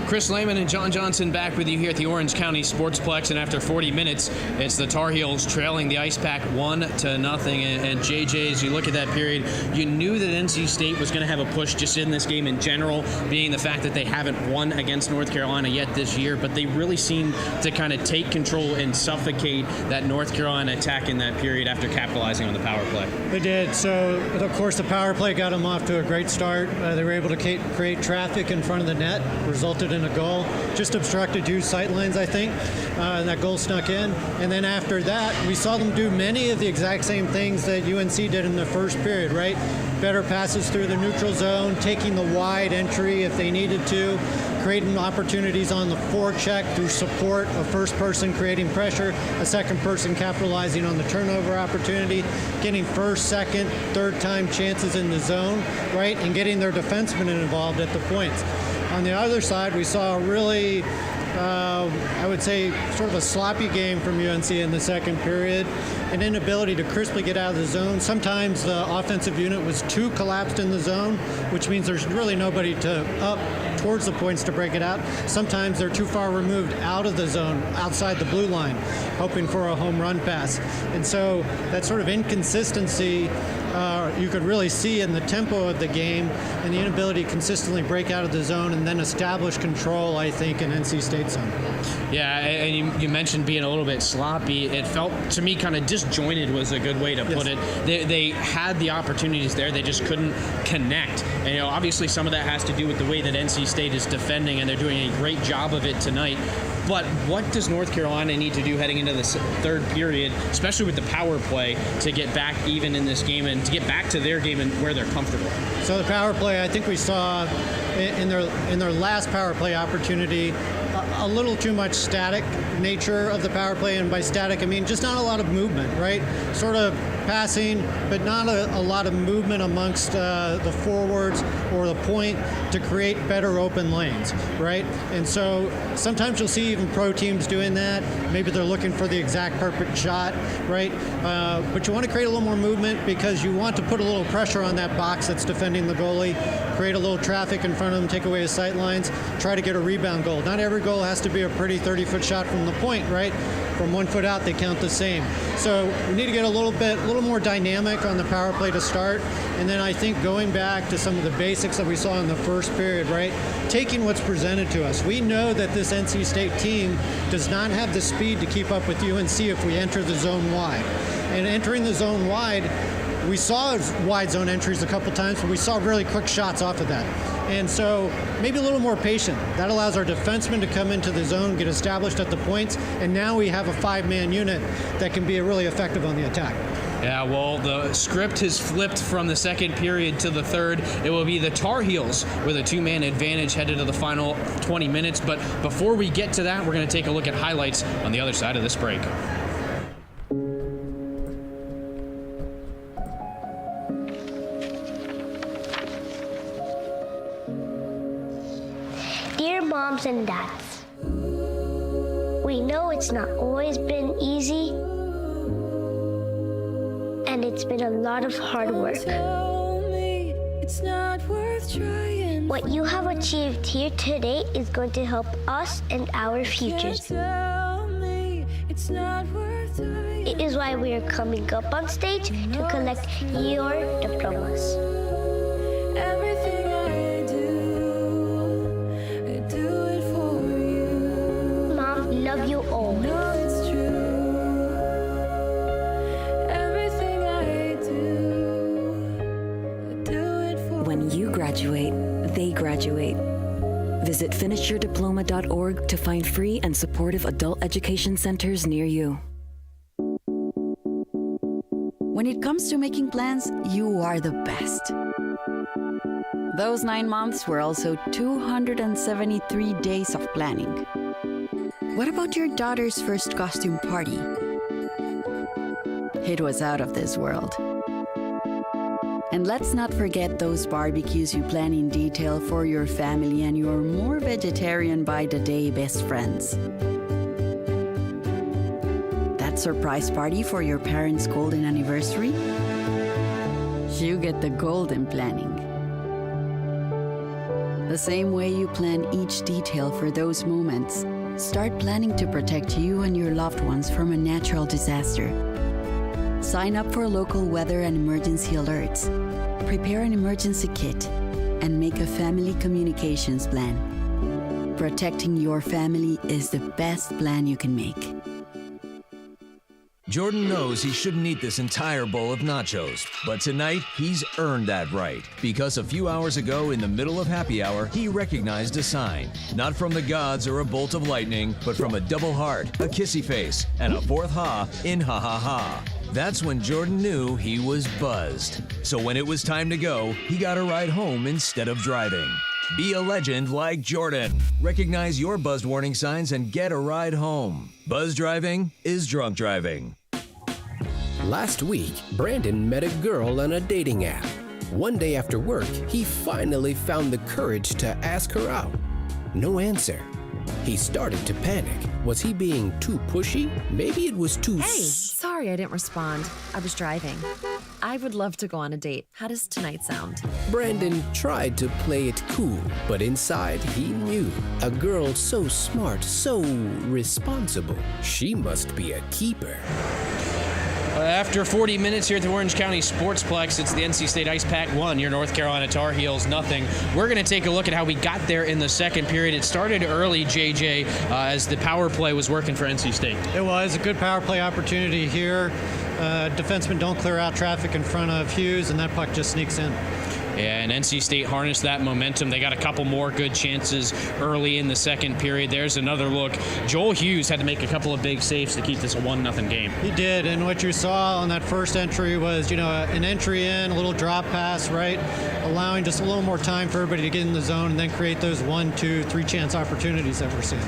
Chris Lehman and John Johnson back with you here at the Orange County Sportsplex, and after 40 minutes, it's the Tar Heels trailing the Ice Pack 1-0. And JJ, as you look at that period, you knew that NC State was going to have a push just in this game in general, being the fact that they haven't won against North Carolina yet this year, but they really seemed to kind of take control and suffocate that North Carolina attack in that period after capitalizing on the power play. They did. So, of course, the power play got them off to a great start. They were able to create traffic in front of the net, resulted in a goal. Just obstructed Hughes' sight lines, I think, and that goal snuck in. And then after that, we saw them do many of the exact same things that UNC did in the first period, right? Better passes through the neutral zone, taking the wide entry if they needed to, creating opportunities on the forecheck through support, a first person creating pressure, a second person capitalizing on the turnover opportunity, getting first, second, third time chances in the zone, right? And getting their defensemen involved at the points. On the other side, we saw a really, I would say, sort of a sloppy game from UNC in the second period, an inability to crisply get out of the zone. Sometimes the offensive unit was too collapsed in the zone, which means there's really nobody up towards the points to break it out. Sometimes they're too far removed out of the zone, outside the blue line, hoping for a home run pass. And so that sort of inconsistency you could really see in the tempo of the game and the inability to consistently break out of the zone and then establish control, I think, in NC State zone. Yeah, and you mentioned being a little bit sloppy. It felt, to me, kind of disjointed was a good way to put it. They had the opportunities there. They just couldn't connect. And, obviously some of that has to do with the way that NC State is defending, and they're doing a great job of it tonight. But what does North Carolina need to do heading into this third period, especially with the power play, to get back even in this game and to get back to their game and where they're comfortable? So the power play, I think we saw in their last power play opportunity a little too much static nature of the power play, and by static I mean just not a lot of movement, right? Sort of passing, but not a lot of movement amongst the forwards or the point to create better open lanes, right? And so sometimes you'll see even pro teams doing that. Maybe they're looking for the exact perfect shot, right? But you want to create a little more movement because you want to put a little pressure on that box that's defending the goalie, create a little traffic in front of them, take away his sight lines, try to get a rebound goal. Not every goal has to be a pretty 30-foot shot from the point, right? From 1 foot out, they count the same. So we need to get a little more dynamic on the power play to start. And then I think going back to some of the basics that we saw in the first period, right? Taking what's presented to us. We know that this NC State team does not have the speed to keep up with UNC if we enter the zone wide. And entering the zone wide we saw wide zone entries a couple times, but we saw really quick shots off of that. And so maybe a little more patient. That allows our defensemen to come into the zone, get established at the points, and now we have a 5-man unit that can be really effective on the attack. Yeah, well, the script has flipped from the second period to the third. It will be the Tar Heels with a 2-man advantage headed to the final 20 minutes. But before we get to that, we're going to take a look at highlights on the other side of this break. Dear moms and dads, we know it's not always been easy, and it's been a lot of hard work. It's not worth trying. What you have achieved here today is going to help us and our futures. It is why we are coming up on stage to collect your diplomas. Everything I do it for you. Mom, love you always. No, it's true. Everything I do it for you. When you graduate, they graduate. Visit finishyourdiploma.org to find free and supportive adult education centers near you. When it comes to making plans, you are the best. Those 9 months were also 273 days of planning. What about your daughter's first costume party? It was out of this world. And let's not forget those barbecues you plan in detail for your family and your more vegetarian by the day best friends. That surprise party for your parents' golden anniversary? You get the golden planning. The same way you plan each detail for those moments, start planning to protect you and your loved ones from a natural disaster. Sign up for local weather and emergency alerts. Prepare an emergency kit and make a family communications plan. Protecting your family is the best plan you can make. Jordan knows he shouldn't eat this entire bowl of nachos, but tonight he's earned that right because a few hours ago in the middle of happy hour, he recognized a sign, not from the gods or a bolt of lightning, but from a double heart, a kissy face, and a fourth ha in ha ha ha. That's when Jordan knew he was buzzed. So when it was time to go, he got a ride home instead of driving. Be a legend like Jordan. Recognize your buzzed warning signs and get a ride home. Buzz driving is drunk driving. Last week, Brandon met a girl on a dating app. One day after work, he finally found the courage to ask her out. No answer. He started to panic. Was he being too pushy? Maybe it was too... Hey, sorry I didn't respond. I was driving. I would love to go on a date. How does tonight sound? Brandon tried to play it cool, but inside he knew. A girl so smart, so responsible. She must be a keeper. After 40 minutes here at the Orange County Sportsplex, it's the NC State Ice Pack 1, your North Carolina Tar Heels nothing. We're going to take a look at how we got there in the second period. It started early, JJ, as the power play was working for NC State. It was a good power play opportunity here. Defensemen don't clear out traffic in front of Hughes, and that puck just sneaks in. And NC State harnessed that momentum. They got a couple more good chances early in the second period. There's another look. Joel Hughes had to make a couple of big saves to keep this a 1-0 game. He did, and what you saw on that first entry was, an entry in, a little drop pass, right? Allowing just a little more time for everybody to get in the zone and then create those 1, 2, 3 chance opportunities that we're seeing.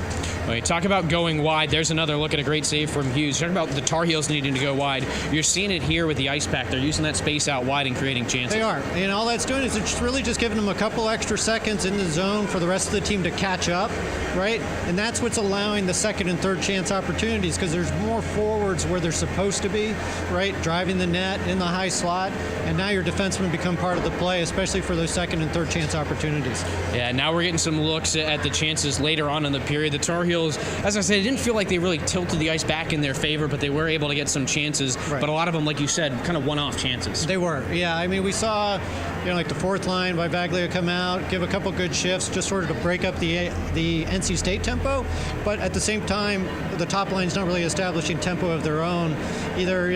Okay, talk about going wide. There's another look at a great save from Hughes. Talk about the Tar Heels needing to go wide. You're seeing it here with the Ice Pack. They're using that space out wide and creating chances. They are, and all that's doing is it's really just giving them a couple extra seconds in the zone for the rest of the team to catch up, right? And that's what's allowing the second and third chance opportunities because there's more forwards where they're supposed to be, right? Driving the net in the high slot, and now your defensemen become part of the play, especially for those second and third chance opportunities. Yeah, now we're getting some looks at the chances later on in the period. The Tar Heels, as I said, it didn't feel like they really tilted the ice back in their favor, but they were able to get some chances. Right. But a lot of them, like you said, kind of one-off chances. They were, yeah. I mean, we saw like the fourth line by Baglia come out, give a couple good shifts, just sort of to break up the NC State tempo. But at the same time, the top line's not really establishing tempo of their own, either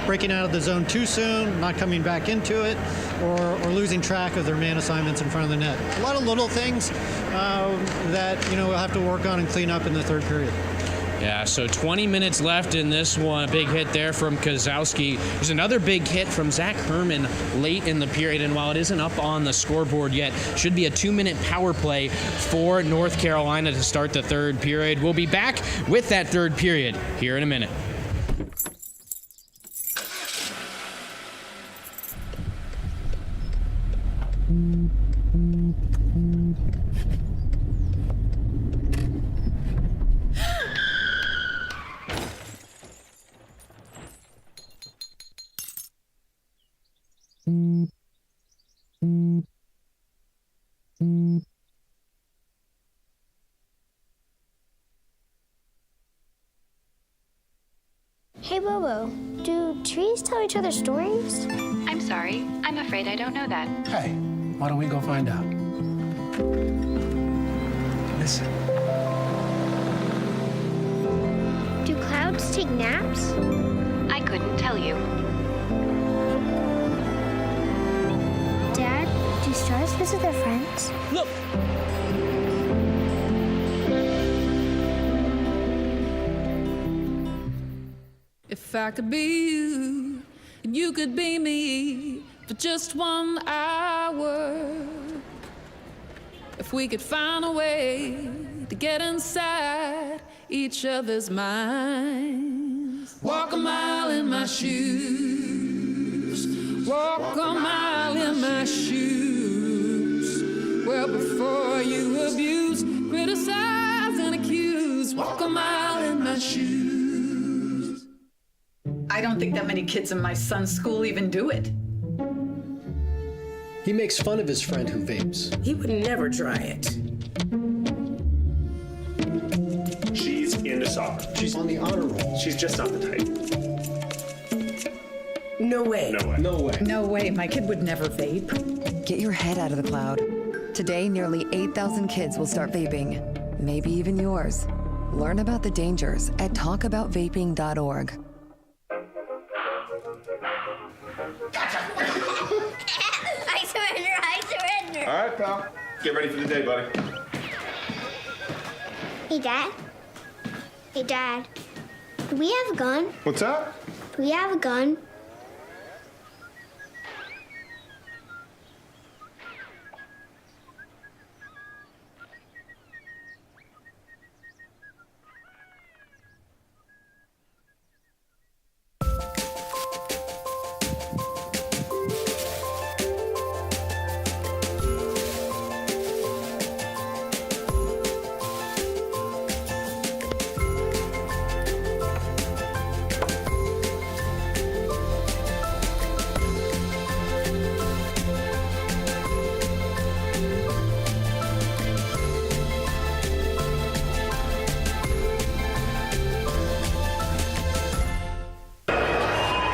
breaking out of the zone too soon, not coming back into it, or losing track of their man assignments in front of the net. A lot of little things that we'll have to work on and clean up in the third period. Yeah, so 20 minutes left in this one. A big hit there from Kozowski. There's another big hit from Zach Herman late in the period, and while it isn't up on the scoreboard yet, should be a 2-minute power play for North Carolina to start the third period. We'll be back with that third period here in a minute. Hey, Bobo, do trees tell each other stories? I'm sorry. I'm afraid I don't know that. Hey, why don't we go find out? Listen. Do clouds take naps? I couldn't tell you. Dad, do stars visit their friends? Look! If I could be you, and you could be me for just 1 hour. If we could find a way to get inside each other's minds. Walk a mile in my shoes. Walk a mile in my shoes. Well, before you abuse, criticize, and accuse. Walk a mile in my shoes. I don't think that many kids in my son's school even do it. He makes fun of his friend who vapes. He would never try it. She's into soccer. She's on the honor roll. She's just not the type. No way. No way. No way. No way. My kid would never vape. Get your head out of the cloud. Today, nearly 8,000 kids will start vaping, maybe even yours. Learn about the dangers at talkaboutvaping.org. I surrender. All right, pal. Get ready for the day, buddy. Hey, Dad. Hey, Dad. Do we have a gun? What's that? Do we have a gun?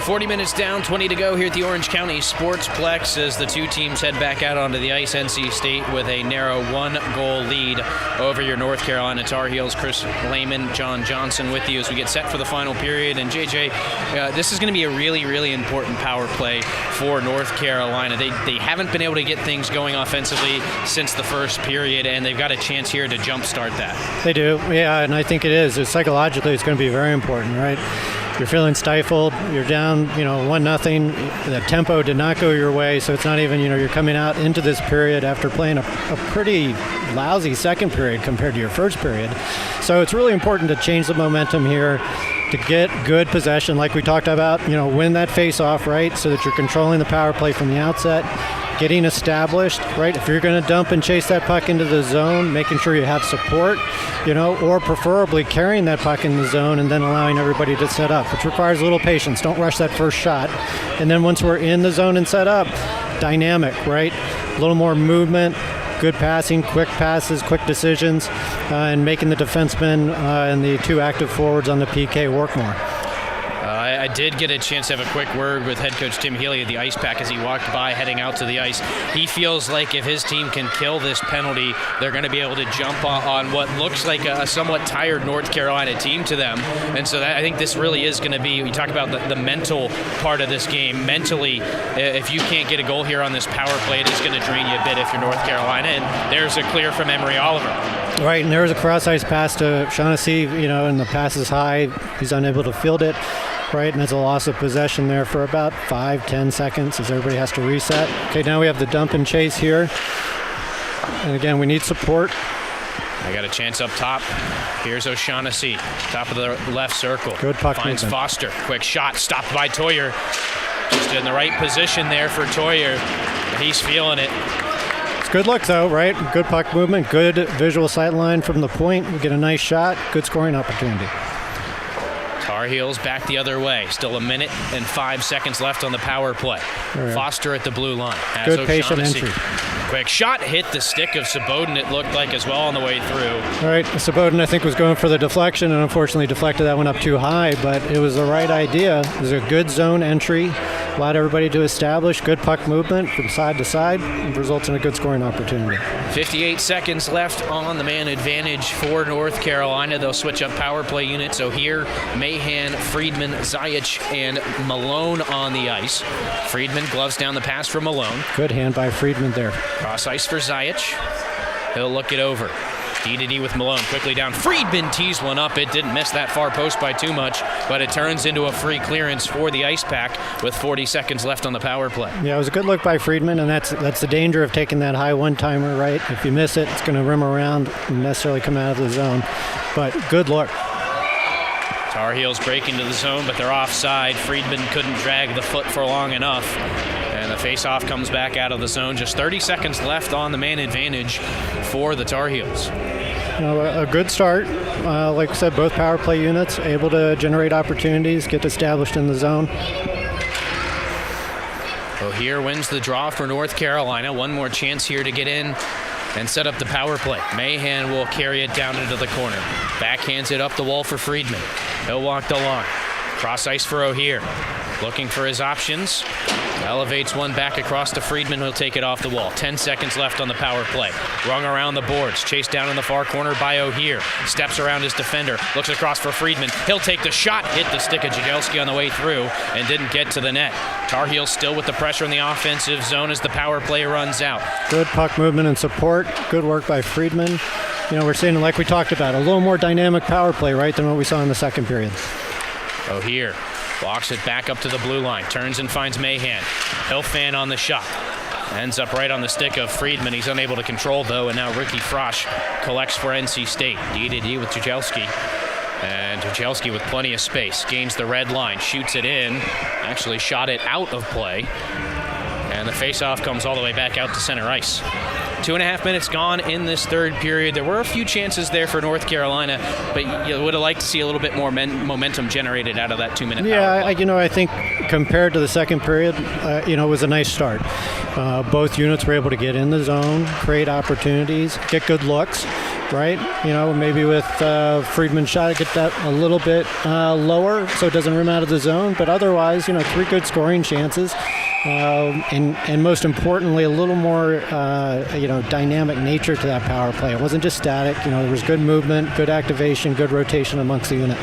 .40 minutes down, 20 to go here at the Orange County Sportsplex as the two teams head back out onto the ice. NC State with a narrow 1-goal lead over your North Carolina Tar Heels. Chris Lehman, John Johnson with you as we get set for the final period. And JJ, this is going to be a really, really important power play for North Carolina. They haven't been able to get things going offensively since the first period, and they've got a chance here to jumpstart that. They do, yeah, and I think it is. Psychologically, it's going to be very important, right? You're feeling stifled. You're down, 1-0. The tempo did not go your way, so it's not even, you're coming out into this period after playing a pretty lousy second period compared to your first period. So it's really important to change the momentum here, to get good possession, like we talked about, win that face-off, right, so that you're controlling the power play from the outset, getting established, right? If you're going to dump and chase that puck into the zone, making sure you have support, or preferably carrying that puck in the zone and then allowing everybody to set up, which requires a little patience. Don't rush that first shot. And then once we're in the zone and set up, dynamic, right? A little more movement, good passing, quick passes, quick decisions, and making the defensemen and the two active forwards on the PK work more. I did get a chance to have a quick word with head coach Tim Healy at the ice pack as he walked by heading out to the ice. He feels like if his team can kill this penalty, they're going to be able to jump on what looks like a somewhat tired North Carolina team to them. And so I think this really is going to be, we talk about the mental part of this game. Mentally, if you can't get a goal here on this power play, it is going to drain you a bit if you're North Carolina. And there's a clear from Emery Oliver. Right, and there was a cross-ice pass to Shaughnessy, and the pass is high. He's unable to field it, right, and it's a loss of possession there for about 5-10 seconds as everybody has to reset. Okay, now we have the dump and chase here. And again, we need support. I got a chance up top. Here's O'Shaughnessy, top of the left circle. Good puck Finds movement. Foster. Quick shot, stopped by Toyer. Just in the right position there for Toyer. He's feeling it. It's good look, though, right? Good puck movement, good visual sight line from the point. We get a nice shot, good scoring opportunity. Tar Heels back the other way. Still 1 minute and 5 seconds left on the power play. Right. Foster at the blue line. Good patient entry. Quick shot, hit the stick of Saboden, it looked like, as well on the way through. All right, Saboden, I think, was going for the deflection and unfortunately deflected that one up too high, but it was the right idea. It was a good zone entry, allowed everybody to establish good puck movement from side to side, and results in a good scoring opportunity. 58 seconds left on the man advantage for North Carolina. They'll switch up power play units. So here, Mahan, Friedman, Zajic, and Malone on the ice. Friedman gloves down the pass for Malone. Good hand by Friedman there. Cross ice for Zajic. He'll look it over. D-to-D with Malone. Quickly down. Friedman tees one up. It didn't miss that far post by too much, but it turns into a free clearance for the ice pack with 40 seconds left on the power play. Yeah, it was a good look by Friedman, and that's the danger of taking that high one-timer, right? If you miss it, it's going to rim around and necessarily come out of the zone. But good look. Tar Heels break into the zone, but they're offside. Friedman couldn't drag the foot for long enough. And the face-off comes back out of the zone. Just 30 seconds left on the man advantage for the Tar Heels. A good start. Like I said, both power play units able to generate opportunities, get established in the zone. Well, here wins the draw for North Carolina. One more chance here to get in and set up the power play. Mahan will carry it down into the corner. Backhands it up the wall for Friedman. He'll walk the line. Cross ice for O'Hear. Looking for his options. Elevates one back across to Friedman. He'll take it off the wall. 10 seconds left on the power play. Rung around the boards. Chased down in the far corner by O'Hear. Steps around his defender. Looks across for Friedman. He'll take the shot. Hit the stick of Jagielski on the way through and didn't get to the net. Tar Heels still with the pressure in the offensive zone as the power play runs out. Good puck movement and support. Good work by Friedman. We're seeing, like we talked about, a little more dynamic power play, right, than what we saw in the second period. O'Hear walks it back up to the blue line. Turns and finds Mahan. He'll fan on the shot. Ends up right on the stick of Friedman. He's unable to control, though, and now Ricky Frosch collects for NC State. D-to-D with Jagielski. And Jagielski with plenty of space. Gains the red line. Shoots it in. Actually shot it out of play. And the face-off comes all the way back out to center ice. 2.5 minutes gone in this third period. There were a few chances there for North Carolina, but you would have liked to see a little bit more momentum generated out of that 2-minute power play. I think compared to the second period, it was a nice start. Both units were able to get in the zone, create opportunities, get good looks, right? Maybe with Friedman's shot, get that a little bit lower so it doesn't rim out of the zone, but otherwise, 3 good scoring chances. And most importantly, a little more, dynamic nature to that power play. It wasn't just static. There was good movement, good activation, good rotation amongst the unit.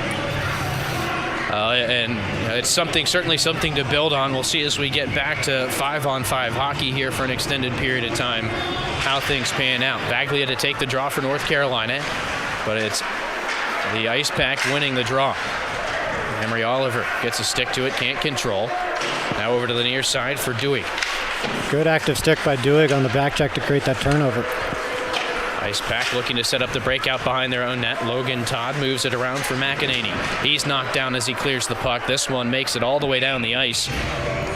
And it's certainly something to build on. We'll see as we get back to 5-on-5 hockey here for an extended period of time, how things pan out. Baglia to take the draw for North Carolina, but it's the Ice Pack winning the draw. Emery Oliver gets a stick to it, can't control. Now over to the near side for Dewey. Good active stick by Dewey on the back check to create that turnover. Ice Pack looking to set up the breakout behind their own net. Logan Todd moves it around for McEnany. He's knocked down as he clears the puck. This one makes it all the way down the ice,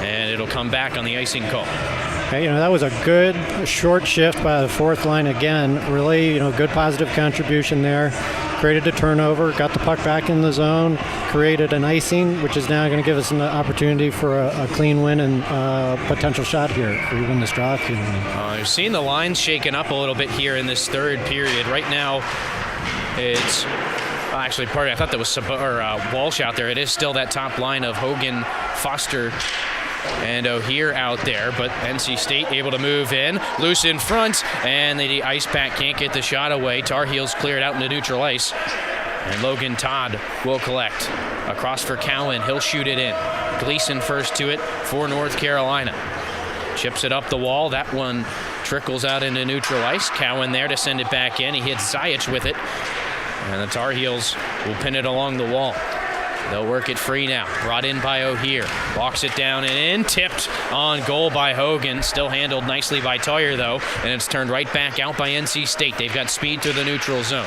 and it'll come back on the icing call. Hey, that was a good short shift by the fourth line again. Really, good positive contribution there. Created a turnover, got the puck back in the zone, created an icing, which is now going to give us an opportunity for a clean win and potential shot here if we win this draw. I've seen the lines shaken up a little bit here in this third period. Right now, it's Actually, I thought that was Walsh out there. It is still that top line of Hogan, Foster, and O'Hear out there, but NC State able to move in, loose in front, and the ice pack can't get the shot away. Tar Heels cleared out into neutral ice, and Logan Todd will collect. Across for Cowan, he'll shoot it in. Gleason first to it for North Carolina. Chips it up the wall. That one trickles out into neutral ice. Cowan there to send it back in. He hits Zajic with it, and the Tar Heels will pin it along the wall. They'll work it free now. Brought in by O'Hear. Walks it down and in. Tipped on goal by Hogan. Still handled nicely by Toyer, though. And it's turned right back out by NC State. They've got speed through the neutral zone.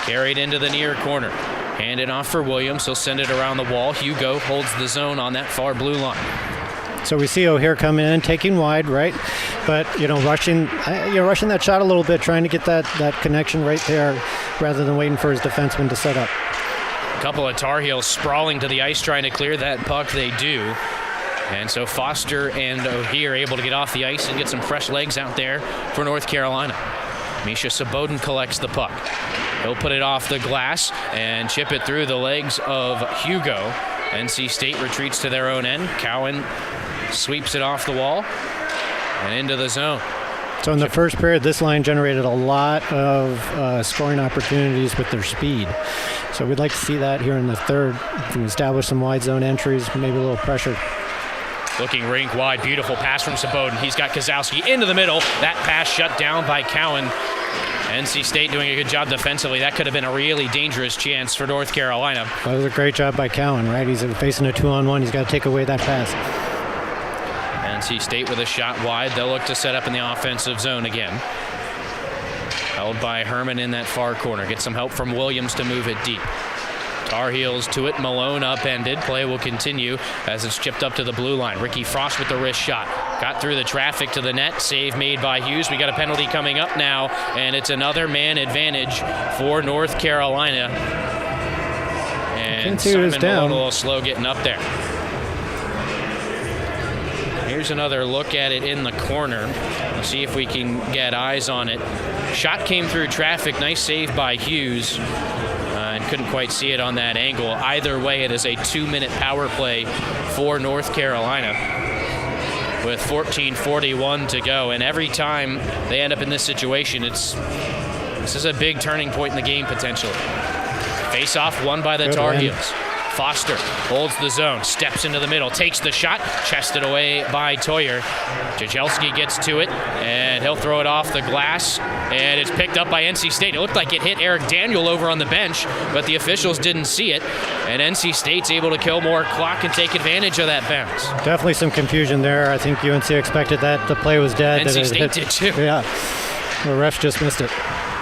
Carried into the near corner. Handed off for Williams. He'll send it around the wall. Hugo holds the zone on that far blue line. So we see O'Hear come in, taking wide, right? But, rushing that shot a little bit, trying to get that connection right there rather than waiting for his defenseman to set up. A couple of Tar Heels sprawling to the ice trying to clear that puck. They do. And so Foster and O'Hear able to get off the ice and get some fresh legs out there for North Carolina. Misha Saboden collects the puck. He'll put it off the glass and chip it through the legs of Hugo. NC State retreats to their own end. Cowan sweeps it off the wall and into the zone. So in the first period, this line generated a lot of scoring opportunities with their speed. So we'd like to see that here in the third. Can establish some wide zone entries, maybe a little pressure. Looking rink wide, beautiful pass from Saboden. He's got Kozlowski into the middle. That pass shut down by Cowan. NC State doing a good job defensively. That could have been a really dangerous chance for North Carolina. That was a great job by Cowan, right? He's facing a 2-on-1. He's got to take away that pass. NC State with a shot wide. They'll look to set up in the offensive zone again. Held by Herman in that far corner. Get some help from Williams to move it deep. Tar Heels to it. Malone upended. Play will continue as it's chipped up to the blue line. Ricky Frost with the wrist shot. Got through the traffic to the net. Save made by Hughes. We got a penalty coming up now, and it's another man advantage for North Carolina. And Simon Malone a little slow getting up there. Here's another look at it in the corner. Let's see if we can get eyes on it. Shot came through traffic. Nice save by Hughes. And couldn't quite see it on that angle. Either way, it is a 2-minute power play for North Carolina with 14:41 to go. And every time they end up in this situation, this is a big turning point in the game potentially. Face-off won by the Tar Heels. Foster holds the zone, steps into the middle, takes the shot, chested away by Toyer. Jajelski gets to it, and he'll throw it off the glass, and it's picked up by NC State. It looked like it hit Eric Daniel over on the bench, but the officials didn't see it, and NC State's able to kill more clock and take advantage of that bounce. Definitely some confusion there. I think UNC expected that the play was dead. NC State did too. Yeah, the refs just missed it.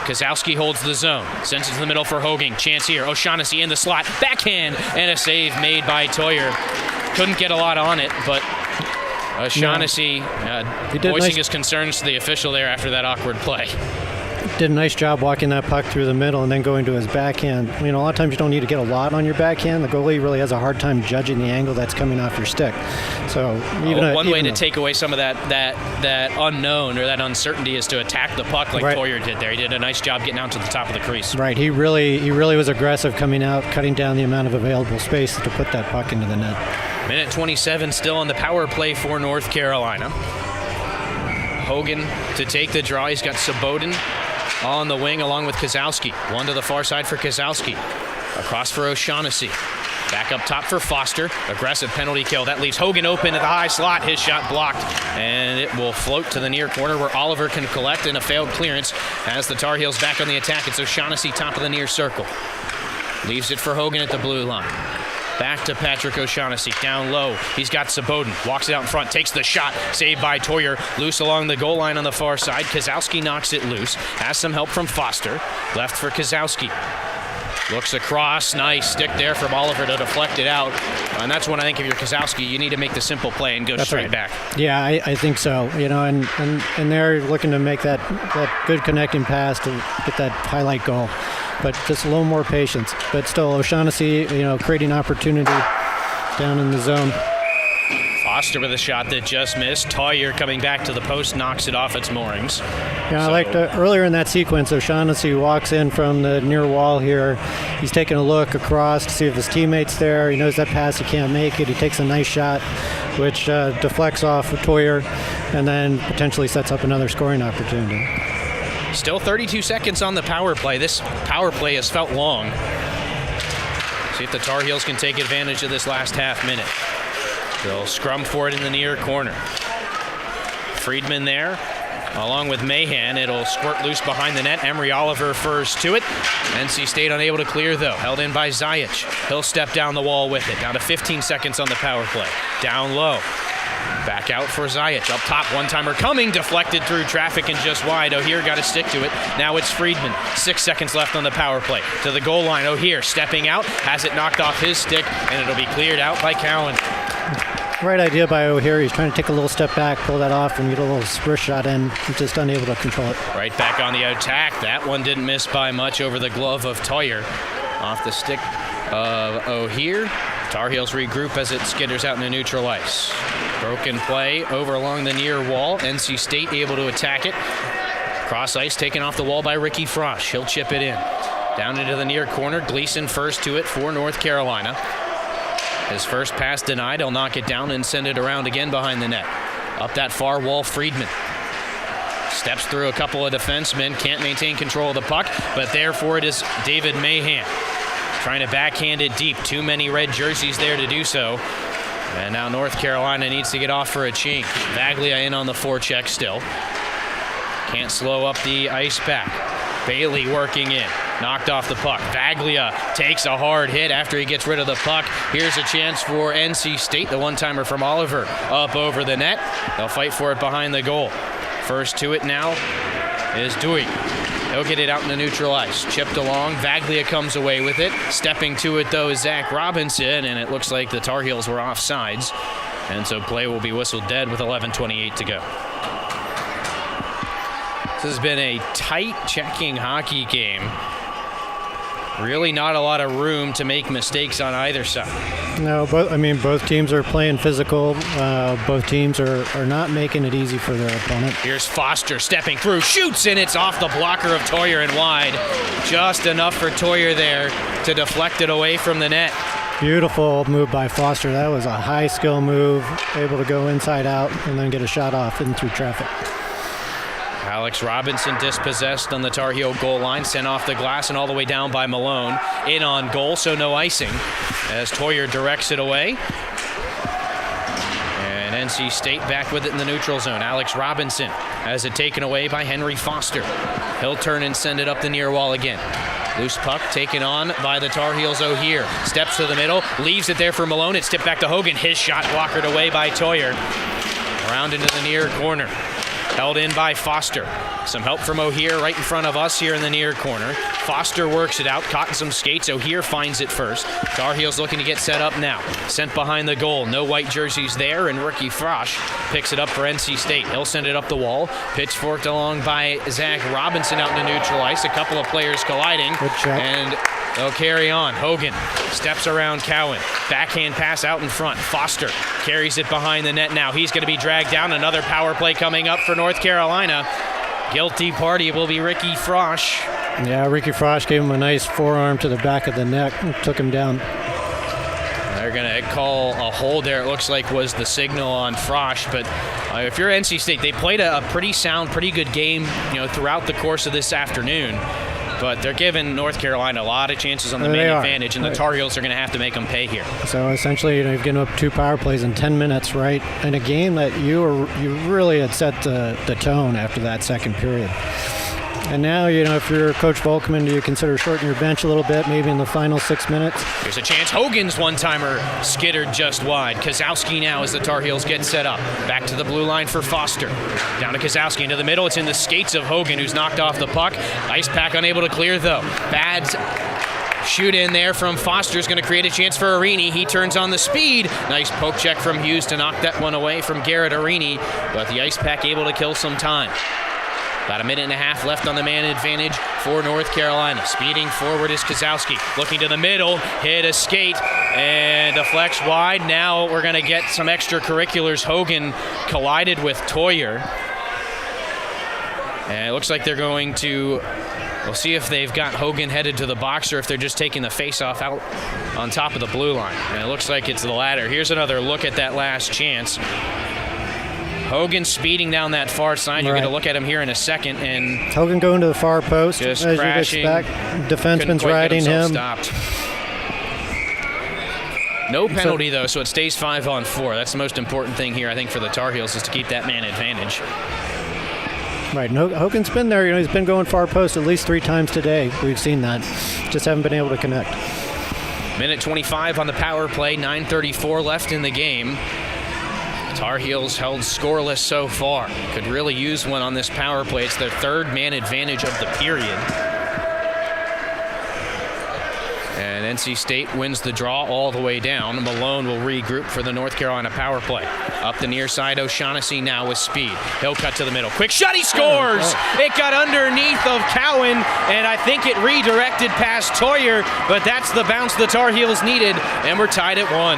Kozlowski holds the zone, sends it to the middle for Hogan. Chance here, O'Shaughnessy in the slot, backhand, and a save made by Toyer. Couldn't get a lot on it, but O'Shaughnessy voicing his concerns to the official there after that awkward play. Did a nice job walking that puck through the middle and then going to his backhand. A lot of times you don't need to get a lot on your backhand. The goalie really has a hard time judging the angle that's coming off your stick. So one way to take away some of that unknown or that uncertainty is to attack the puck like Toyer did there. He did a nice job getting out to the top of the crease. Right. He really was aggressive coming out, cutting down the amount of available space to put that puck into the net. Minute 27 still on the power play for North Carolina. Hogan to take the draw. He's got Saboden on the wing along with Kozlowski. One to the far side for Kozlowski. Across for O'Shaughnessy. Back up top for Foster. Aggressive penalty kill. That leaves Hogan open at the high slot. His shot blocked. And it will float to the near corner where Oliver can collect in a failed clearance as the Tar Heels back on the attack. It's O'Shaughnessy top of the near circle. Leaves it for Hogan at the blue line. Back to Patrick O'Shaughnessy, down low. He's got Saboden, walks it out in front, takes the shot, saved by Toyer, loose along the goal line on the far side. Kozlowski knocks it loose, has some help from Foster, left for Kozlowski. Looks across, nice stick there from Oliver to deflect it out. And that's when I think if you're Kozlowski, you need to make the simple play and go straight back. Yeah, I think so. And they're looking to make that good connecting pass to get that highlight goal. But just a little more patience. But still, O'Shaughnessy, creating opportunity down in the zone. Foster with a shot that just missed. Toyer coming back to the post, knocks it off its moorings. Yeah, I liked earlier in that sequence, O'Shaughnessy walks in from the near wall here. He's taking a look across to see if his teammate's there. He knows that pass, he can't make it. He takes a nice shot, which deflects off of Toyer and then potentially sets up another scoring opportunity. Still 32 seconds on the power play. This power play has felt long. See if the Tar Heels can take advantage of this last half minute. They'll scrum for it in the near corner. Friedman there, along with Mahan. It'll squirt loose behind the net. Emery Oliver first to it. NC State unable to clear, though. Held in by Zajic. He'll step down the wall with it. Down to 15 seconds on the power play. Down low. Back out for Zajic. Up top, one-timer coming. Deflected through traffic and just wide. O'Hear got to stick to it. Now it's Friedman. 6 seconds left on the power play. To the goal line. O'Hear stepping out. Has it knocked off his stick, and it'll be cleared out by Cowan. Right idea by O'Hear. He's trying to take a little step back, pull that off, and get a little sprint shot in. He's just unable to control it. Right back on the attack. That one didn't miss by much over the glove of Toyer. Off the stick of O'Hear. Tar Heels regroup as it skitters out into neutral ice. Broken play over along the near wall. NC State able to attack it. Cross ice taken off the wall by Ricky Frosch. He'll chip it in. Down into the near corner. Gleason first to it for North Carolina. His first pass denied. He'll knock it down and send it around again behind the net. Up that far wall, Friedman. Steps through a couple of defensemen. Can't maintain control of the puck, but therefore it is David Mahan. Trying to backhand it deep. Too many red jerseys there to do so. And now North Carolina needs to get off for a change. Vaglia in on the forecheck still. Can't slow up the ice back. Bailey working in. Knocked off the puck. Vaglia takes a hard hit after he gets rid of the puck. Here's a chance for NC State. The one-timer from Oliver up over the net. They'll fight for it behind the goal. First to it now is Dewey. He'll get it out into neutral ice. Chipped along. Vaglia comes away with it. Stepping to it, though, is Zach Robinson, and it looks like the Tar Heels were offsides. And so play will be whistled dead with 11:28 to go. This has been a tight checking hockey game. Really not a lot of room to make mistakes on either side. No, both teams are playing physical. Both teams are not making it easy for their opponent. Here's Foster stepping through, shoots, and it's off the blocker of Toyer and wide. Just enough for Toyer there to deflect it away from the net. Beautiful move by Foster. That was a high skill move, able to go inside out and then get a shot off in through traffic. Alex Robinson dispossessed on the Tar Heel goal line, sent off the glass and all the way down by Malone. In on goal, so no icing as Toyer directs it away. And NC State back with it in the neutral zone. Alex Robinson has it taken away by Henry Foster. He'll turn and send it up the near wall again. Loose puck taken on by the Tar Heels. O'Hear steps to the middle, leaves it there for Malone. It's tipped back to Hogan. His shot blockered away by Toyer. Around into the near corner. Held in by Foster. Some help from O'Hear right in front of us here in the near corner. Foster works it out, caught in some skates. O'Hear finds it first. Tar Heels looking to get set up now. Sent behind the goal. No white jerseys there, and Ricky Frosch picks it up for NC State. He'll send it up the wall. Pitchforked along by Zach Robinson out into neutral ice. A couple of players colliding. Good check. And they'll carry on. Hogan steps around Cowan. Backhand pass out in front. Foster carries it behind the net now. He's going to be dragged down. Another power play coming up for North Carolina. Guilty party will be Ricky Frosch. Yeah, Ricky Frosch gave him a nice forearm to the back of the neck and took him down. They're going to call a hold there. It looks like was the signal on Frosch. But if you're NC State, they played a pretty sound, pretty good game, throughout the course of this afternoon. But they're giving North Carolina a lot of chances on the main advantage, and the Tar Heels are going to have to make them pay here. So essentially, you've given up 2 power plays in 10 minutes, right? In a game that you really had set the tone after that second period. And now, if you're Coach Volkman, do you consider shortening your bench a little bit, maybe in the final 6 minutes? Here's a chance. Hogan's one-timer skittered just wide. Kozowski now as the Tar Heels get set up. Back to the blue line for Foster. Down to Kozowski into the middle. It's in the skates of Hogan, who's knocked off the puck. Ice pack unable to clear, though. Bad shoot in there from Foster's going to create a chance for Arini. He turns on the speed. Nice poke check from Hughes to knock that one away from Garrett Arini. But the ice pack able to kill some time. About a minute and a half left on the man advantage for North Carolina. Speeding forward is Kozowski. Looking to the middle, hit a skate, and deflects wide. Now we're going to get some extracurriculars. Hogan collided with Toyer. And it looks like they're going to, we'll see if they've got Hogan headed to the box or if they're just taking the face-off out on top of the blue line. And it looks like it's the latter. Here's another look at that last chance. Hogan speeding down that far side. You're going to look at him here in a second. And Hogan going to the far post. Just as crashing. You'd expect. Defenseman's riding him. Stopped. No penalty, though, so it stays 5-on-4. That's the most important thing here, I think, for the Tar Heels is to keep that man advantage. Right, and Hogan's been there. He's been going far post at least 3 times today. We've seen that. Just haven't been able to connect. Minute 25 on the power play. 9:34 left in the game. Tar Heels held scoreless so far. Could really use one on this power play. It's their 3rd man advantage of the period. And NC State wins the draw all the way down. Malone will regroup for the North Carolina power play. Up the near side, O'Shaughnessy now with speed. He'll cut to the middle. Quick shot, he scores! It got underneath of Cowan, and I think it redirected past Toyer, but that's the bounce the Tar Heels needed, and we're tied at 1.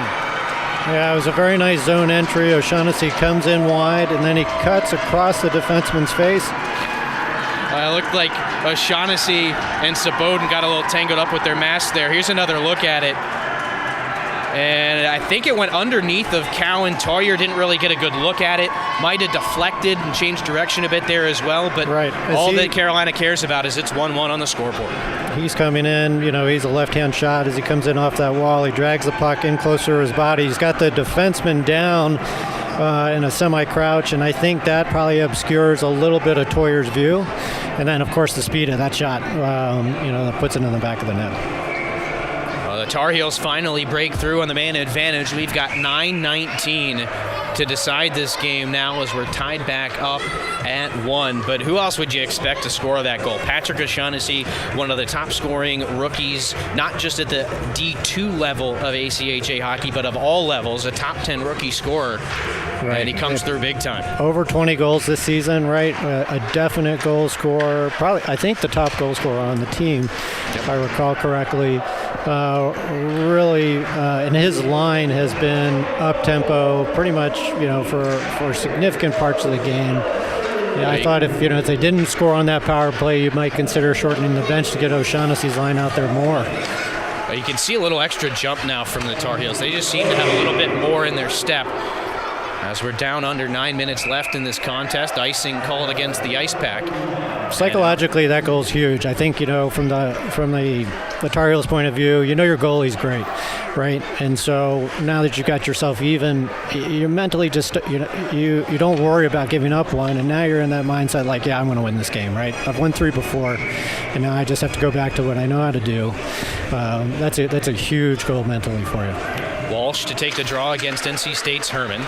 Yeah, it was a very nice zone entry. O'Shaughnessy comes in wide, and then he cuts across the defenseman's face. It looked like O'Shaughnessy and Saboden got a little tangled up with their masks there. Here's another look at it. And I think it went underneath of Cowan. Toyer didn't really get a good look at it. Might have deflected and changed direction a bit there as well. But all that Carolina cares about is it's 1-1 on the scoreboard. He's coming in. He's a left-hand shot as he comes in off that wall. He drags the puck in closer to his body. He's got the defenseman down in a semi-crouch, and I think that probably obscures a little bit of Toyer's view. And then, of course, the speed of that shot, that puts it in the back of the net. The Tar Heels finally break through on the man advantage. We've got 9:19 to decide this game now as we're tied back up at 1. But who else would you expect to score that goal? Patrick O'Shaughnessy, one of the top scoring rookies, not just at the D2 level of ACHA hockey, but of all levels, a top 10 rookie scorer. Right. And he comes through big time. Over 20 goals this season, right? A definite goal scorer. Probably, I think, the top goal scorer on the team, if I recall correctly. And his line has been up-tempo pretty much, for significant parts of the game. Yeah, I thought if they didn't score on that power play, you might consider shortening the bench to get O'Shaughnessy's line out there more. You can see a little extra jump now from the Tar Heels. They just seem to have a little bit more in their step. As we're down under 9 minutes left in this contest, icing called against the Ice Pack. Psychologically, that goal's huge. I think, from the Tar Heels' point of view, your goalie's great, right? And so now that you've got yourself even, you're mentally just, you don't worry about giving up one, and now you're in that mindset like, yeah, I'm going to win this game, right? I've won 3 before, and now I just have to go back to what I know how to do. That's a huge goal mentally for you. Walsh to take the draw against NC State's Herman.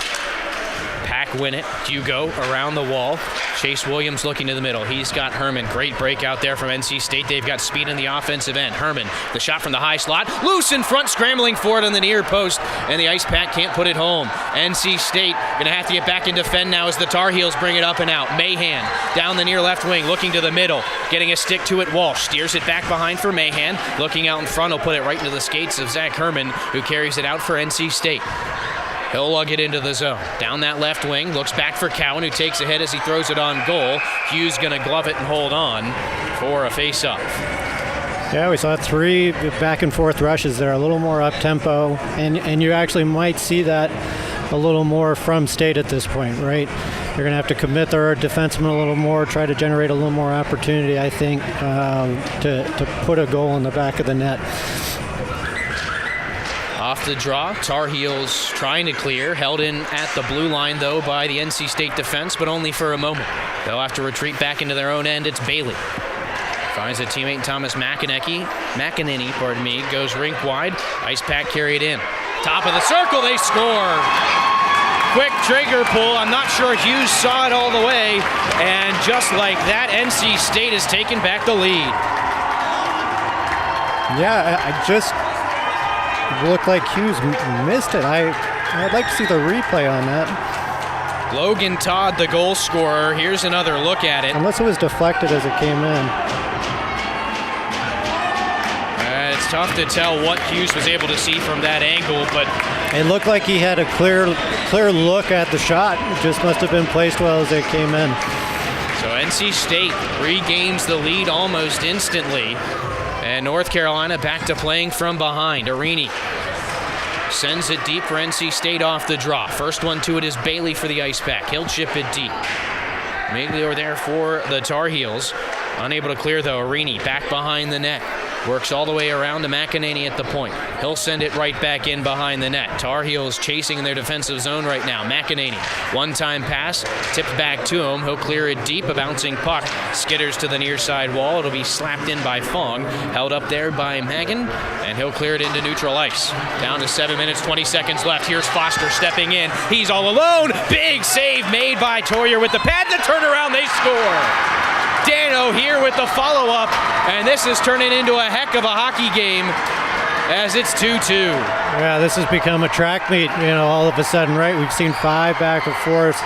Pack win it. Hugo around the wall. Chase Williams looking to the middle. He's got Herman. Great break out there from NC State. They've got speed in the offensive end. Herman, the shot from the high slot. Loose in front, scrambling for it on the near post. And the Ice Pack can't put it home. NC State going to have to get back and defend now as the Tar Heels bring it up and out. Mahan down the near left wing, looking to the middle. Getting a stick to it. Walsh steers it back behind for Mahan. Looking out in front, will put it right into the skates of Zach Herman, who carries it out for NC State. He'll lug it into the zone. Down that left wing, looks back for Cowan, who takes a hit as he throws it on goal. Hughes going to glove it and hold on for a face-off. Yeah, we saw 3 back-and-forth rushes there, a little more up-tempo, and you actually might see that a little more from State at this point, right? They're going to have to commit their defensemen a little more, try to generate a little more opportunity, I think, to put a goal in the back of the net. Off the draw, Tar Heels trying to clear. Held in at the blue line, though, by the NC State defense, but only for a moment. They'll have to retreat back into their own end. It's Bailey. Finds a teammate, Thomas McEnany, goes rink wide. Ice Pack carried in. Top of the circle, they score. Quick trigger pull. I'm not sure Hughes saw it all the way. And just like that, NC State has taken back the lead. Yeah, I just looked like Hughes missed it. I'd like to see the replay on that. Logan Todd, the goal scorer. Here's another look at it. Unless it was deflected as it came in. It's tough to tell what Hughes was able to see from that angle, but it looked like he had a clear look at the shot. It just must have been placed well as it came in. So NC State regains the lead almost instantly, and North Carolina back to playing from behind. Arini sends it deep for NC State off the draw. First one to it is Bailey for the Ice Pack. He'll chip it deep. Miglio there for the Tar Heels. Unable to clear though. Arini back behind the net. Works all the way around to McEnany at the point. He'll send it right back in behind the net. Tar Heels chasing in their defensive zone right now. McEnany, one-time pass, tipped back to him. He'll clear it deep, a bouncing puck. Skitters to the near side wall. It'll be slapped in by Fong. Held up there by Magan, and he'll clear it into neutral ice. Down to 7 minutes, 20 seconds left. Here's Foster stepping in. He's all alone. Big save made by Toyer with the pad. The turnaround, they score. Dano here with the follow-up, and this is turning into a heck of a hockey game as it's 2-2. Yeah, this has become a track meet, all of a sudden, right? We've seen 5 back and forth.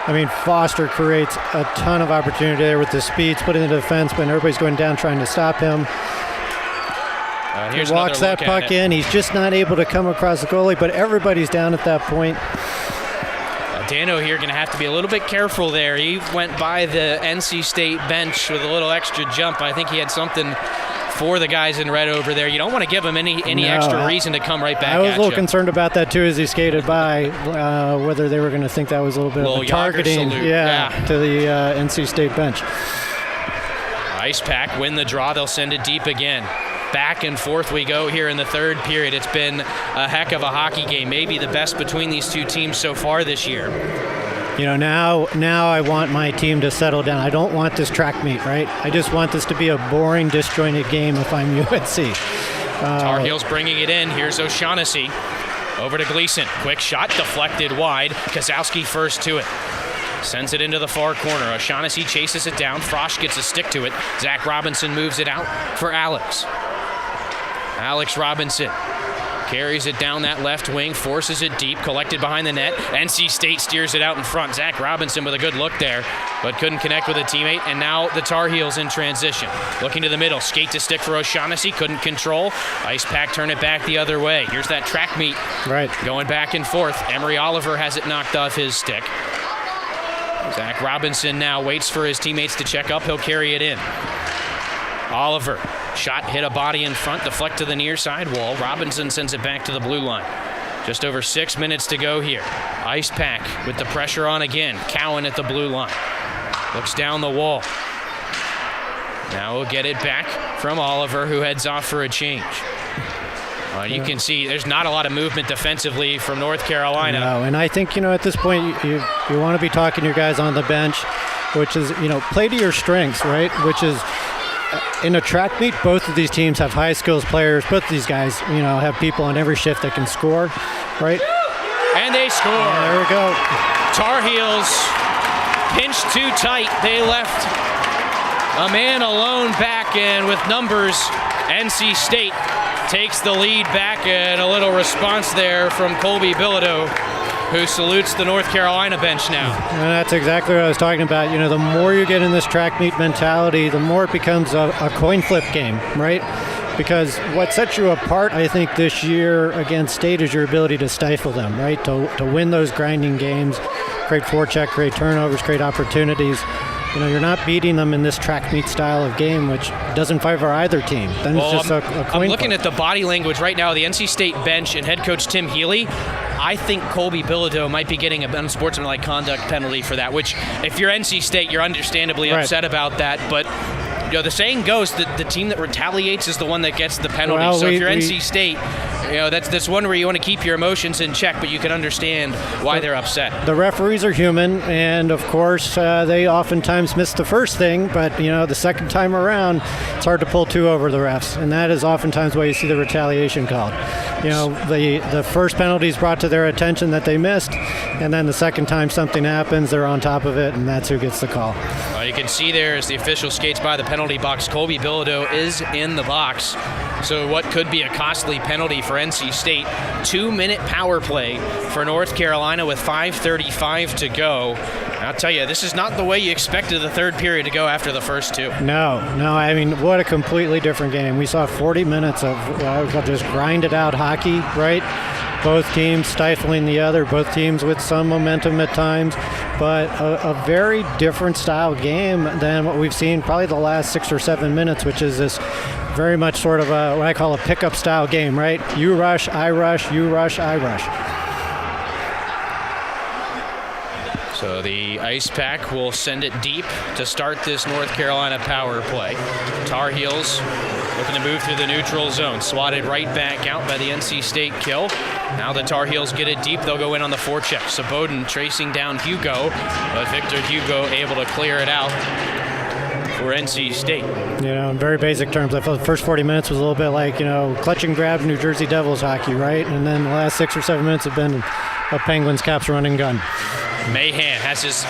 I mean, Foster creates a ton of opportunity there with the speed, split in the defense, but everybody's going down trying to stop him. He walks that puck in. He's just not able to come across the goalie, but everybody's down at that point. Dano here going to have to be a little bit careful there. He went by the NC State bench with a little extra jump. I think he had something for the guys in red over there. You don't want to give him any extra reason to come right back at you. I was a little concerned about that too as he skated by, whether they were going to think that was a little bit of a targeting to the NC State bench. Ice Pack win the draw. They'll send it deep again. Back and forth we go here in the third period. It's been a heck of a hockey game, maybe the best between these two teams so far this year. Now I want my team to settle down. I don't want this track meet, right? I just want this to be a boring, disjointed game if I'm UNC. Tar Heels bringing it in. Here's O'Shaughnessy. Over to Gleason. Quick shot, deflected wide. Kozowski first to it. Sends it into the far corner. O'Shaughnessy chases it down. Frosch gets a stick to it. Zach Robinson moves it out for Alex. Alex Robinson carries it down that left wing, forces it deep, collected behind the net. NC State steers it out in front. Zach Robinson with a good look there, but couldn't connect with a teammate. And now the Tar Heels in transition. Looking to the middle, skate to stick for O'Shaughnessy, couldn't control. Ice Pack turn it back the other way. Here's that track meet. Right. Going back and forth. Emery Oliver has it knocked off his stick. Zach Robinson now waits for his teammates to check up. He'll carry it in. Oliver. Shot hit a body in front, deflect to the near side wall. Robinson sends it back to the blue line. Just over 6 minutes to go here. Ice Pack with the pressure on again. Cowan at the blue line. Looks down the wall. Now we'll get it back from Oliver, who heads off for a change. You can see there's not a lot of movement defensively from North Carolina. No, and I think, at this point, you want to be talking to your guys on the bench, which is, play to your strengths, right? Which is, in a track meet, both of these teams have high skills players. Both of these guys, have people on every shift that can score, right? And they score. There we go. Tar Heels pinched too tight. They left a man alone back, and with numbers, NC State takes the lead back, and a little response there from Colby Bilodeau, who salutes the North Carolina bench now. And that's exactly what I was talking about. The more you get in this track meet mentality, the more it becomes a coin flip game, right? Because what sets you apart, I think, this year against State is your ability to stifle them, right? To win those grinding games, create forecheck, create turnovers, create opportunities. You're not beating them in this track meet style of game, which doesn't favor either team. Then it's just a coin I'm looking flip. at the body language right now, the NC State bench and head coach Tim Healy. I think Colby Bilodeau might be getting a unsportsmanlike conduct penalty for that, which if you're NC State, you're understandably upset about that. But the saying goes that the team that retaliates is the one that gets the penalty. Well, so if you're NC State, that's one where you want to keep your emotions in check, but you can understand why they're upset. The referees are human, and of course, they oftentimes miss the first thing, but the second time around, it's hard to pull two over the refs, and that is oftentimes why you see the retaliation called. The first penalty is brought to their attention that they missed, and then the second time something happens, they're on top of it, and that's who gets the call. You can see there as the official skates by the penalty box. Colby Bilodeau is in the box. So what could be a costly penalty for NC State. 2-minute power play for North Carolina with 5:35 to go. I'll tell you, this is not the way you expected the third period to go after the first two. No. I mean, what a completely different game. We saw 40 minutes of what I would call just grinded out hockey, right? Both teams stifling the other, both teams with some momentum at times, but a very different style game than what we've seen probably the last 6 or 7 minutes, which is this very much sort of what I call a pickup style game, right? You rush, I rush, you rush, I rush. So the Ice Pack will send it deep to start this North Carolina power play. Tar Heels looking to move through the neutral zone. Swatted right back out by the NC State kill. Now the Tar Heels get it deep. They'll go in on the forecheck. Saboden tracing down Hugo, but Victor Hugo able to clear it out for NC State. In very basic terms, I felt the first 40 minutes was a little bit like, clutch and grab New Jersey Devils hockey, right? And then the last 6 or 7 minutes have been a Penguins Caps run and gun. Mahan has his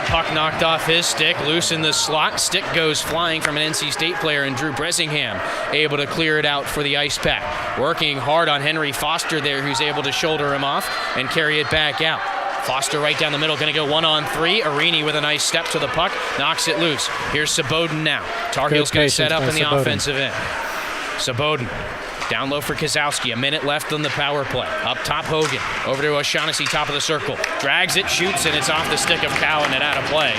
puck knocked off his stick, loose in the slot. Stick goes flying from an NC State player, and Drew Bresingham able to clear it out for the Ice Pack. Working hard on Henry Foster there, who's able to shoulder him off and carry it back out. Foster right down the middle, going to go 1-on-3. Arini with a nice step to the puck, knocks it loose. Here's Saboden now. Tar Heels going to set up in the offensive end. Saboden. Down low for Kozowski. A minute left on the power play. Up top, Hogan. Over to O'Shaughnessy, top of the circle. Drags it, shoots, and it's off the stick of Cowan and out of play.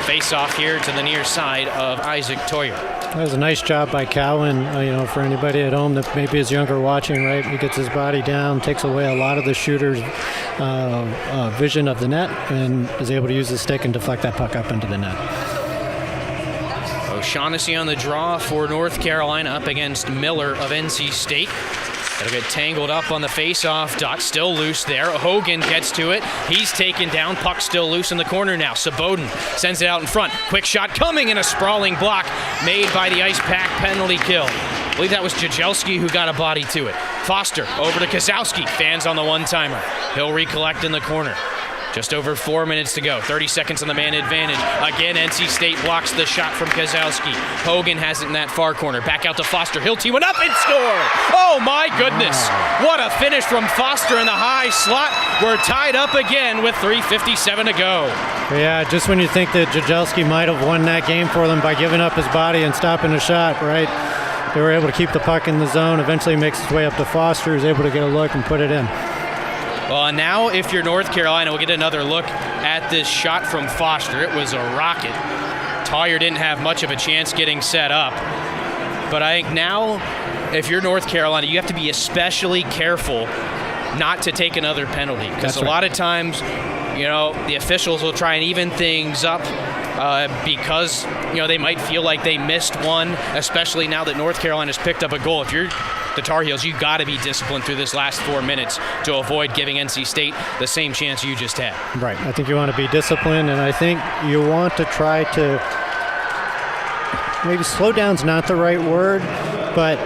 Face off here to the near side of Isaac Toyer. That was a nice job by Cowan, for anybody at home that maybe is younger watching, right? He gets his body down, takes away a lot of the shooter's vision of the net, and is able to use the stick and deflect that puck up into the net. O'Shaughnessy on the draw for North Carolina up against Miller of NC State. It'll get tangled up on the face-off dot, still loose there. Hogan gets to it. He's taken down. Puck still loose in the corner now. Saboden sends it out in front. Quick shot coming, and a sprawling block made by the Ice Pack penalty kill. I believe that was Jajelski who got a body to it. Foster over to Kozowski. Fans on the one-timer. He'll recollect in the corner. Just over 4 minutes to go. 30 seconds on the man advantage. Again, NC State blocks the shot from Kozowski. Hogan has it in that far corner. Back out to Foster. He'll tee one up and score! Oh my goodness! What a finish from Foster in the high slot. We're tied up again with 3:57 to go. Yeah, just when you think that Jajelski might have won that game for them by giving up his body and stopping a shot, right? They were able to keep the puck in the zone. Eventually makes its way up to Foster, who's able to get a look and put it in. Well, now if you're North Carolina, we'll get another look at this shot from Foster. It was a rocket. Toyer didn't have much of a chance getting set up. But I think now, if you're North Carolina, you have to be especially careful not to take another penalty. Because a lot of times, the officials will try and even things up because, they might feel like they missed one, especially now that North Carolina's picked up a goal. If you're the Tar Heels, you've got to be disciplined through this last 4 minutes to avoid giving NC State the same chance you just had. Right. I think you want to be disciplined, and I think you want to try to maybe slow down's not the right word, but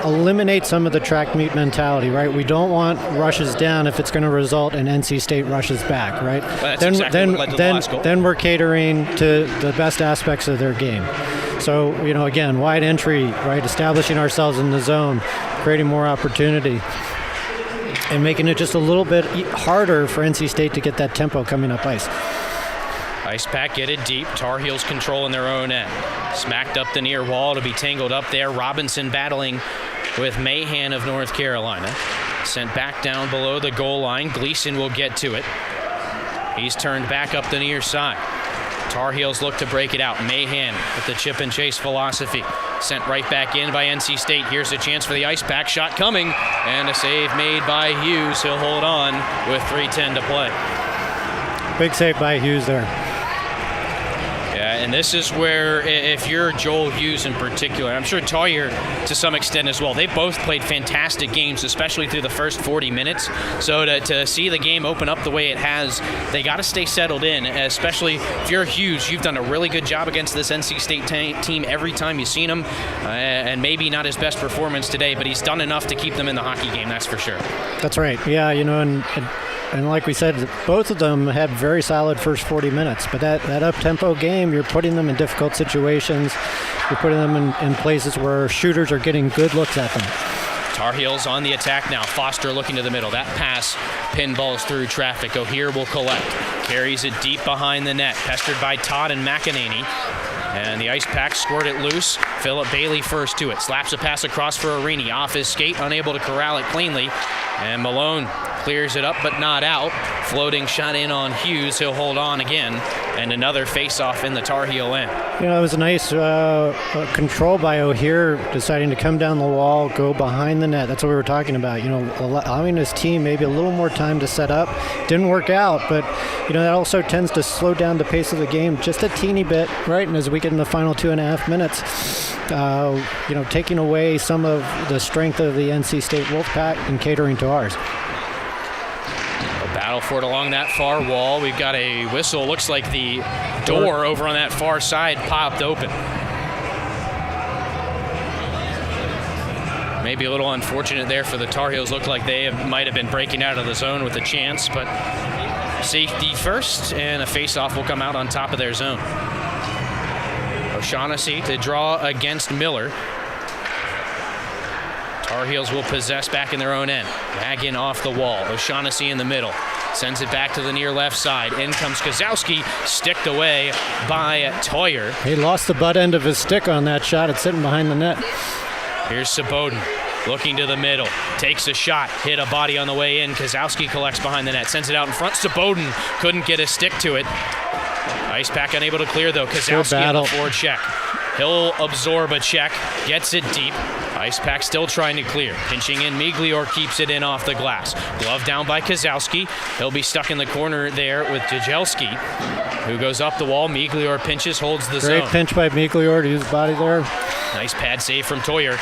eliminate some of the track meet mentality, right? We don't want rushes down if it's going to result in NC State rushes back, right? Well, that's exactly what led to the last goal. Then we're catering to the best aspects of their game. So, again, wide entry, right? Establishing ourselves in the zone, creating more opportunity, and making it just a little bit harder for NC State to get that tempo coming up ice. Ice Pack get it deep. Tar Heels control in their own end. Smacked up the near wall to be tangled up there. Robinson battling with Mahan of North Carolina. Sent back down below the goal line. Gleason will get to it. He's turned back up the near side. Tar Heels look to break it out. Mahan with the chip and chase philosophy. Sent right back in by NC State. Here's a chance for the Ice Pack. Shot coming. And a save made by Hughes. He'll hold on with 3:10 to play. Big save by Hughes there. And this is where, if you're Joel Hughes in particular, I'm sure Toyer to some extent as well, they both played fantastic games, especially through the first 40 minutes. So to see the game open up the way it has, they got to stay settled in, especially if you're Hughes. You've done a really good job against this NC State team every time you've seen him, and maybe not his best performance today, but he's done enough to keep them in the hockey game, that's for sure. That's right. Yeah, and and like we said, both of them had very solid first 40 minutes. But that up-tempo game, you're putting them in difficult situations. You're putting them in places where shooters are getting good looks at them. Tar Heels on the attack now. Foster looking to the middle. That pass pinballs through traffic. O'Hear will collect. Carries it deep behind the net. Pestered by Todd and McEnany. And the Ice Pack scored it loose. Philip Bailey first to it. Slaps a pass across for Arini. Off his skate, unable to corral it cleanly. And Malone clears it up, but not out. Floating shot in on Hughes. He'll hold on again. And another face-off in the Tar Heel end. It was a nice control by O'Hear, deciding to come down the wall, go behind the net. That's what we were talking about. Allowing his team maybe a little more time to set up. Didn't work out, but that also tends to slow down the pace of the game just a teeny bit, right? And as we get in the final 2.5 minutes, taking away some of the strength of the NC State Wolfpack and catering to ours. Battle for it along that far wall. We've got a whistle. Looks like the door over on that far side popped open. Maybe a little unfortunate there for the Tar Heels. Looked like they might have been breaking out of the zone with a chance, but safety first, and a face-off will come out on top of their zone. O'Shaughnessy to draw against Miller. Tar Heels will possess back in their own end. Wagon off the wall. O'Shaughnessy in the middle. Sends it back to the near left side. In comes Kozowski, sticked away by Toyer. He lost the butt end of his stick on that shot. It's sitting behind the net. Here's Saboden looking to the middle. Takes a shot. Hit a body on the way in. Kozowski collects behind the net. Sends it out in front. Saboden couldn't get a stick to it. Ice Pack unable to clear though. Kozowski on the forward check. He'll absorb a check. Gets it deep. Ice Pack still trying to clear. Pinching in, Miglior keeps it in off the glass. Glove down by Kozowski. He'll be stuck in the corner there with Jajelski, who goes up the wall. Miglior pinches, holds the zone. Great pinch by Miglior to use body there. Nice pad save from Toyer.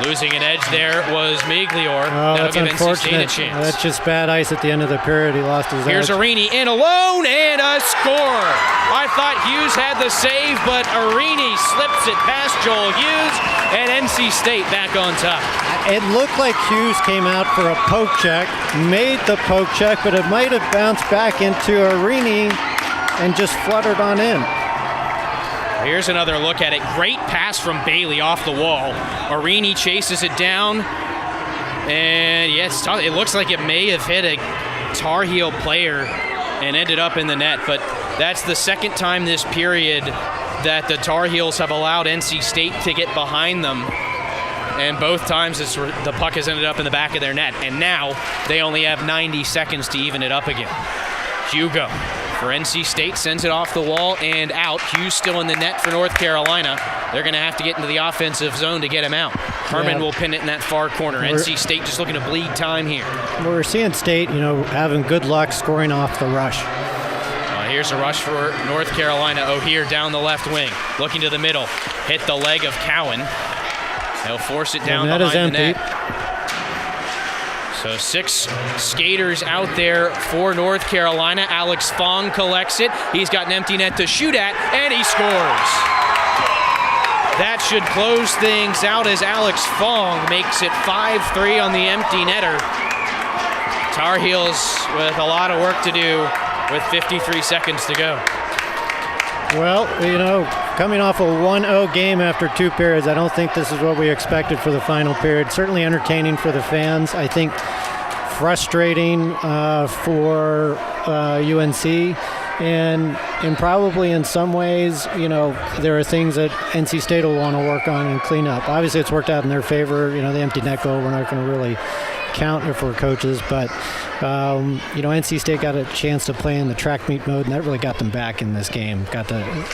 Losing an edge there was Miglior. Oh, That'll that's give NC State a unfortunate. chance. That's just bad ice at the end of the period. He lost his Here's edge. Arini in alone and a score. I thought Hughes had the save, but Arini slips it past Joel Hughes, and NC State back on top. It looked like Hughes came out for a poke check, made the poke check, but it might have bounced back into Arini and just fluttered on in. Here's another look at it. Great pass from Bailey off the wall. Arini chases it down. And yes, it looks like it may have hit a Tar Heel player and ended up in the net. But that's the second time this period that the Tar Heels have allowed NC State to get behind them. And both times the puck has ended up in the back of their net. And now they only have 90 seconds to even it up again. Hugo for NC State sends it off the wall and out. Hughes still in the net for North Carolina. They're going to have to get into the offensive zone to get him out. Herman will pin it in that far corner. NC State just looking to bleed time here. We're seeing State, having good luck scoring off the rush. Here's a rush for North Carolina. O'Hear down the left wing, looking to the middle. Hit the leg of Cowan. They'll force it down behind the net. So 6 skaters out there for North Carolina. Alex Fong collects it. He's got an empty net to shoot at, and he scores. That should close things out as Alex Fong makes it 5-3 on the empty netter. Tar Heels with a lot of work to do with 53 seconds to go. Well, coming off a 1-0 game after 2 periods, I don't think this is what we expected for the final period. Certainly entertaining for the fans. I think frustrating for UNC. And probably in some ways, there are things that NC State will want to work on and clean up. Obviously, it's worked out in their favor. The empty net goal, we're not going to really count if we're coaches, but NC State got a chance to play in the track meet mode, and that really got them back in this game. Got them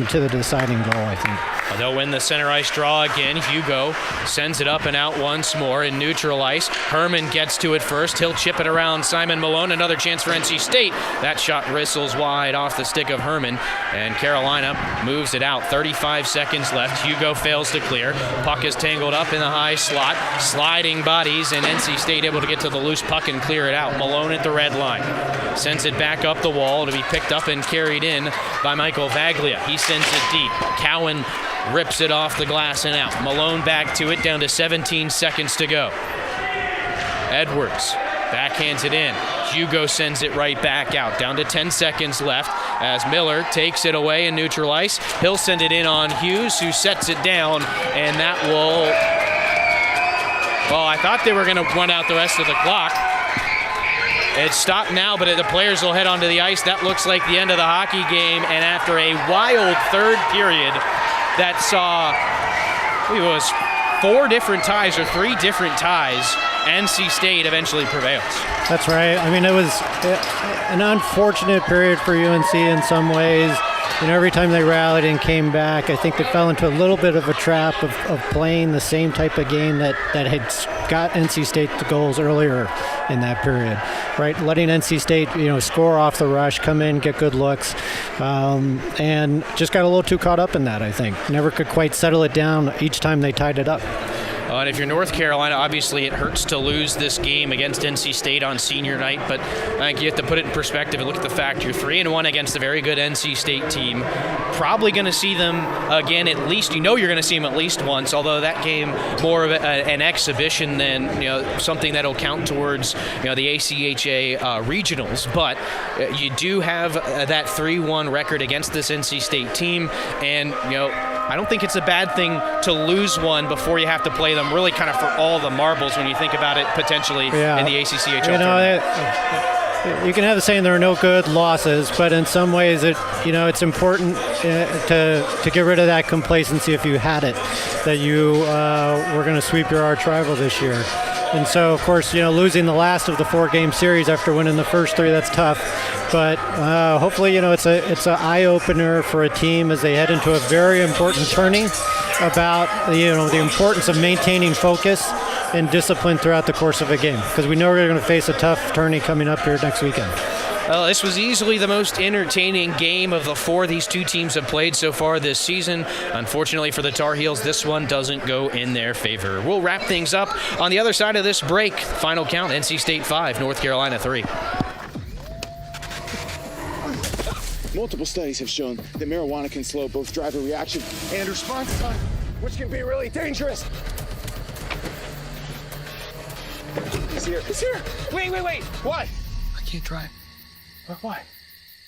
to the deciding goal, I think. They'll win the center ice draw again. Hugo sends it up and out once more in neutral ice. Herman gets to it first. He'll chip it around Simon Malone. Another chance for NC State. That shot whistles wide off the stick of Herman, and Carolina moves it out. 35 seconds left. Hugo fails to clear. Puck is tangled up in the high slot. Sliding bodies, and NC State able to get to the loose puck and clear it out. Malone at the red line. Sends it back up the wall to be picked up and carried in by Michael Vaglia. He sends it deep. Cowan rips it off the glass and out. Malone back to it, down to 17 seconds to go. Edwards Backhands it in. Hugo sends it right back out. Down to 10 seconds left as Miller takes it away and neutral ice. He'll send it in on Hughes, who sets it down, and that will... Well, I thought they were going to run out the rest of the clock. It's stopped now, but the players will head onto the ice. That looks like the end of the hockey game, and after a wild third period that saw, I believe it was 4 different ties or 3 different ties, NC State eventually prevails. That's right. I mean, it was an unfortunate period for UNC in some ways. You know, every time they rallied and came back, I think they fell into a little bit of a trap of playing the same type of game that had got NC State the goals earlier in that period, right? Letting NC State, score off the rush, come in, get good looks, and just got a little too caught up in that, I think. Never could quite settle it down each time they tied it up. And if you're North Carolina, obviously it hurts to lose this game against NC State on senior night, but I think you have to put it in perspective and look at the fact you're 3-1 against a very good NC State team. Probably going to see them again at least. You're going to see them at least once, although that game more of an exhibition than something that'll count towards the ACHA regionals. But you do have that 3-1 record against this NC State team, and I don't think it's a bad thing to lose one before you have to play them really kind of for all the marbles when you think about it potentially in the ACCHL tournament. You can have the saying there are no good losses, but in some ways it's important to get rid of that complacency if you had it, that you were going to sweep your arch rival this year. And so, of course, losing the last of the 4-game series after winning the first 3, that's tough. But hopefully, it's an eye-opener for a team as they head into a very important tourney about, the importance of maintaining focus and discipline throughout the course of a game. Because we know we're going to face a tough tourney coming up here next weekend. Well, this was easily the most entertaining game of the 4 these two teams have played so far this season. Unfortunately for the Tar Heels, this one doesn't go in their favor. We'll wrap things up on the other side of this break. Final count, NC State 5, North Carolina 3. Multiple studies have shown that marijuana can slow both driver reaction and response time, which can be really dangerous. He's here. He's here. Wait. What? I can't drive. Why?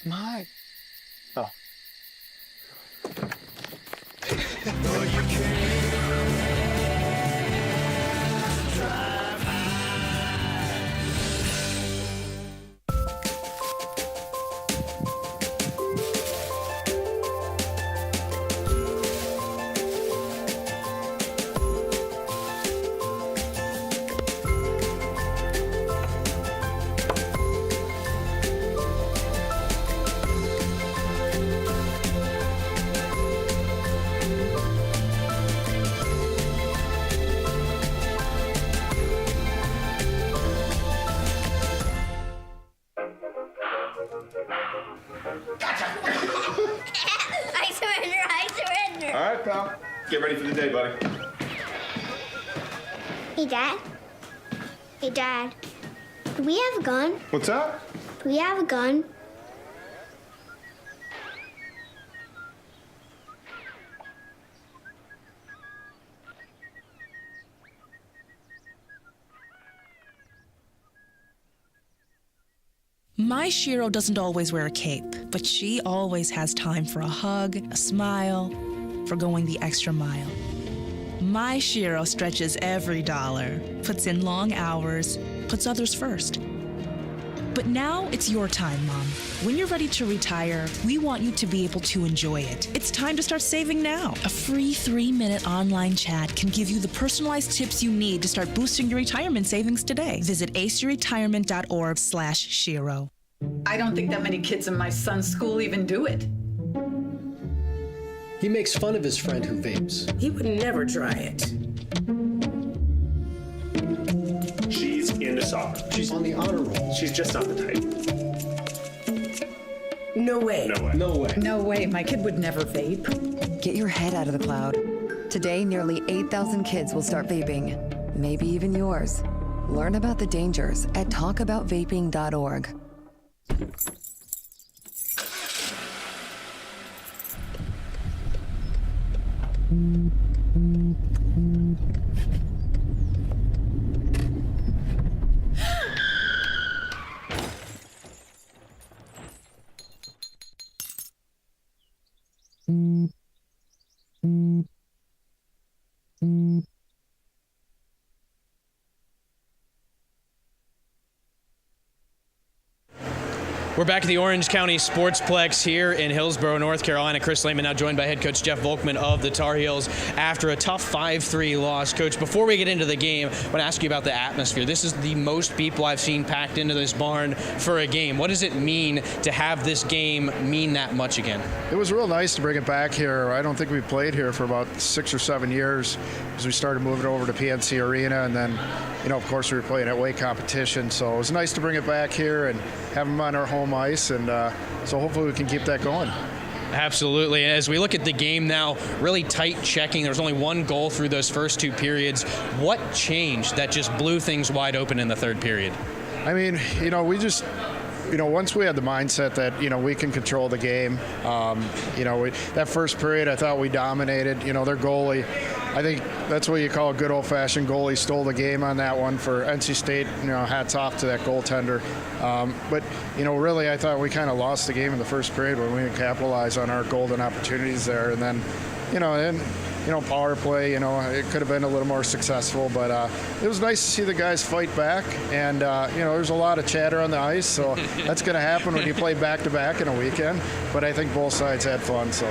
I'm high. Oh. All right, pal. Get ready for the day, buddy. Hey, Dad. Hey, Dad. Do we have a gun? What's that? Do we have a gun? My Shiro doesn't always wear a cape, but she always has time for a hug, a smile, for going the extra mile. My Shiro stretches every dollar, puts in long hours, puts others first. But now it's your time, Mom. When you're ready to retire, we want you to be able to enjoy it. It's time to start saving now. A free 3-minute online chat can give you the personalized tips you need to start boosting your retirement savings today. Visit aceyourretirement.org/Shiro. I don't think that many kids in my son's school even do it. He makes fun of his friend who vapes. He would never try it. She's into soccer. She's on the honor roll. She's just not the type. No way. No way. No way. No way, my kid would never vape. Get your head out of the cloud. Today, nearly 8,000 kids will start vaping, maybe even yours. Learn about the dangers at talkaboutvaping.org. We're back at the Orange County Sportsplex here in Hillsborough, North Carolina. Chris Lehman now joined by head coach Jeff Volkman of the Tar Heels after a tough 5-3 loss. Coach, before we get into the game, I want to ask you about the atmosphere. This is the most people I've seen packed into this barn for a game. What does it mean to have this game mean that much again? It was real nice to bring it back here. I don't think we played here for about 6 or 7 years because we started moving over to PNC Arena, and then, of course, we were playing at weight competition. So it was nice to bring it back here and have them on our home ice, and so hopefully we can keep that going. Absolutely. As we look at the game now, really tight checking. There's only one goal through those first 2 periods. What changed that just blew things wide open in the third period? I mean, we just, once we had the mindset that, we can control the game, that first period, I thought we dominated. Their goalie, I think that's what you call a good old-fashioned goalie, stole the game on that one for NC State. Hats off to that goaltender. But really, I thought we kind of lost the game in the first period when we didn't capitalize on our golden opportunities there. And then, power play, it could have been a little more successful. But it was nice to see the guys fight back. And, there's a lot of chatter on the ice, so that's going to happen when you play back-to-back in a weekend. But I think both sides had fun, so.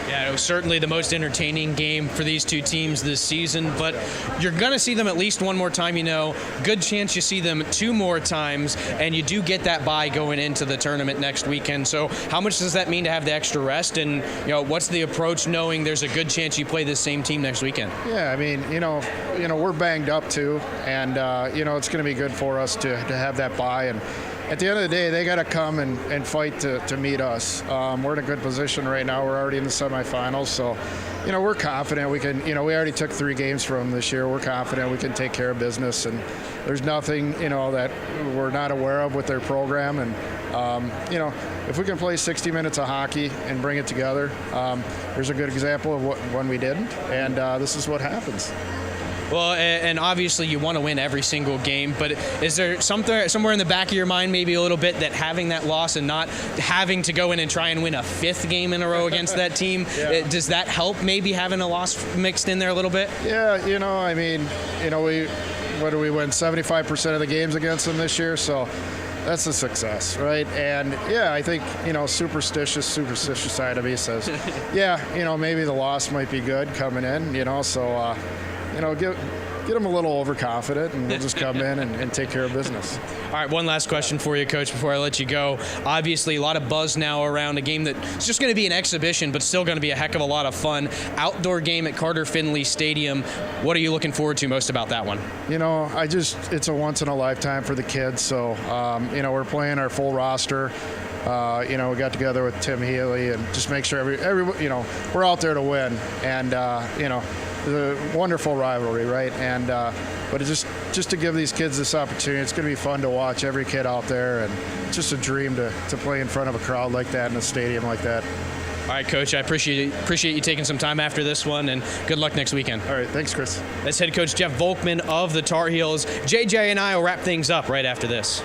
Yeah, it was certainly the most entertaining game for these two teams this season, but you're going to see them at least one more time, Good chance you see them 2 more times, and you do get that bye going into the tournament next weekend. So how much does that mean to have the extra rest, and, what's the approach knowing there's a good chance you play this same team next weekend? Yeah, I mean, we're banged up too, and, it's going to be good for us to have that bye. And at the end of the day, they got to come and fight to meet us. We're in a good position right now. We're already in the semifinals, so we're confident we can. We already took 3 games from them this year. We're confident we can take care of business, and there's nothing that we're not aware of with their program. And if we can play 60 minutes of hockey and bring it together, there's a good example of when we didn't, and this is what happens. Well, and obviously you want to win every single game, but is there somewhere in the back of your mind maybe a little bit that having that loss and not having to go in and try and win a 5th game in a row against that team, does that help maybe having a loss mixed in there a little bit? Yeah, I mean, what do we win, 75% of the games against them this year? So that's a success, right? And yeah, I think, superstitious side of me says, maybe the loss might be good coming in, so, get them a little overconfident, and we'll just come in and take care of business. All right, one last question for you, Coach, before I let you go. Obviously, a lot of buzz now around a game that's just going to be an exhibition, but still going to be a heck of a lot of fun. Outdoor game at Carter Finley Stadium. What are you looking forward to most about that one? It's a once in a lifetime for the kids. So, we're playing our full roster. We got together with Tim Healy and just make sure we're out there to win. And, the wonderful rivalry, right? And but it's just to give these kids this opportunity. It's going to be fun to watch every kid out there, and it's just a dream to play in front of a crowd like that in a stadium like that. All right, Coach, I appreciate you taking some time after this one, and good luck next weekend. All right, thanks, Chris. That's head coach Jeff Volkman of the Tar Heels. JJ and I will wrap things up right after this.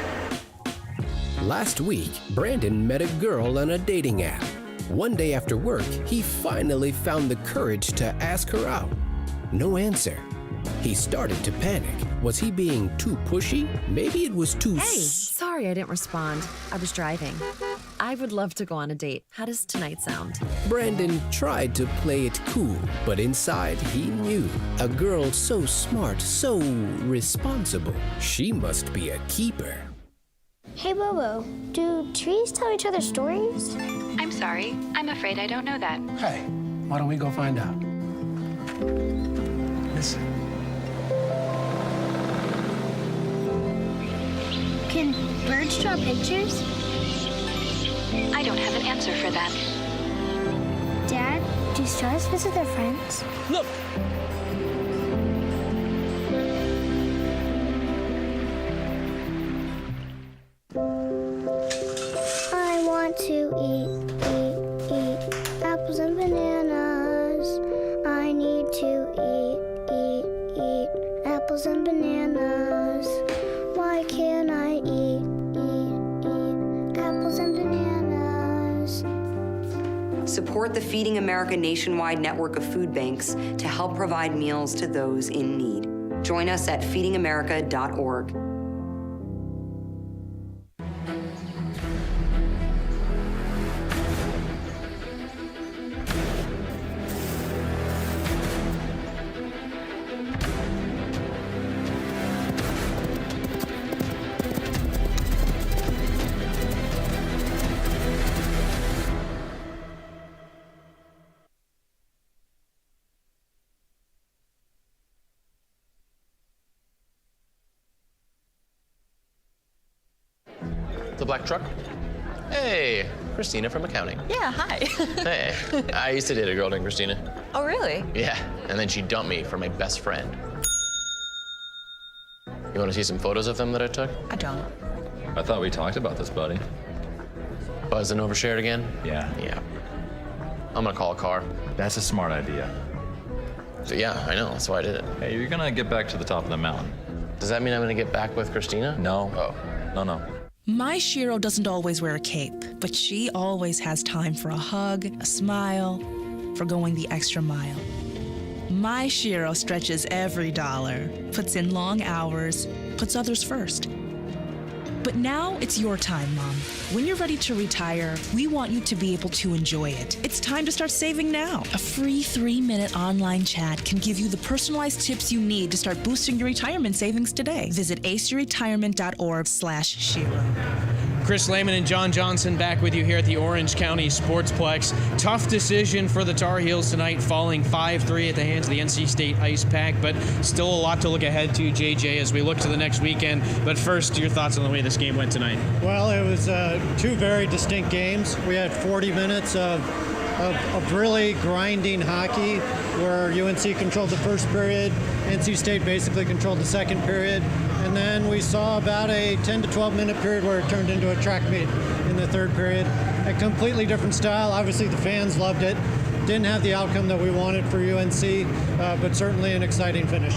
Last week, Brandon met a girl on a dating app. One day after work, he finally found the courage to ask her out. No answer. He started to panic. Was he being too pushy? Maybe it was too... Hey, sorry I didn't respond. I was driving. I would love to go on a date. How does tonight sound? Brandon tried to play it cool, but inside he knew. A girl so smart, so responsible. She must be a keeper. Hey, Bobo, do trees tell each other stories? I'm sorry. I'm afraid I don't know that. Hey, why don't we go find out? Listen. Can birds draw pictures? I don't have an answer for that. Dad, do stars visit their friends? Look! I want to eat apples and bananas. I need to eat apples and bananas. Why can't I eat apples and bananas? Support the Feeding America nationwide network of food banks to help provide meals to those in need. Join us at feedingamerica.org. The black truck? Hey, Christina from accounting. Yeah, hi. Hey, I used to date a girl named Christina. Oh, really? Yeah, and then she dumped me for my best friend. You want to see some photos of them that I took? I don't. I thought we talked about this, buddy. Buzz and overshared again? Yeah. Yeah. I'm gonna call a car. That's a smart idea. So, yeah, I know. That's why I did it. Hey, you're gonna get back to the top of the mountain. Does that mean I'm gonna get back with Christina? No. Oh. No. My Shiro doesn't always wear a cape, but she always has time for a hug, a smile, for going the extra mile. My Shiro stretches every dollar, puts in long hours, puts others first. But now it's your time, Mom. When you're ready to retire, we want you to be able to enjoy it. It's time to start saving now. A free 3-minute online chat can give you the personalized tips you need to start boosting your retirement savings today. Visit aceyourretirement.org/Shiro. Chris Lehman and John Johnson back with you here at the Orange County Sportsplex. Tough decision for the Tar Heels tonight, falling 5-3 at the hands of the NC State Ice Pack, but still a lot to look ahead to, JJ, as we look to the next weekend. But first, your thoughts on the way this game went tonight? Well, it was two very distinct games. We had 40 minutes of really grinding hockey where UNC controlled the first period, NC State basically controlled the second period, and then we saw about a 10 to 12 minute period where it turned into a track meet in the third period. A completely different style. Obviously the fans loved it. Didn't have the outcome that we wanted for UNC, but certainly an exciting finish.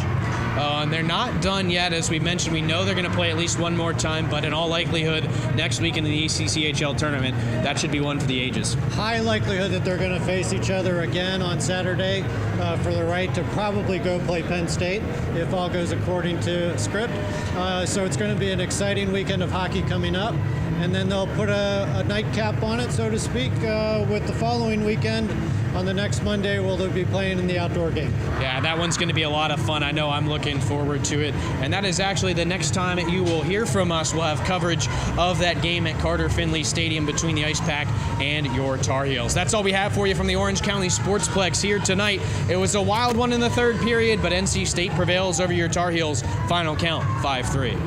And they're not done yet. As we mentioned, we know they're going to play at least one more time, but in all likelihood, next week in the ECCHL tournament, that should be one for the ages. High likelihood that they're going to face each other again on Saturday for the right to probably go play Penn State if all goes according to script. So it's going to be an exciting weekend of hockey coming up. And then they'll put a nightcap on it, so to speak, with the following weekend. On the next Monday, they'll be playing in the outdoor game. Yeah, that one's going to be a lot of fun. I know I'm looking forward to it. And that is actually the next time you will hear from us. We'll have coverage of that game at Carter Finley Stadium between the Ice Pack and your Tar Heels. That's all we have for you from the Orange County Sportsplex here tonight. It was a wild one in the third period, but NC State prevails over your Tar Heels. Final count, 5-3.